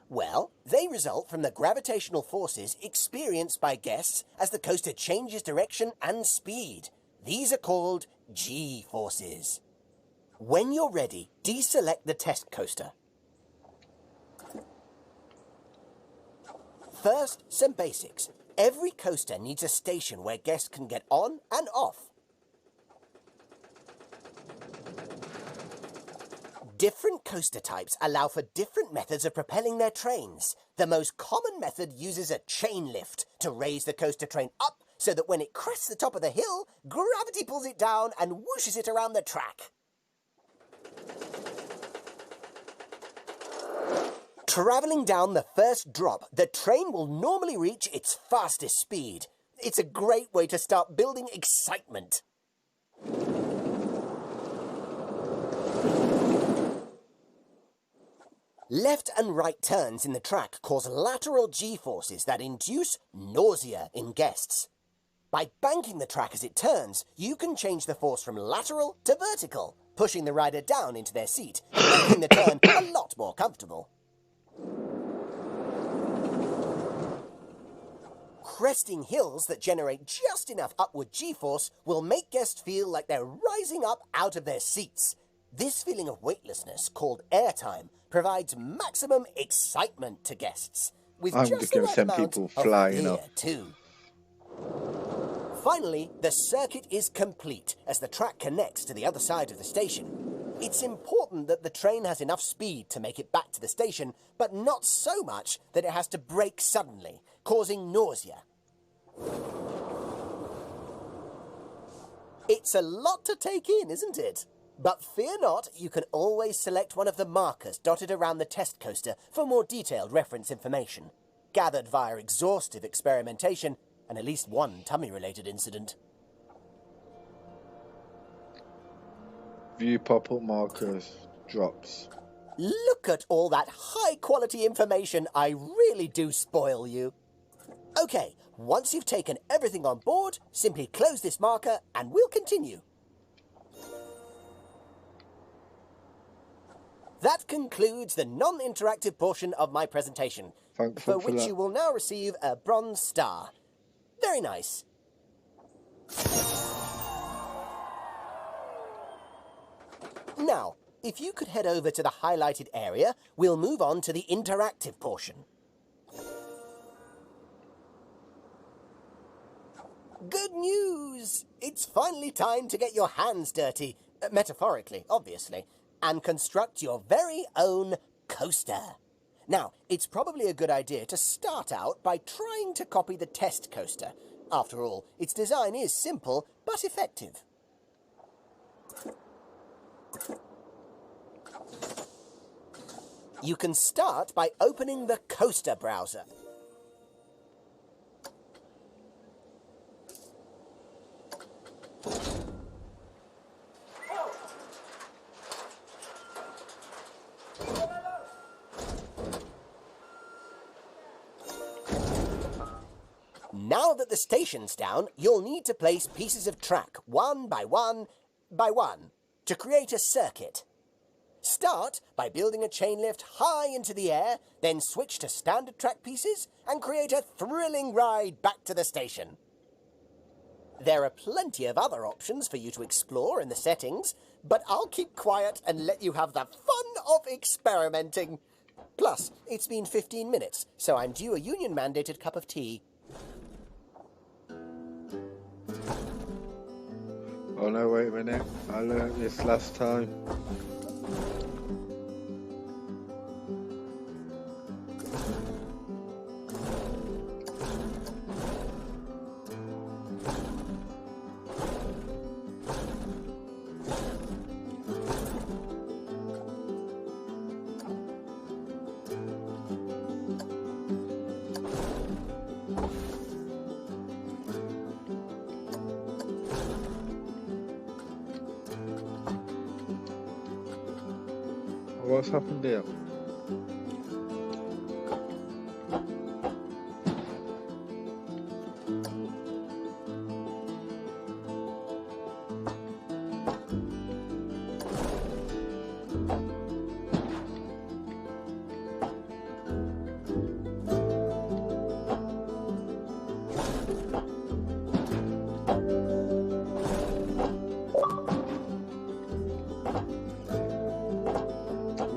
[SPEAKER 4] Well, they result from the gravitational forces experienced by guests as the coaster changes direction and speed. These are called G-forces. When you're ready, deselect the test coaster. First, some basics. Every coaster needs a station where guests can get on and off. Different coaster types allow for different methods of propelling their trains. The most common method uses a chain lift to raise the coaster train up so that when it crests the top of the hill, gravity pulls it down and whooshes it around the track. Travelling down the first drop, the train will normally reach its fastest speed. It's a great way to start building excitement. Left and right turns in the track cause lateral G-forces that induce nausea in guests. By banking the track as it turns, you can change the force from lateral to vertical, pushing the rider down into their seat, making the turn a lot more comfortable. Cresting hills that generate just enough upward G-force will make guests feel like they're rising up out of their seats. This feeling of weightlessness, called airtime, provides maximum excitement to guests. With
[SPEAKER 1] I'm
[SPEAKER 4] just
[SPEAKER 1] just
[SPEAKER 4] the
[SPEAKER 1] going to
[SPEAKER 4] right
[SPEAKER 1] send
[SPEAKER 4] amount
[SPEAKER 1] people
[SPEAKER 4] of
[SPEAKER 1] flying
[SPEAKER 4] fear,
[SPEAKER 1] up.
[SPEAKER 4] too. Finally, the circuit is complete as the track connects to the other side of the station. It's important that the train has enough speed to make it back to the station, but not so much that it has to brake suddenly, causing nausea. It's a lot to take in, isn't it? But fear not, you can always select one of the markers dotted around the test coaster for more detailed reference information, gathered via exhaustive experimentation and at least one tummy-related incident.
[SPEAKER 1] View pop-up markers. Drops.
[SPEAKER 4] Look at all that high-quality information. I really do spoil you. Okay, once you've taken everything on board, simply close this marker and we'll continue. That concludes the non-interactive portion of my presentation,
[SPEAKER 1] Thanks
[SPEAKER 4] for
[SPEAKER 1] for
[SPEAKER 4] which
[SPEAKER 1] that.
[SPEAKER 4] you will now receive a bronze star. Very nice. Now, if you could head over to the highlighted area, we'll move on to the interactive portion. Good news! It's finally time to get your hands dirty, metaphorically, obviously, and construct your very own coaster. Now, it's probably a good idea to start out by trying to copy the test coaster. After all, its design is simple but effective. You can start by opening the coaster browser. Now that the station's down, you'll need to place pieces of track one by one by one to create a circuit. Start by building a chain lift high into the air, then switch to standard track pieces and create a thrilling ride back to the station. There are plenty of other options for you to explore in the settings, but I'll keep quiet and let you have the fun of experimenting. Plus, it's been 15 minutes, so I'm due a union-mandated cup of tea.
[SPEAKER 1] Oh no, wait a minute. I learned this last time. What's happened here?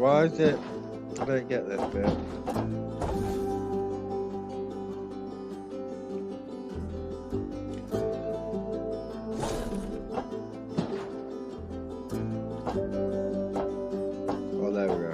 [SPEAKER 1] Why is it? I don't get this bit. Oh, there we go.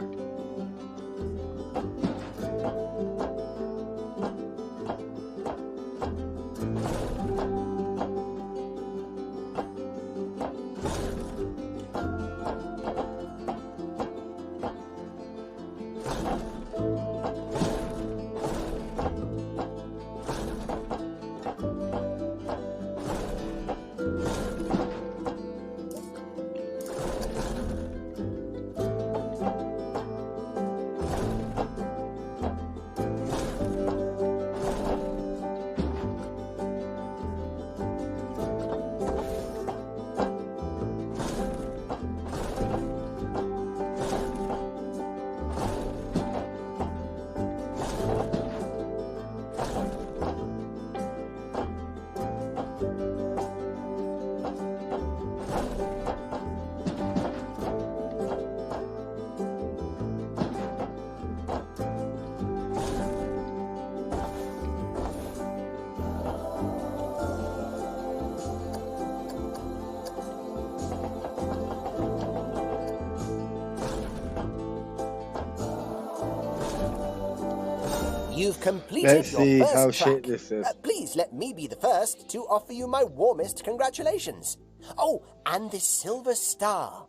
[SPEAKER 4] You've completed
[SPEAKER 1] Let's
[SPEAKER 4] your
[SPEAKER 1] see
[SPEAKER 4] first
[SPEAKER 1] how
[SPEAKER 4] track.
[SPEAKER 1] shit this is.
[SPEAKER 4] Please let me be the first to offer you my warmest congratulations. Oh, and this silver star.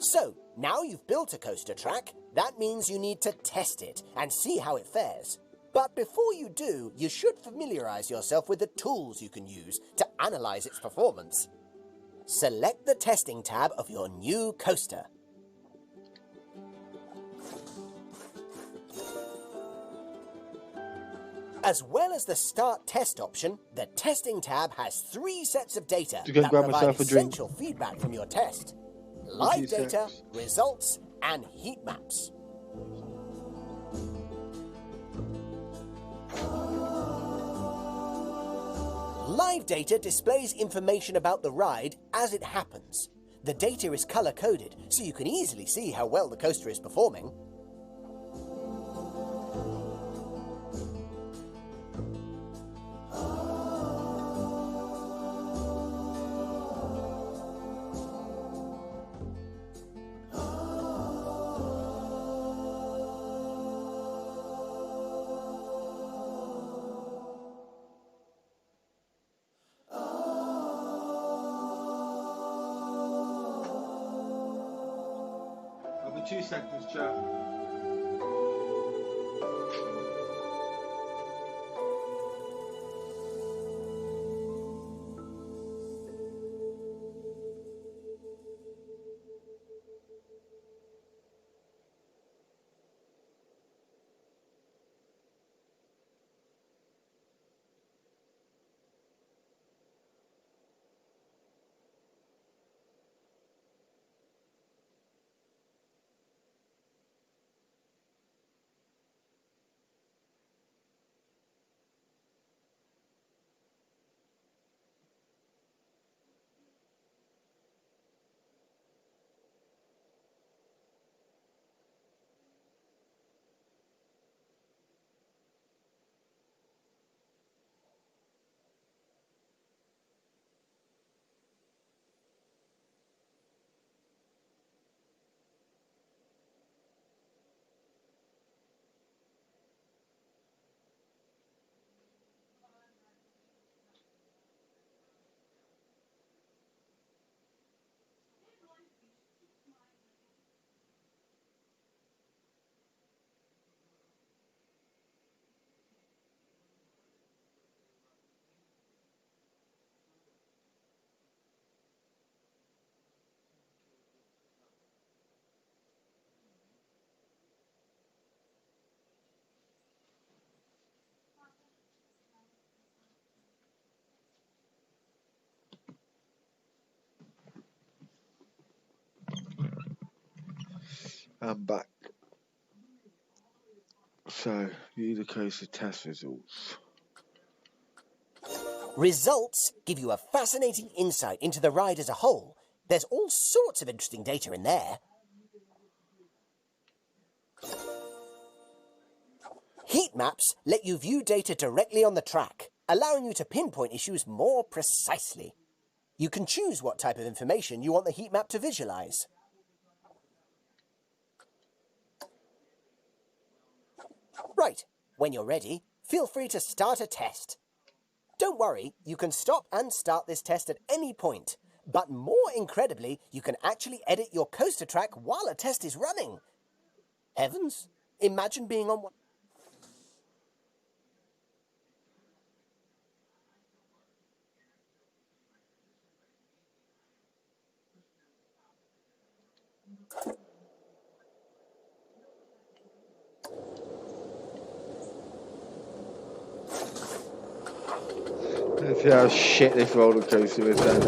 [SPEAKER 4] So, now you've built a coaster track, that means you need to test it and see how it fares. But before you do, you should familiarize yourself with the tools you can use to analyze its performance. Select the testing tab of your new coaster. As well as the Start Test option, the Testing tab has 3 sets of data
[SPEAKER 1] Just go
[SPEAKER 4] that
[SPEAKER 1] grab
[SPEAKER 4] provide
[SPEAKER 1] myself a drink.
[SPEAKER 4] essential feedback from your test. Live data,
[SPEAKER 1] seconds.
[SPEAKER 4] results, and heat maps. Live data displays information about the ride as it happens. The data is color-coded, so you can easily see how well the coaster is performing.
[SPEAKER 1] I'll be 2 seconds, Joe. I'm back. So, view the coaster test results.
[SPEAKER 4] Results give you a fascinating insight into the ride as a whole. There's all sorts of interesting data in there. Heat maps let you view data directly on the track, allowing you to pinpoint issues more precisely. You can choose what type of information you want the heat map to visualize. Right, when you're ready, feel free to start a test. Don't worry, you can stop and start this test at any point. But more incredibly, you can actually edit your coaster track while a test is running. Heavens, imagine being on one.
[SPEAKER 1] Let's see how shit this roller coaster is then.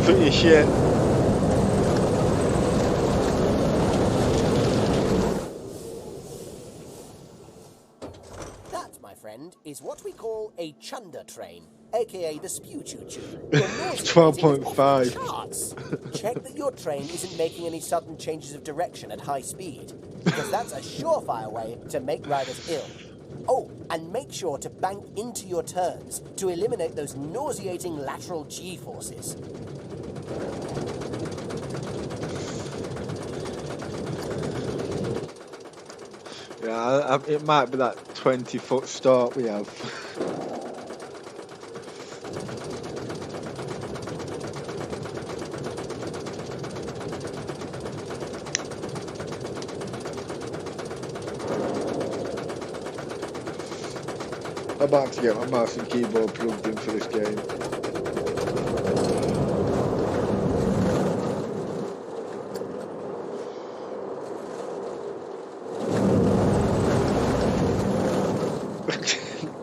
[SPEAKER 1] Took your shit.
[SPEAKER 4] That, my friend, is what we call a chunder train, aka the spew choo-choo.
[SPEAKER 1] 12.5.
[SPEAKER 4] Check that your train isn't making any sudden changes of direction at high speed, because that's a surefire way to make riders ill. Oh, and make sure to bank into your turns to eliminate those nauseating lateral G-forces.
[SPEAKER 1] Yeah, it might be that 20-foot start we have. I'm about to get my mouse and keyboard plugged in for this game.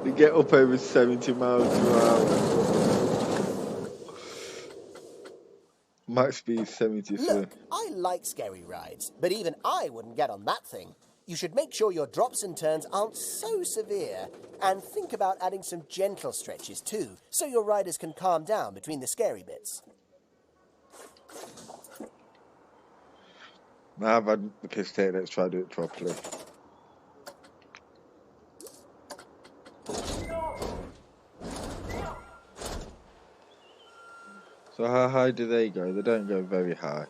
[SPEAKER 1] They get up over 70 miles per hour. Max speed 73.
[SPEAKER 4] Look, I like scary rides, but even I wouldn't get on that thing. You should make sure your drops and turns aren't so severe, and think about adding some gentle stretches too, so your riders can calm down between the scary bits.
[SPEAKER 1] Now I've had the piss take, let's try to do it properly. So how high do they go? They don't go very high.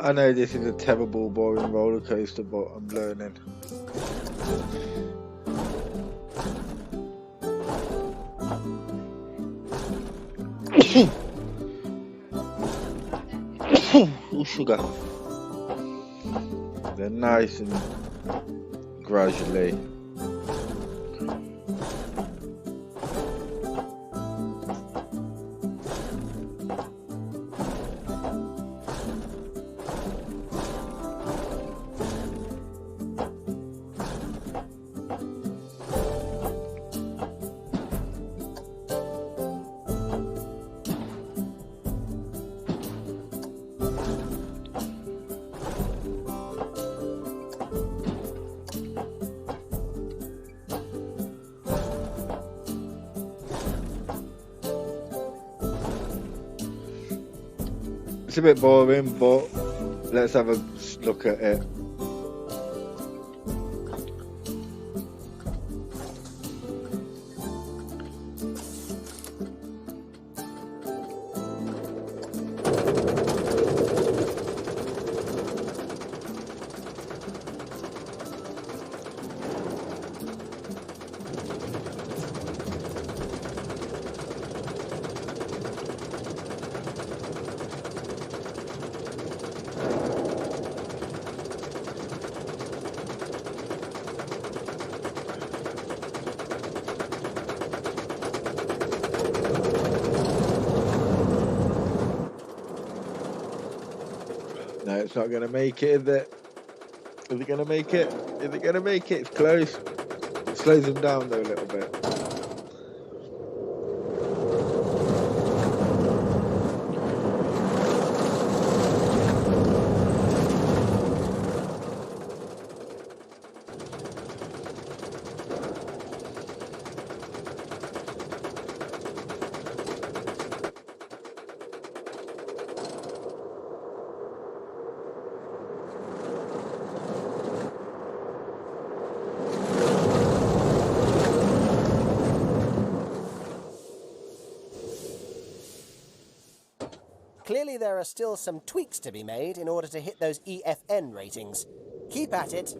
[SPEAKER 1] I know this is a terrible, boring roller coaster, but I'm learning. Oh, sugar. They're nice and gradually. It's a bit boring, but let's have a look at it. No, it's not going to make it, is it? Is it going to make it? Is it going to make it? It's close. It slows them down, though, a little bit.
[SPEAKER 4] Clearly there are still some tweaks to be made in order to hit those EFN ratings. Keep at it.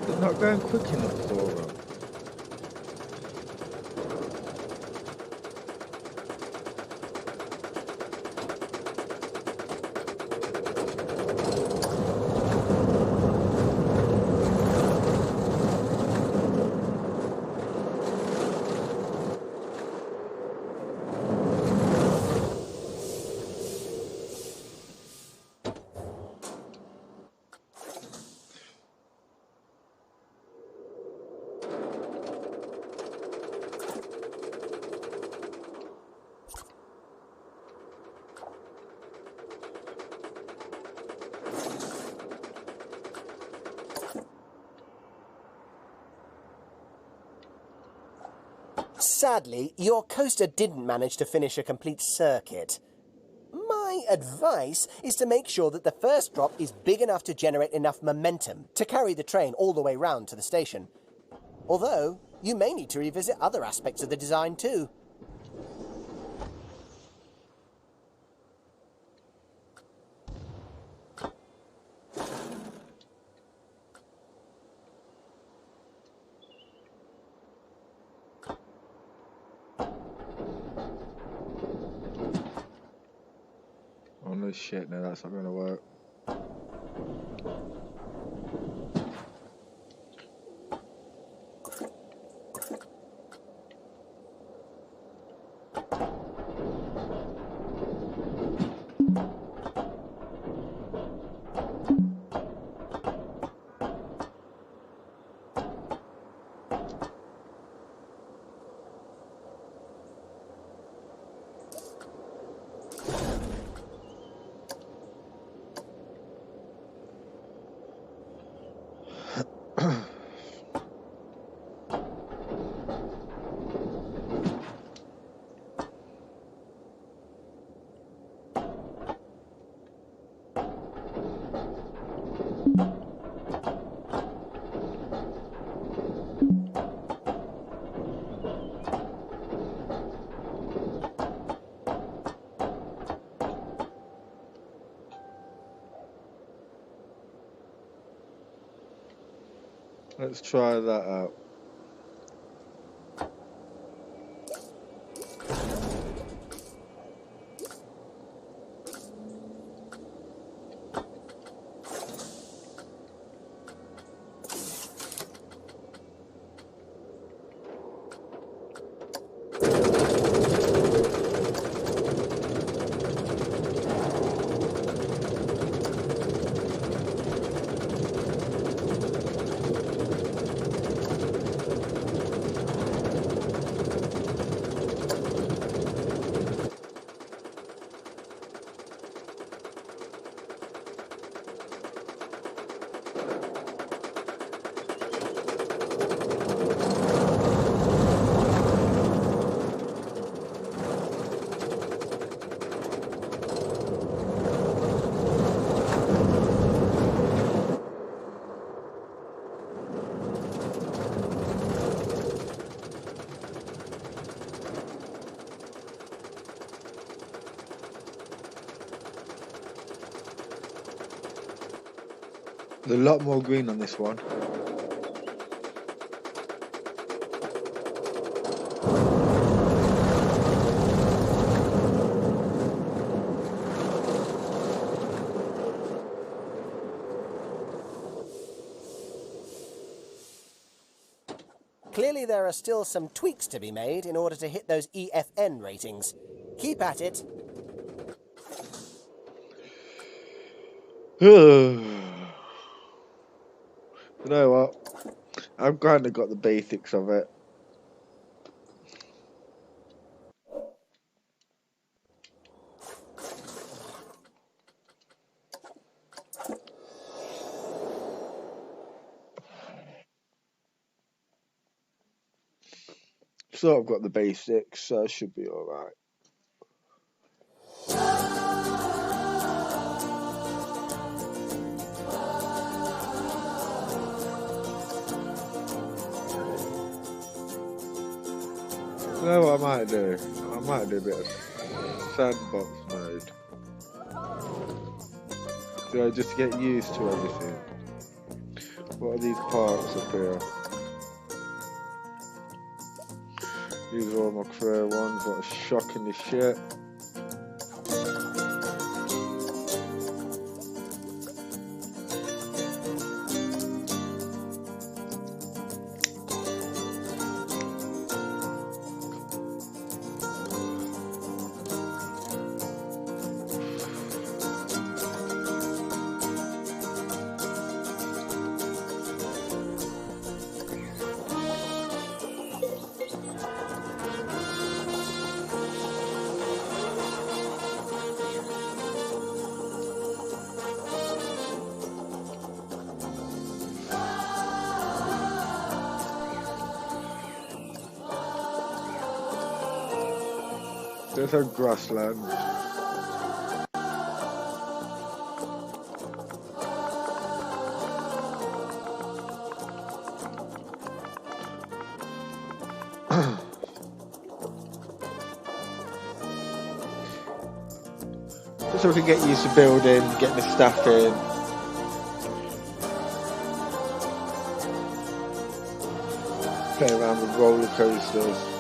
[SPEAKER 1] It's not going quick enough for them.
[SPEAKER 4] Sadly, your coaster didn't manage to finish a complete circuit. My advice is to make sure that the first drop is big enough to generate enough momentum to carry the train all the way round to the station. Although, you may need to revisit other aspects of the design too.
[SPEAKER 1] Oh no shit, no, that's not going to work. Let's try that out. There's a lot more green on this one.
[SPEAKER 4] Clearly there are still some tweaks to be made in order to hit those EFN ratings. Keep at it.
[SPEAKER 1] You know what? I've kind of got the basics of it. So I've got the basics, so I should be alright. You know what I might do? I might do a bit of sandbox mode. So just to get used to everything. What are these parts up here? These are all my career ones. What a shockingly shit. There's a grassland. Just so we can get used to building, getting the staff in. Play around with roller coasters.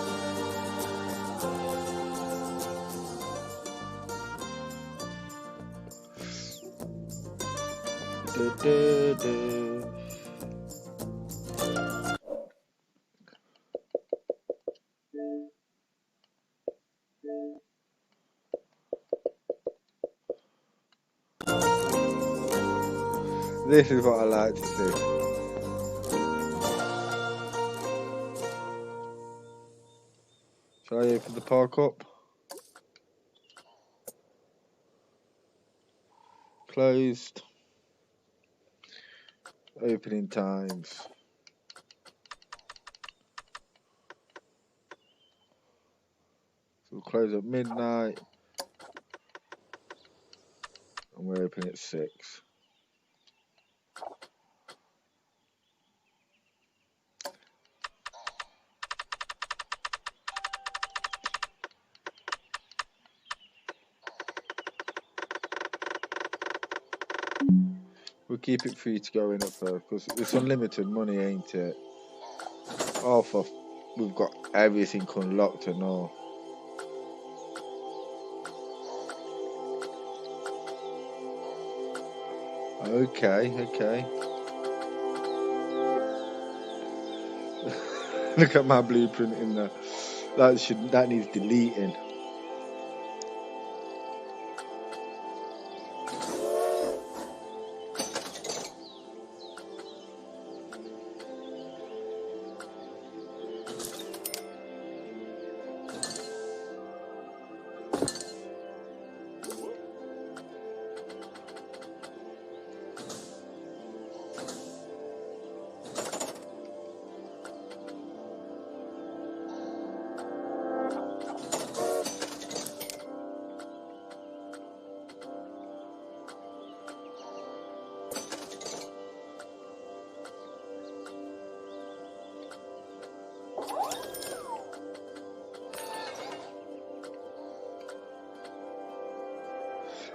[SPEAKER 1] This is what I like to see. Shall I open the park up? Closed. Opening times. So we'll close at midnight. And we're open at 6. We'll keep it free to go in at first because it's unlimited money, ain't it? Oh, we've got everything unlocked and all. Okay. Look at my blueprint in there. That needs deleting.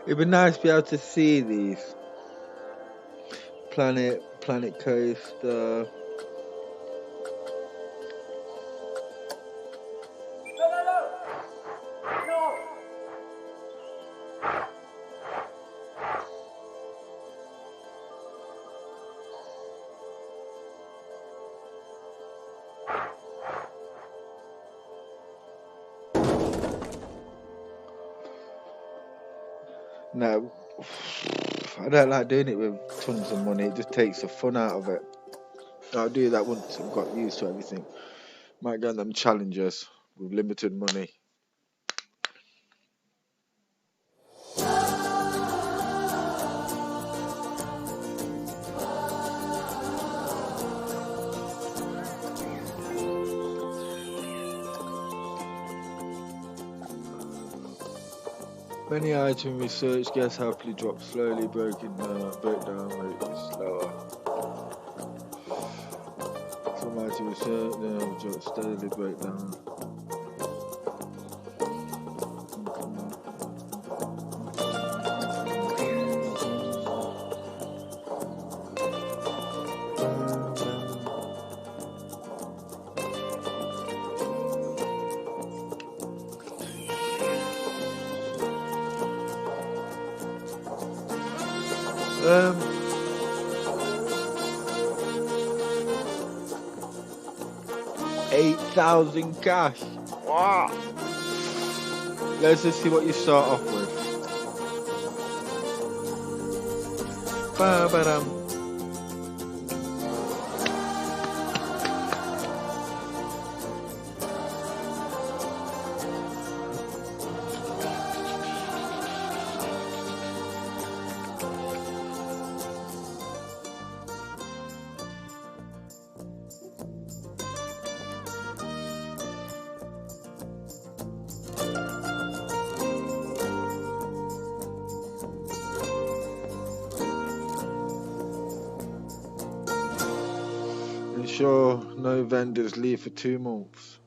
[SPEAKER 1] It'd be nice to be able to see these. Planet Coaster. No, I don't like doing it with tons of money. It just takes the fun out of it. I'll do that once I've got used to everything. Might get them challenges with limited money. Many item research gas happily drop slowly, breakdown rate is slower. Some item research drop steadily, breakdown. Um, 8,000 cash. Wow. Let's just see what you start off with. Ba-ba-dum. Ensure no vendors leave for 2 months.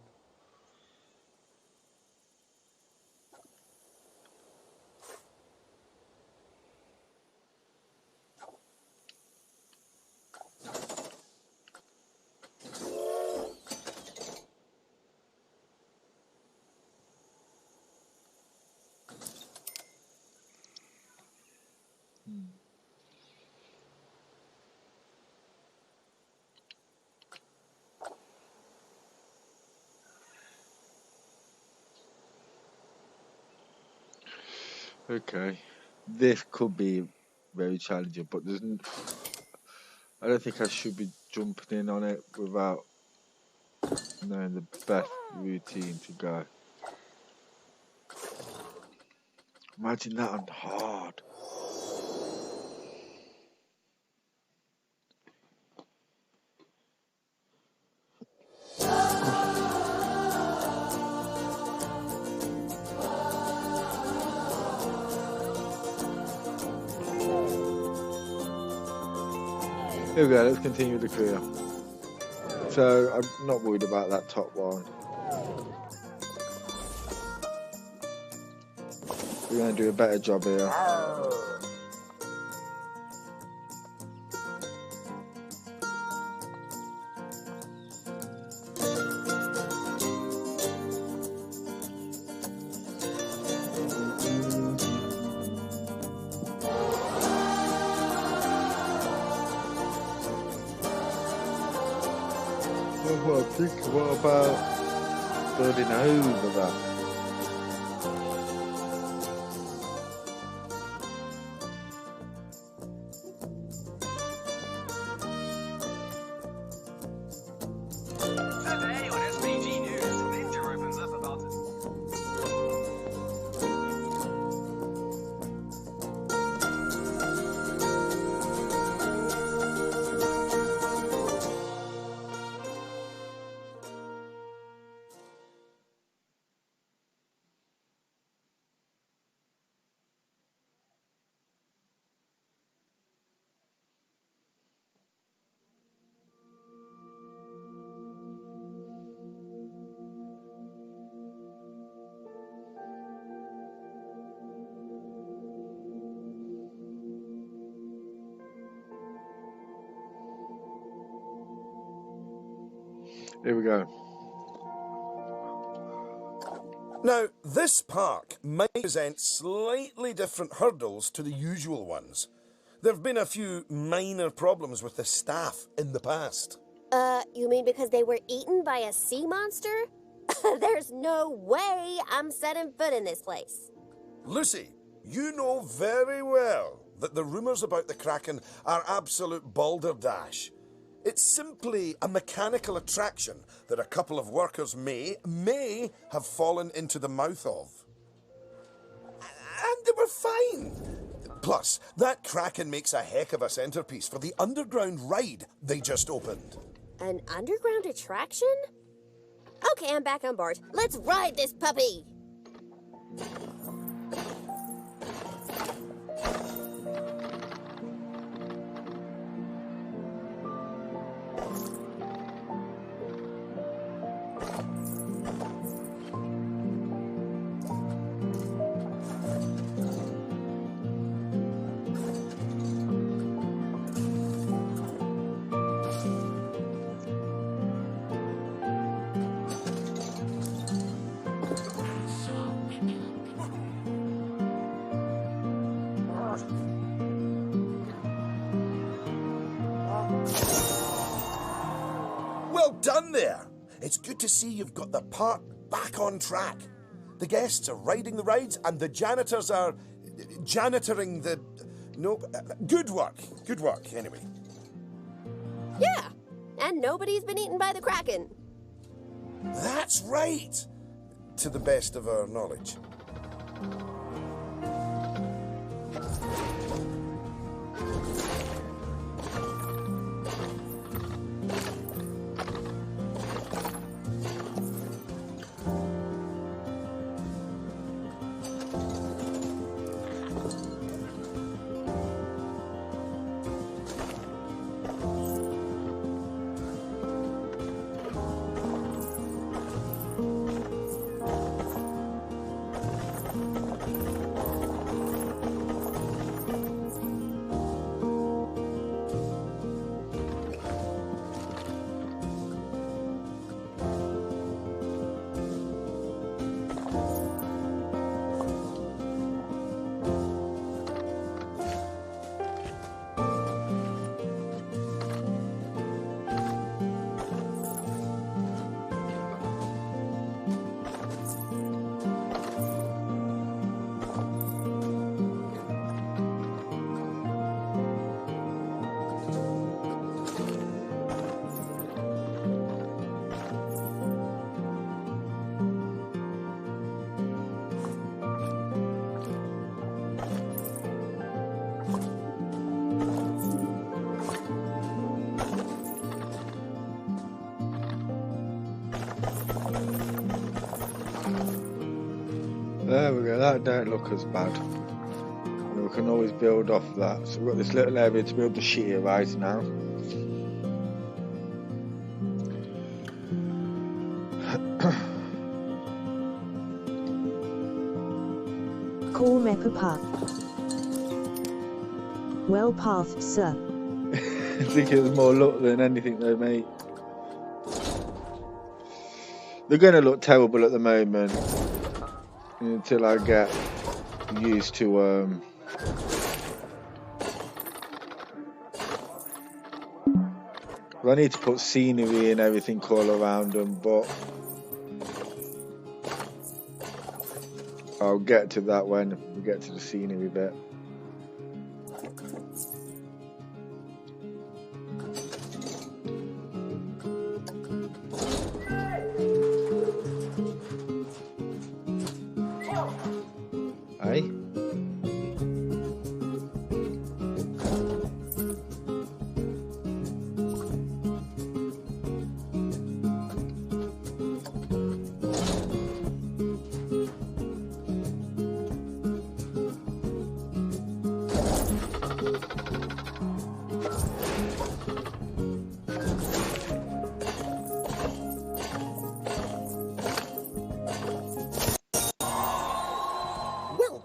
[SPEAKER 1] Okay, this could be very challenging, but I don't think I should be jumping in on it without knowing the best routine to go. Imagine that on hard. Here we go, let's continue the career. So, I'm not worried about that top one. We're going to do a better job here. What about building over that?
[SPEAKER 8] Today on SPG News, Ninja opens up about
[SPEAKER 1] Here we go.
[SPEAKER 2] Now, this park might present slightly different hurdles to the usual ones. There have been a few minor problems with the staff in the past.
[SPEAKER 3] You mean because they were eaten by a sea monster? There's no way I'm setting foot in this place.
[SPEAKER 2] Lucy, You know very well that the rumours about the Kraken are absolute balderdash. It's simply a mechanical attraction that a couple of workers may have fallen into the mouth of. And they were fine. Plus, that Kraken makes a heck of a centerpiece for the underground ride they just opened.
[SPEAKER 3] An underground attraction? Okay, I'm back on board. Let's ride this puppy!
[SPEAKER 2] Well done there. It's good to see you've got the park back on track. The guests are riding the rides and the janitors are janitoring the... No, good work. Good work, anyway.
[SPEAKER 3] Yeah, and nobody's been eaten by the Kraken.
[SPEAKER 2] That's right. To the best of our knowledge.
[SPEAKER 1] There we go, that don't look as bad. And we can always build off that. So we've got this little area to build the shittier rides now.
[SPEAKER 6] Call me Papa. Well pathed, sir.
[SPEAKER 1] I think it was more luck than anything though, mate. They're going to look terrible at the moment until I get used to I need to put scenery and everything all around them, but I'll get to that when we get to the scenery bit. Aye.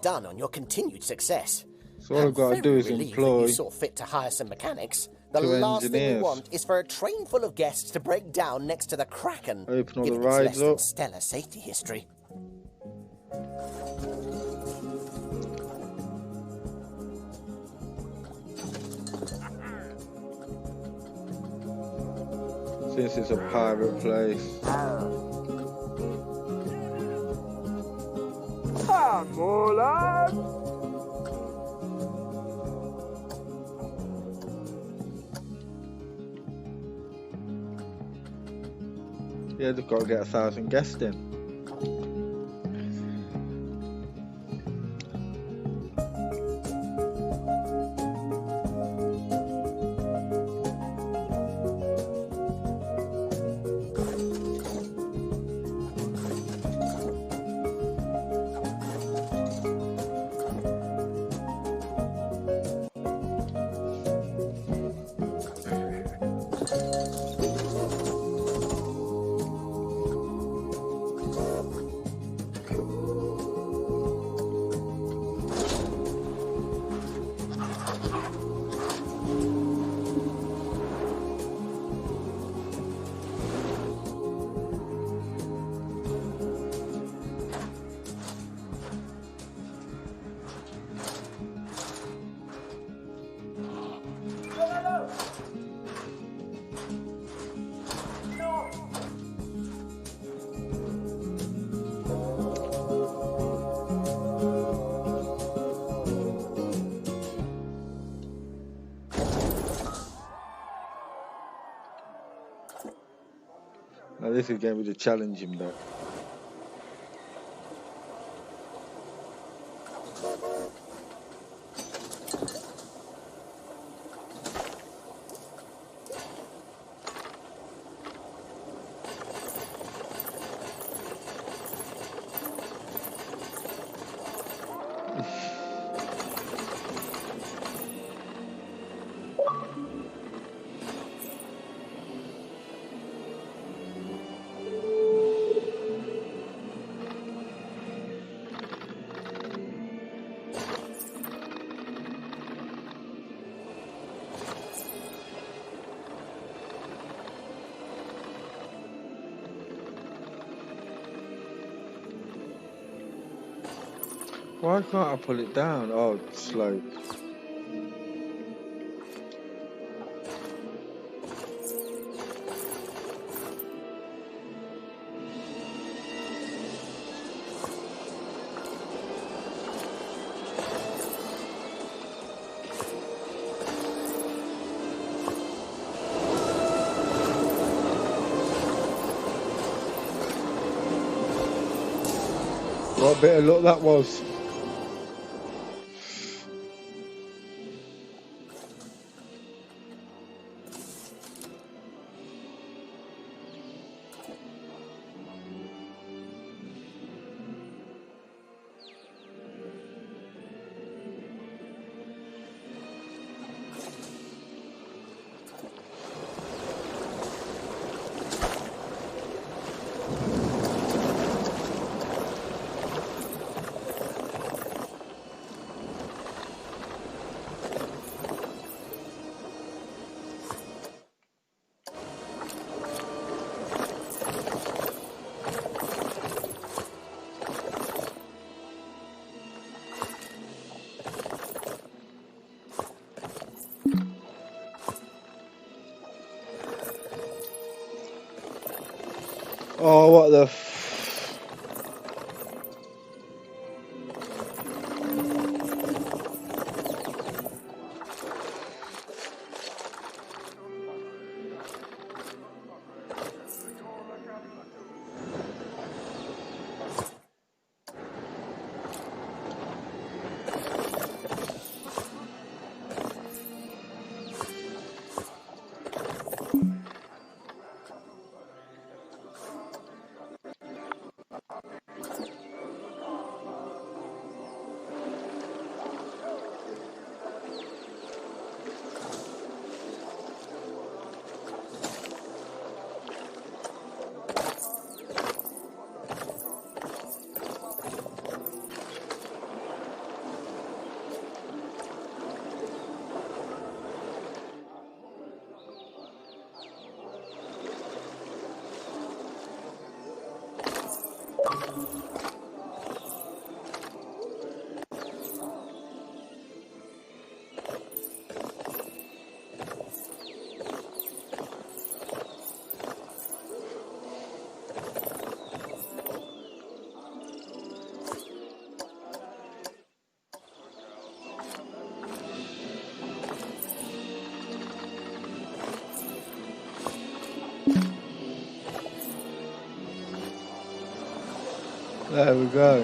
[SPEAKER 4] Done on your continued success.
[SPEAKER 1] So all I've got to do is employ
[SPEAKER 4] you saw fit to hire some mechanics. The
[SPEAKER 1] 2
[SPEAKER 4] last thing we
[SPEAKER 1] engineers.
[SPEAKER 4] want is for a train full of guests to break down next to the Kraken,
[SPEAKER 1] Open all the
[SPEAKER 4] given its less
[SPEAKER 1] rides
[SPEAKER 4] than
[SPEAKER 1] up.
[SPEAKER 4] stellar safety history.
[SPEAKER 1] since it's a pirate place.
[SPEAKER 9] Come on, lad.
[SPEAKER 1] Yeah, they've got to get 1,000 guests in. Now this is going to be the challenging bit. Why can't I pull it down? Oh, slow. What bit of luck that was. Oh, what the There we go.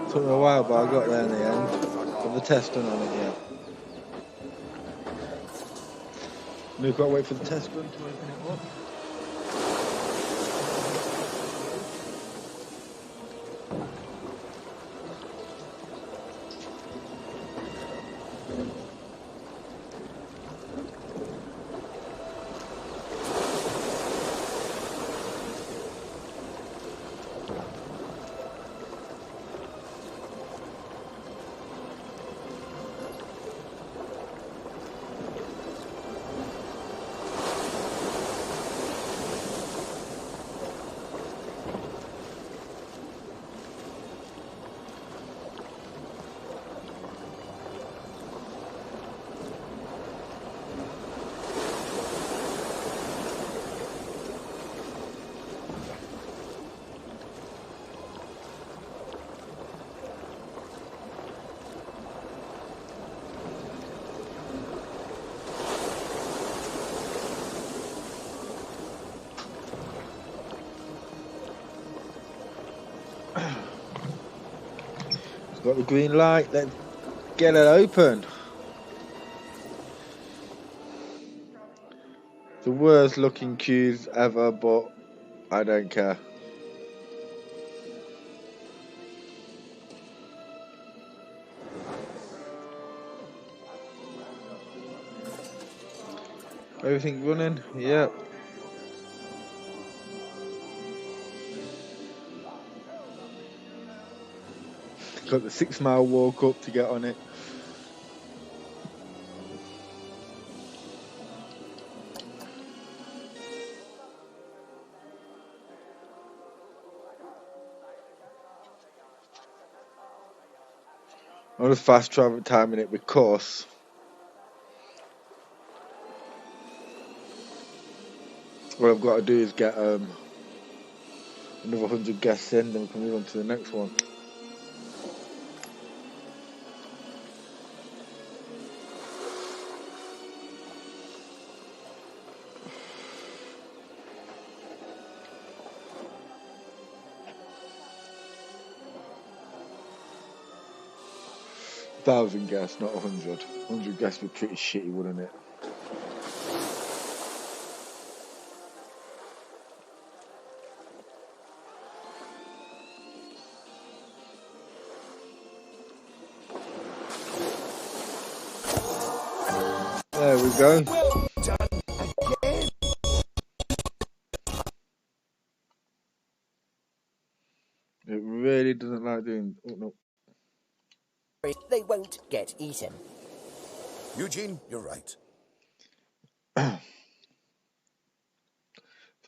[SPEAKER 1] Took me a while, but I got there in the end. Got the test done on it yet. We've got to wait for the test gun to open it up. It's got the green light, let's get it open. The worst looking queues ever, but I don't care. Everything running? Yep. Got the 6 mile walk up to get on it. I was fast travel timing it because what I've got to do is get another 100 guests in, then we can move on to the next one. 1,000 guests, not 100. 100 guests would be pretty shitty, wouldn't it? There we go.
[SPEAKER 2] Well done again.
[SPEAKER 1] It really doesn't like doing. Oh no.
[SPEAKER 4] They won't get eaten.
[SPEAKER 2] Eugene, you're right.
[SPEAKER 1] So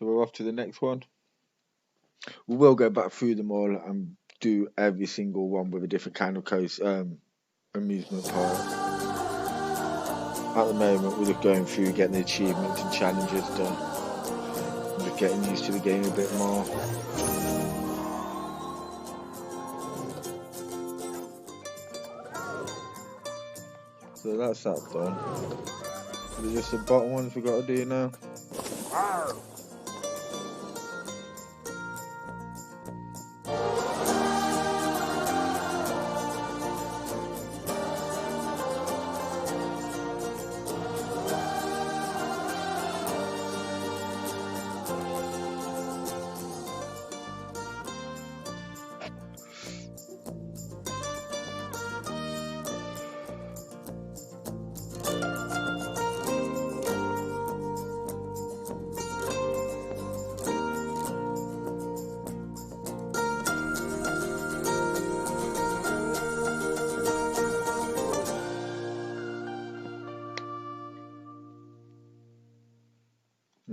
[SPEAKER 1] we're off to the next one. We will go back through them all and do every single one with a different kind of amusement park. At the moment, we're just going through getting the achievements and challenges done. I'm just getting used to the game a bit more. So that's that done. Is it just the bottom ones we got to do now?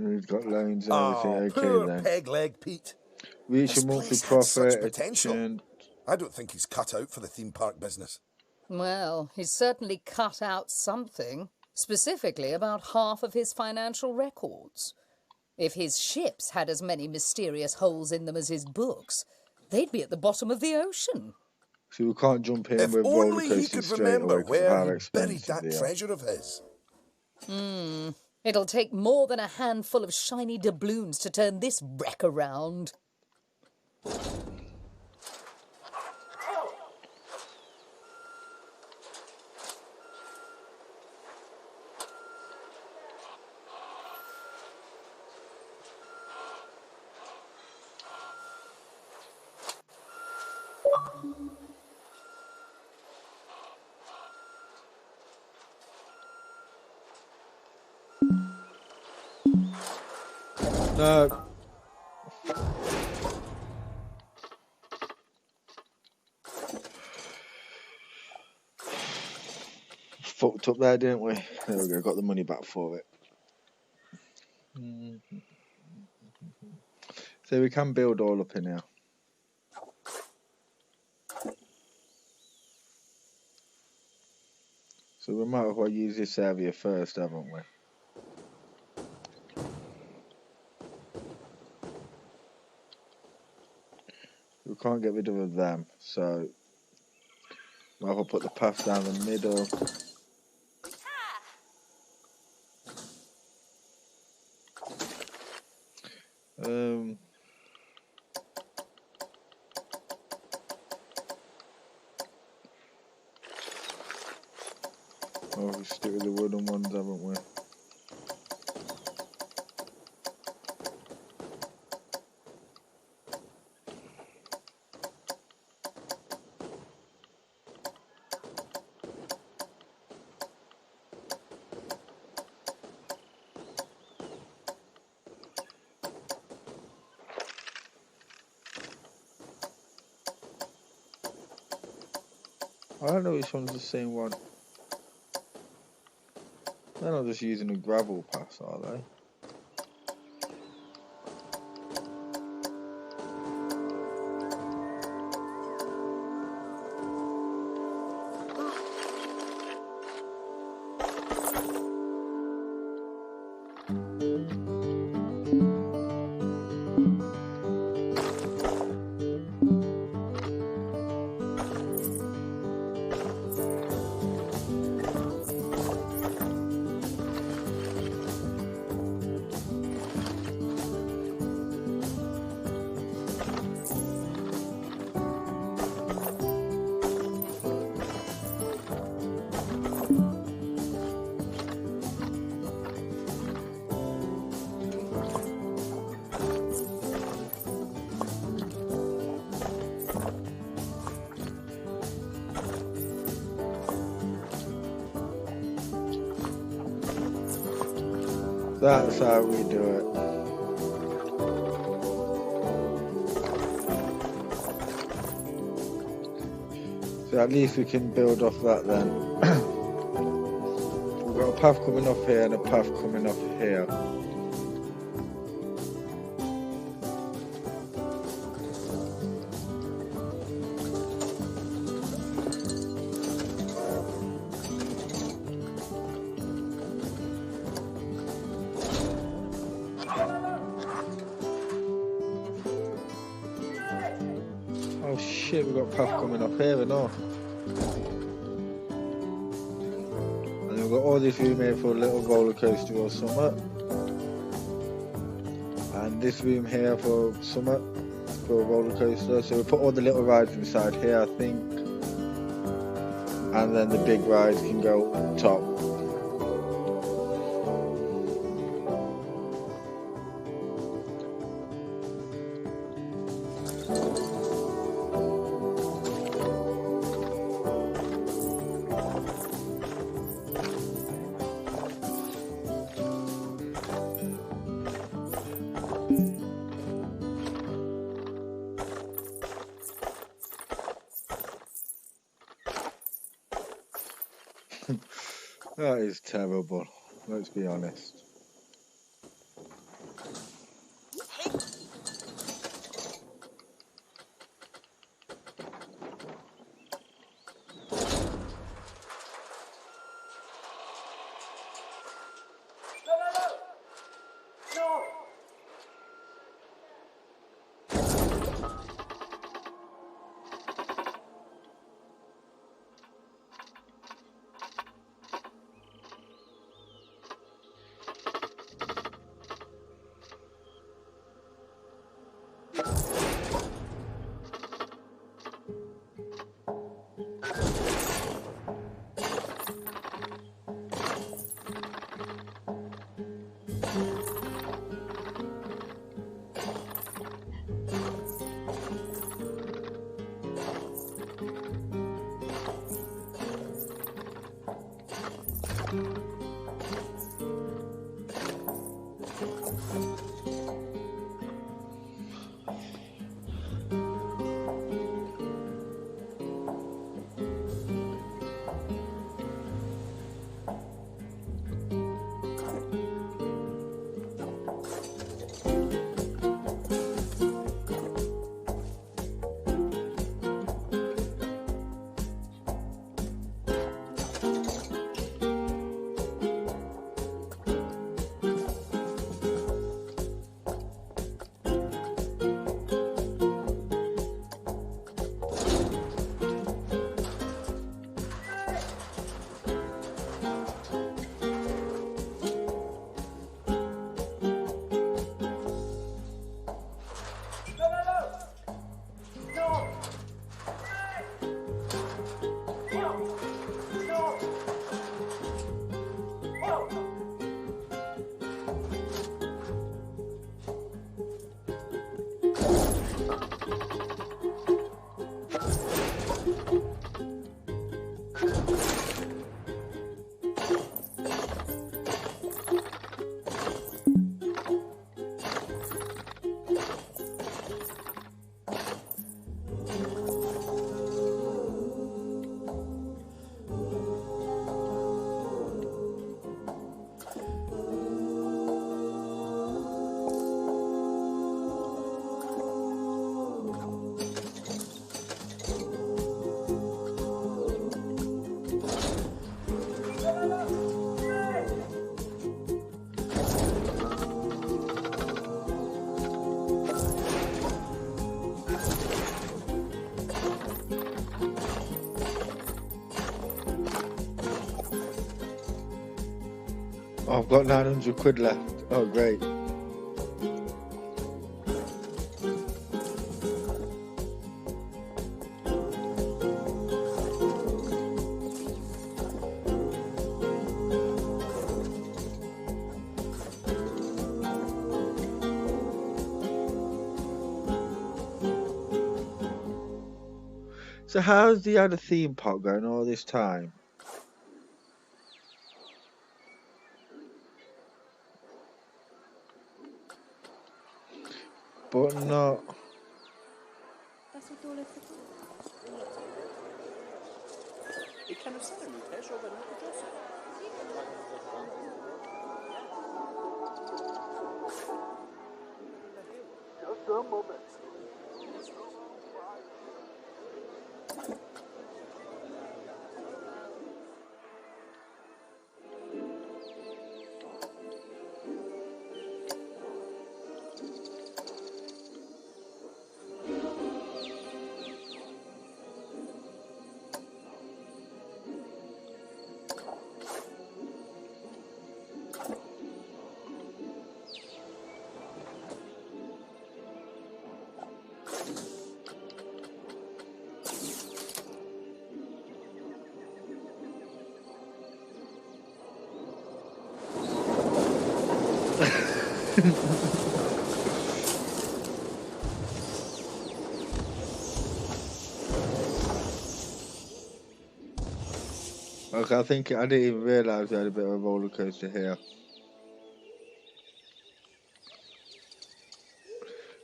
[SPEAKER 1] We've got loans and everything.
[SPEAKER 2] Poor
[SPEAKER 1] Okay then.
[SPEAKER 2] Peg-leg Pete.
[SPEAKER 1] Reach a
[SPEAKER 2] This
[SPEAKER 1] monthly
[SPEAKER 2] place had such
[SPEAKER 1] profit.
[SPEAKER 2] potential.
[SPEAKER 1] And
[SPEAKER 2] I don't think he's cut out for the theme park business.
[SPEAKER 5] Well, he's certainly cut out something, specifically about half of his financial records. If his ships had as many mysterious holes in them as his books, they'd be at the bottom of the ocean.
[SPEAKER 1] So we can't jump in
[SPEAKER 2] If
[SPEAKER 1] with roller
[SPEAKER 2] only he
[SPEAKER 1] coasters
[SPEAKER 2] could
[SPEAKER 1] straight away
[SPEAKER 2] remember
[SPEAKER 1] 'cause of
[SPEAKER 2] where
[SPEAKER 1] how
[SPEAKER 2] he buried
[SPEAKER 1] expensive
[SPEAKER 2] that
[SPEAKER 1] they are.
[SPEAKER 2] treasure of his.
[SPEAKER 5] It'll take more than a handful of shiny doubloons to turn this wreck around.
[SPEAKER 1] No. Fucked up there, didn't we? There we go, got the money back for it. So we can build all up in here. So we might as well use this area first, haven't we? We can't get rid of them, so might as well put the path down the middle. Oh, we stick with the wooden ones, haven't we? I don't know which one's the same one. They're not just using a gravel pass, are they? That's how we do it. So at least we can build off that then. We've got a path coming off here and a path coming off here. Oh shit, we've got a path coming up here and off. And then we've got all this room here for a little roller coaster or something. And this room here for something, for a roller coaster. So we put all the little rides inside here, I think. And then the big rides can go up top. That is terrible, let's be honest. Oh, I've got 900 quid left. Oh, great. So how's the other theme park going all this time? But not.
[SPEAKER 7] Ik ken het verder niet, hè? Zo ben ik het dus.
[SPEAKER 1] Okay, I think I didn't even realise we had a bit of a roller coaster here.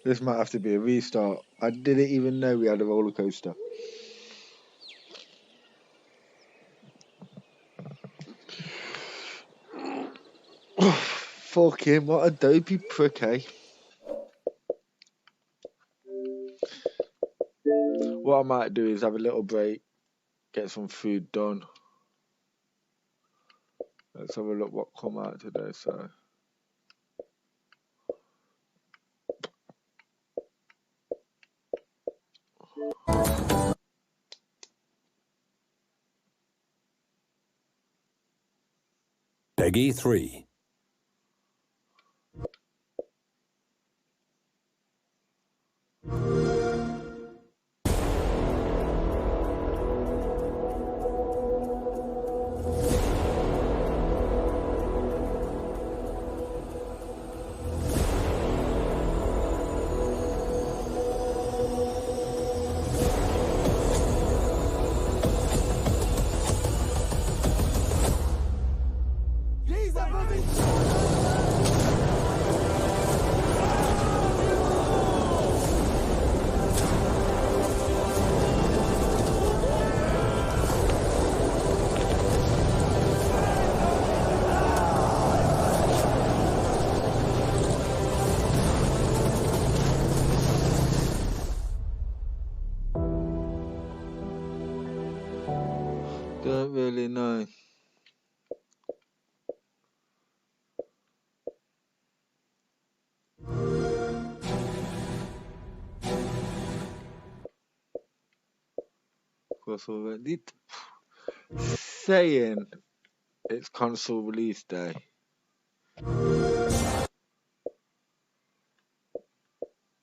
[SPEAKER 1] This might have to be a restart. I didn't even know we had a roller coaster. Fucking what a dopey prick, eh? What I might do is have a little break, get some food done. Let's have a look what come out today. So
[SPEAKER 9] Peggy 3.
[SPEAKER 1] don't really know. Already saying it's console release day.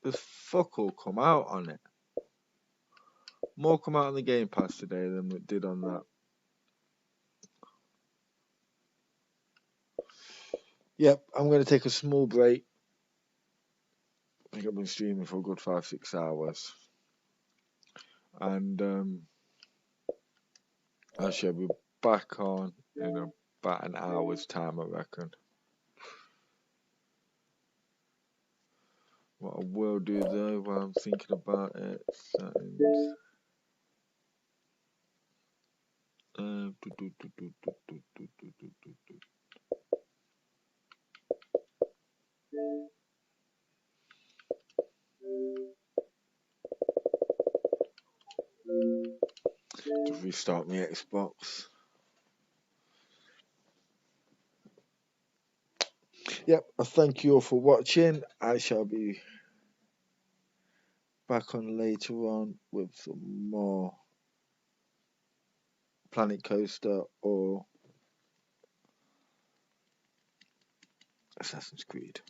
[SPEAKER 1] There's fuck all come out on it. More come out on the Game Pass today than it did on that. Yep, I'm going to take a small break. I think I've been streaming for a good 5-6 hours. And I shall be back on in about an hour's time, I reckon. What I will do though, while I'm thinking about it, settings. To restart my Xbox. Yep, I thank you all for watching. I shall be back on later on with some more Planet Coaster or Assassin's Creed.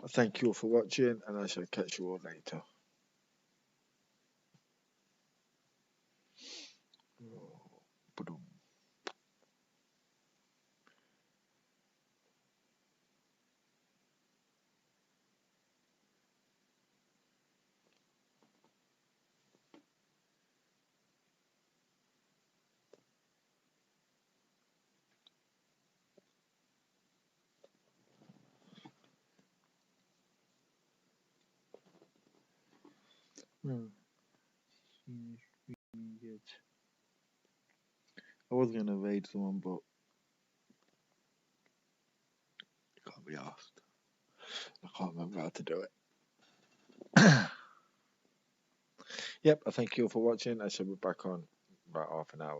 [SPEAKER 1] I thank you all for watching, and I shall catch you all later. Ba-dum. I was going to raid someone, but I can't be asked. I can't remember how to do it. Yep, I thank you all for watching. I shall be back on about half an hour.